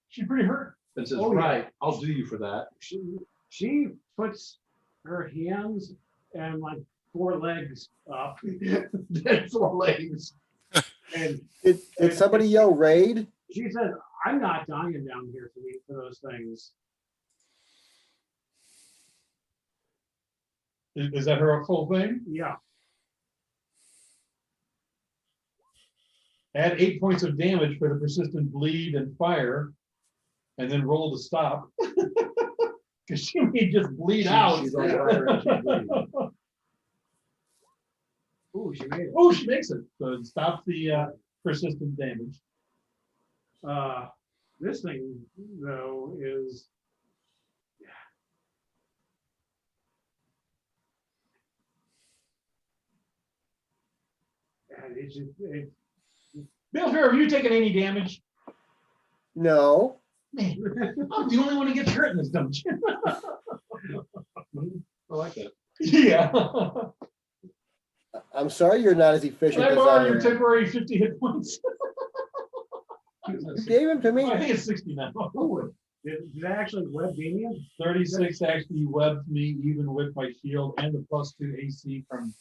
She's pretty hurt. And says, Oh, yeah. right, I'll do you for that. She puts her hands and like 4 legs up. 4 legs. And Did somebody yell raid? she says, I'm not dying down here for those things. Is that her full thing? Yeah. Add 8 points of damage for the persistent bleed and fire, and then roll to stop. Because she may just bleed out. She's on fire and she's bleeding. Ooh, she made it. Oh, she makes it. So it stops the persistent damage. This thing though is and it's Balefire, have you taken any damage? No. Man, I'm the only one who gets hurt in this dungeon. I like that. Yeah. I'm sorry you're not as efficient Can I as I borrow your am. temporary 50 hit points? You gave him to me. I think it's 60 now. Did that actually web Damien? 36 actually webbed me even with my shield and the +2 AC from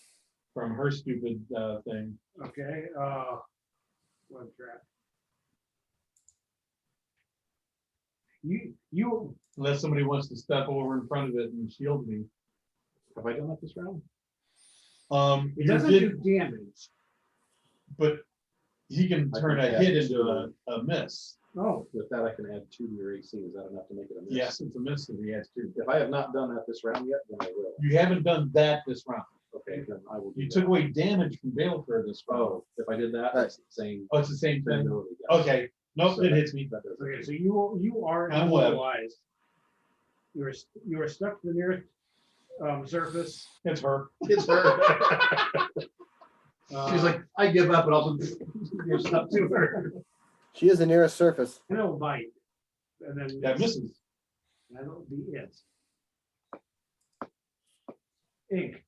her stupid thing. Okay, web trap. You, Unless somebody wants to step over in front of it and shield me. Have I done that this round? it You doesn't did, do damage. but he can I turn think a I hit have into to- a miss. Oh, With that, I can add 2 to your AC. Is that enough to make it a miss? Yes, it's a miss if he has to. If I have not done that this round yet, then I will. You haven't done that this round. Okay, then I will. do You that. took away damage from Balefire this round. Oh, if I did that, Right. it's the same. Oh, it's the same thing. ability, yeah. Okay, nope, So it that- hits me. that does it. okay, so you are I'm webbed. immobilized. You are stuck to the nearest surface. It's her. It's her. She's like, I give up, but also you're stuck to her. She is the nearest surface. and it'll bite. And then That misses. that'll be it. Ink.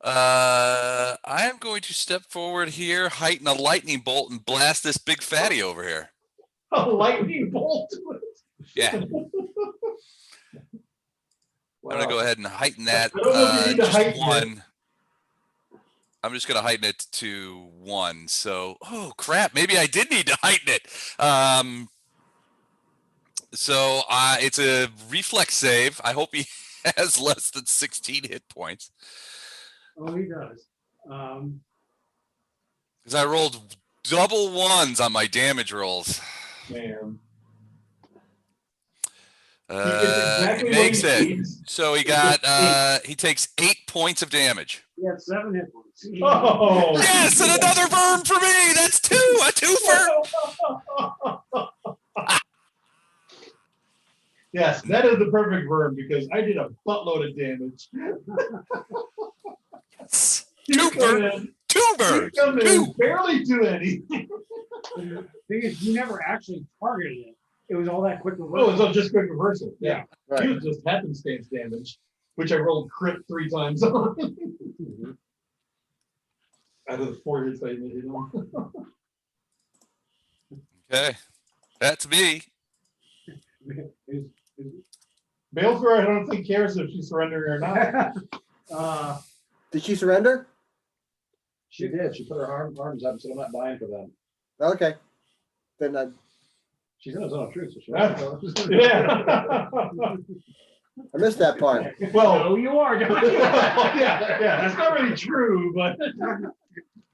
I am going to step forward here, heighten a lightning bolt, and blast this big fatty over here. A lightning bolt. Yeah, I'm gonna go ahead and heighten that I don't know if you need to just heighten it. one. I'm just gonna heighten it to 1. So, oh crap, maybe I did need to heighten it. So it's a reflex save. I hope he has less than 16 hit points Oh, he does. because I rolled double 1s on my damage rolls. Man. It makes it. So he got he takes 8 points of damage. He had 7 hit points. Oh. Yes, and another burn for me. That's 2, a 2-fer. Yes, that is the perfect verb because I did a buttload of damage. Two burn, two burns, two. Barely do anything. Thing is, you never actually targeted it. It was all that quick Oh, reversal. it's all just quick reversal. Yeah. Right. He was just happenstance damage, which I rolled crit 3 times on. Out of the 4 hits I made it on. Okay, that's me. Balefire, I don't think cares if she's surrendering or not. Did she surrender? She did. She put her arms up and said, I'm not dying for them. Okay. Then I She's in a zone of truth, so she. Yeah. I missed that part. Well, No, you are. yeah, that's not really true, but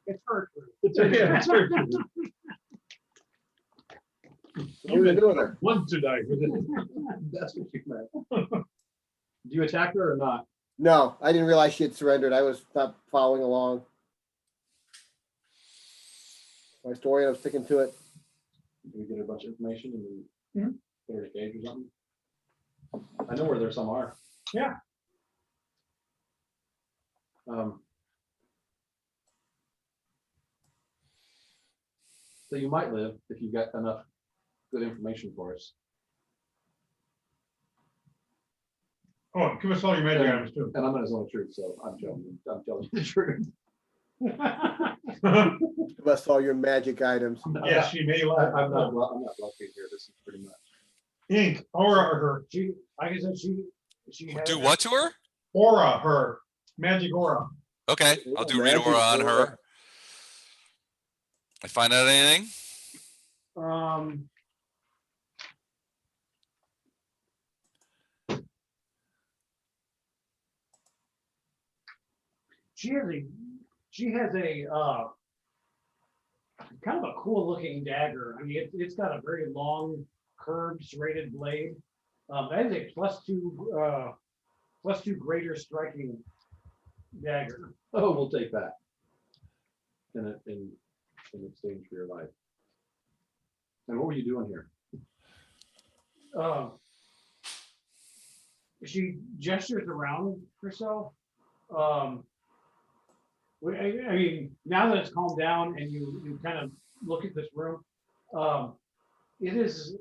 It's her. it's her truth. What are we doing there? Want to die for this. That's what she meant. Do you attack her or not? No, I didn't realize she had surrendered. I was not following along. My story, I'm sticking to it. Can we get a bunch of information and then put her in a cage or something? I know where there some are. Yeah. So you might live if you got enough good information for us. Oh, give us all your magic items too. And I'm in a zone of truth, so I'm telling you the truth. Give us all your magic items. Yes, she may lie. I'm not lucky here. This is pretty much. Ink, aura her. She, like I said, she had Do what to her? Aura her. Magic aura. Okay, I'll do read Magic aura on aura. her. I find out anything? She has a kind of a cool looking dagger. I mean, it's got a very long, curved, serrated blade. That is a +2 greater striking dagger. Oh, we'll take that. In exchange for your life. And what were you doing here? She gestures around herself, I mean, now that it's calmed down and you kind of look at this room, it is,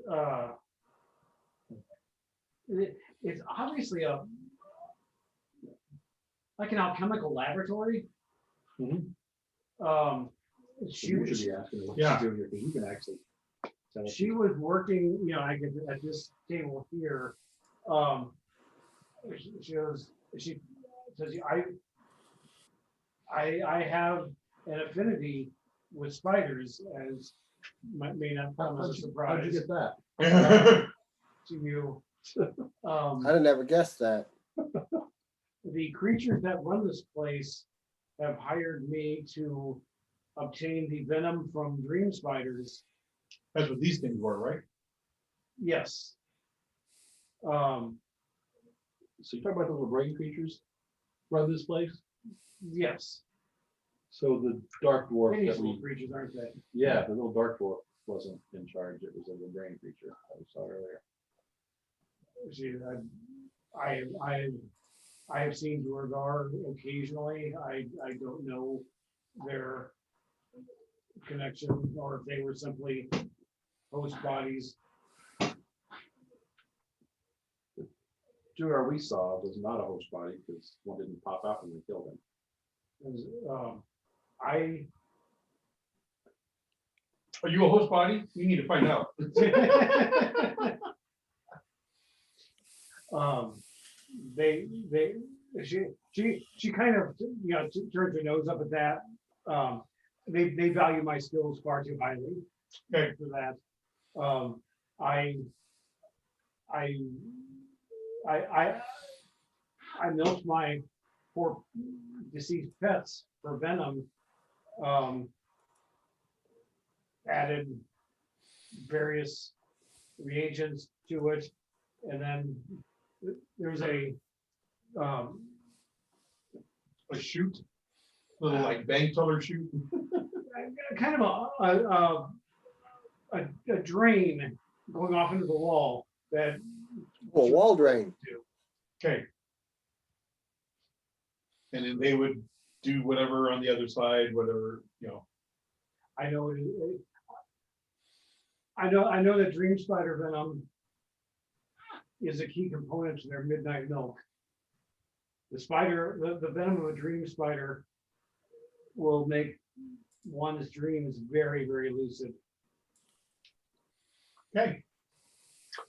it's obviously like an alchemical laboratory. She You should be asking her what Yeah. she's doing here, because you can actually tell. she was working, you know, I get at this table here. She says, I have an affinity with spiders, as may not come as a How'd you surprise get that? to you. I'd have never guessed that. The creatures that run this place have hired me to obtain the venom from dream spiders. That's what these things were, right? Yes. So you talk about the little brain creatures run this place? Yes. So the dark dwarf Hideous that little we, creatures, aren't they? yeah, the little dark dwarf wasn't in charge. It was a little brain creature that we saw earlier. I have seen Duergar occasionally. I don't know their connection, or if they were simply host bodies. Duer we saw was not a host body because one didn't pop out when we killed him. Are you a host body? You need to find out. She kind of, you know, turns her nose up at that. They value my skills far too highly. Okay. For that. I milked my poor deceased pets for venom. Added various reagents to it, and then there's a shoot, little like bank teller shoot. kind of a drain going off into the wall that. Well, wall drain. Okay. And then they would do whatever on the other side, whatever, you know. I know that dream spider venom is a key component to their midnight milk. The venom of a dream spider will make one's dreams very, very lucid. Okay.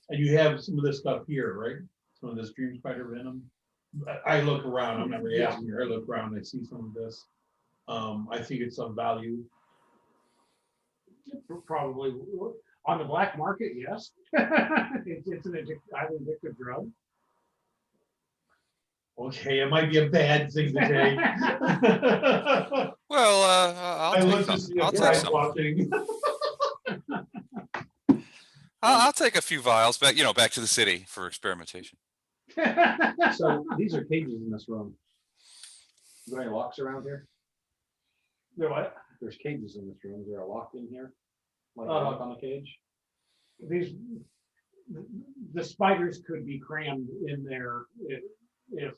And you have some of this stuff here, right? Some of this dream spider venom. I look around, I'm not really asking you, I look around, I see some of this. I think it's of value. Probably on the black market, yes. It's an highly addictive drug. Okay, it might be a bad thing to take. Well, I'll take some. I'll take some. I'll take a few vials back, back to the city for experimentation. So these are cages in this room. Are there any locks around here? There what? There's cages in this room. Is there a lock in here? Like a lock on the cage? The spiders could be crammed in there if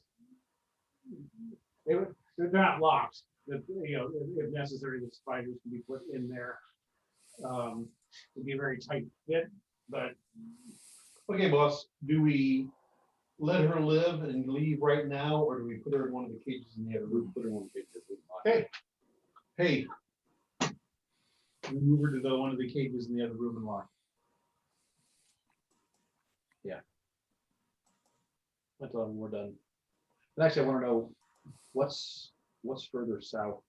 they're not locked. If necessary, the spiders can be put in there. It'd be a very tight fit, but. Okay, boss, do we let her live and leave right now, or do we put her in one of the cages in the other room? Put her in one of the cages. Okay. Hey. We move her to one of the cages in the other room and lock. Yeah. That's all, we're done. And actually, I want to know what's further south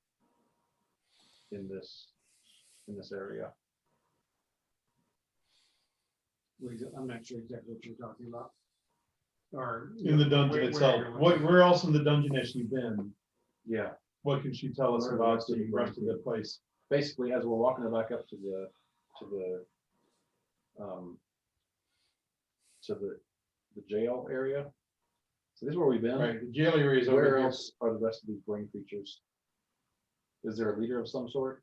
in this area. I'm not sure exactly what you're talking about. Or in the dungeon itself. Where else in the dungeon has she been? Yeah. What can she tell us about the rest of the place? Basically, as we're walking back up to the jail area. So this is where we've been. Right, the jail area is over Where here. else are the rest of these brain creatures? Is there a leader of some sort?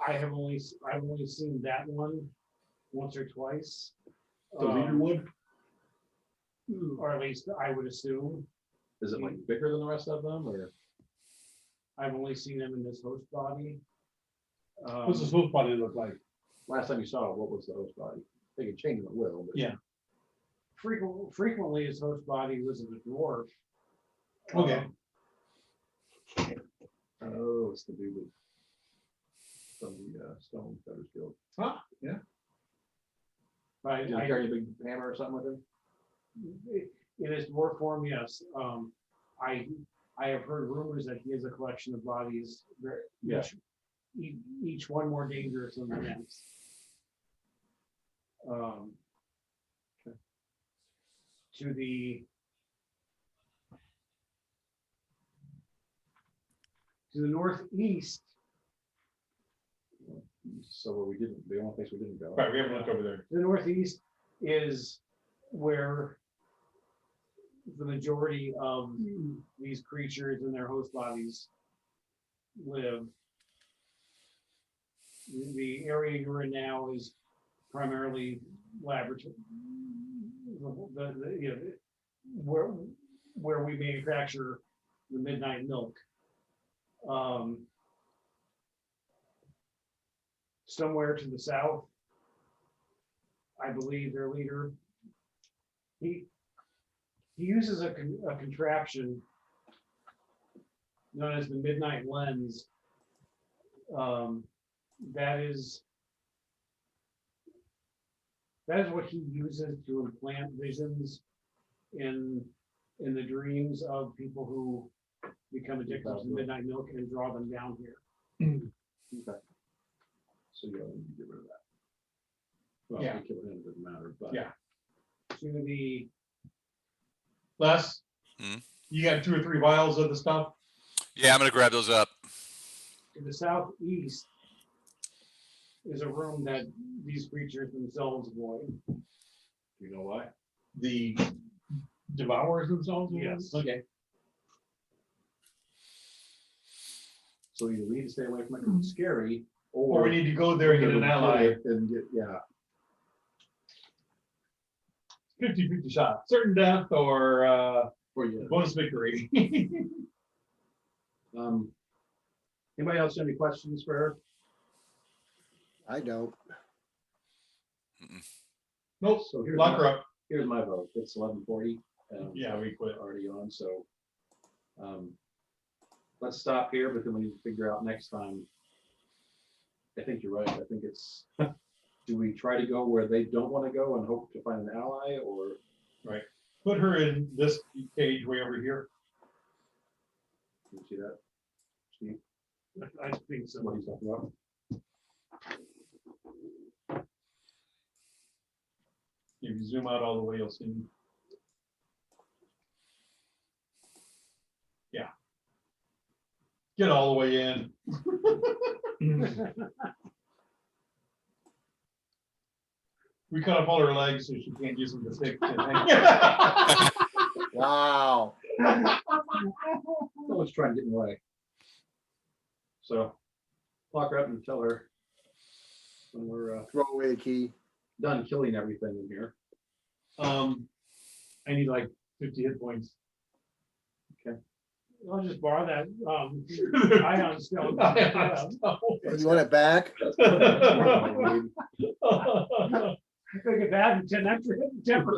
I've only seen that one once or twice. The leader would? Or at least I would assume. Is it like bigger than the rest of them, or? I've only seen him in this host body. What's his host body look like? Last time you saw it, what was the host body? They could change it at will. But Yeah. Frequently his host body was a dwarf. Okay. Oh, it's the dude from the Stone Feathers Guild. Huh? Yeah. But Did he carry a big hammer or something with him? in his dwarf form, yes. I have heard rumors that he has a collection of bodies, Yeah. each one more dangerous than the next. To the northeast, So where we didn't, the only place we didn't go. Right, we haven't looked over there. the northeast is where the majority of these creatures and their host bodies live. The area you're in now is primarily laboratory. You know, where we manufacture the midnight milk. Somewhere to the south, I believe their leader, he uses a contraption known as the midnight lens. That is what he uses to implant visions in the dreams of people who become addicted to the midnight milk and draw them down here. Okay. So you need to get rid of that. Well, Yeah. we kill him, it doesn't matter, but. Yeah. To the Les, Hmm? you got 2 or 3 vials of the stuff? Yeah, I'm gonna grab those up. to the southeast is a room that these creatures themselves avoid. Do you know why? The Devourers themselves? Yes. Okay. So either we need to stay away from it because it's scary, Or we need to go there and get an ally. And get, yeah. 50-50 shot. Certain death or Or yeah. bonus victory. Anybody else have any questions for her? I don't. Nope. So here's Lock her my, up. here's my vote. It's 11:40. Yeah, we quit. Already on, so let's stop here, but then we need to figure out next time. I think you're right. I think it's, do we try to go where they don't want to go and hope to find an ally, or? Right. Put her in this cage way over here. Can you see that? Steve, I think so. what he's talking about? If you zoom out all the way, you'll see. Yeah. Get all the way in. We cut off all her legs so she can't use them to stick. Wow. Let's try and get in the way. So lock her up and tell her when we're Throw away the key. done killing everything in here. I need like 50 hit points. I'll just borrow that. Ion stone. You want it back? I could get that and 10 extra temper.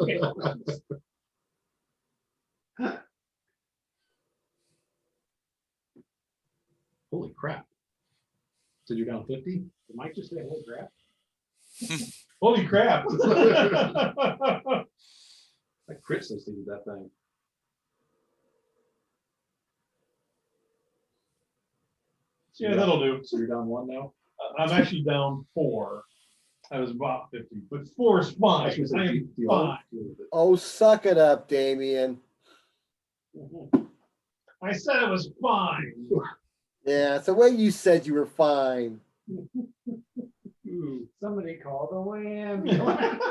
Holy crap. Said you're down 50? You might just say, holy crap. Holy crap. I crit succeeded that thing. Yeah, that'll do. So you're down 1 now? I'm actually down 4. I was about 50, but 4 is fine. I was I gonna say, am do you fine. want to deal with it? Oh, suck it up, Damien. I said it was fine. Yeah, it's the way you said you were fine. Somebody called the ambulance.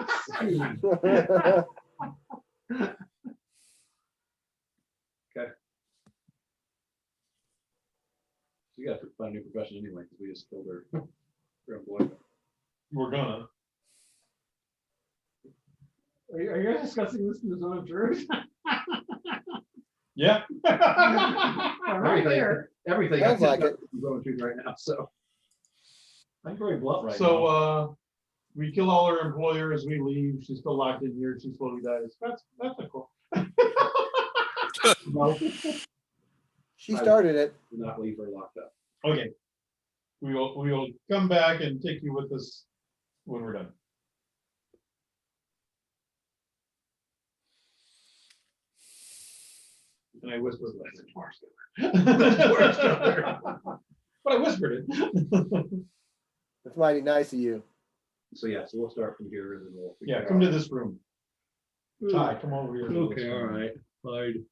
You gotta find a new profession anyway, because we just killed her. Employment. We're gonna. Are you discussing this in the zone of truth? Yeah. Everything. Sounds like it. I'm going through right now, so. I'm very blunt right now. So, we kill all our employers, we leave, she's still locked in here, she slowly dies. That's a cool. No, She started it. do not leave her locked up. Okay. We will come back and take you with us when we're done. And I whispered, "Let the dwarves go." The dwarves go. But I whispered it. That's mighty nice of you. So yeah, so we'll start from here and then we'll. Yeah, come to this room. Ty, come over here. Okay, all right, fine.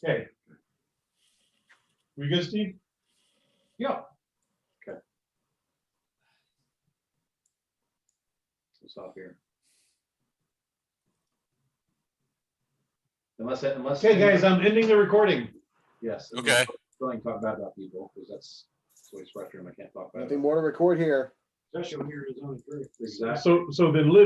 Okay. We good, Steve? Yeah. Okay. We'll stop here. Unless. Okay, guys, I'm ending the recording. Yes. Okay. Going to talk bad about people, because that's always frustrating. I can't talk bad. Nothing more to record here. Especially when you're his own. Exactly. So then live.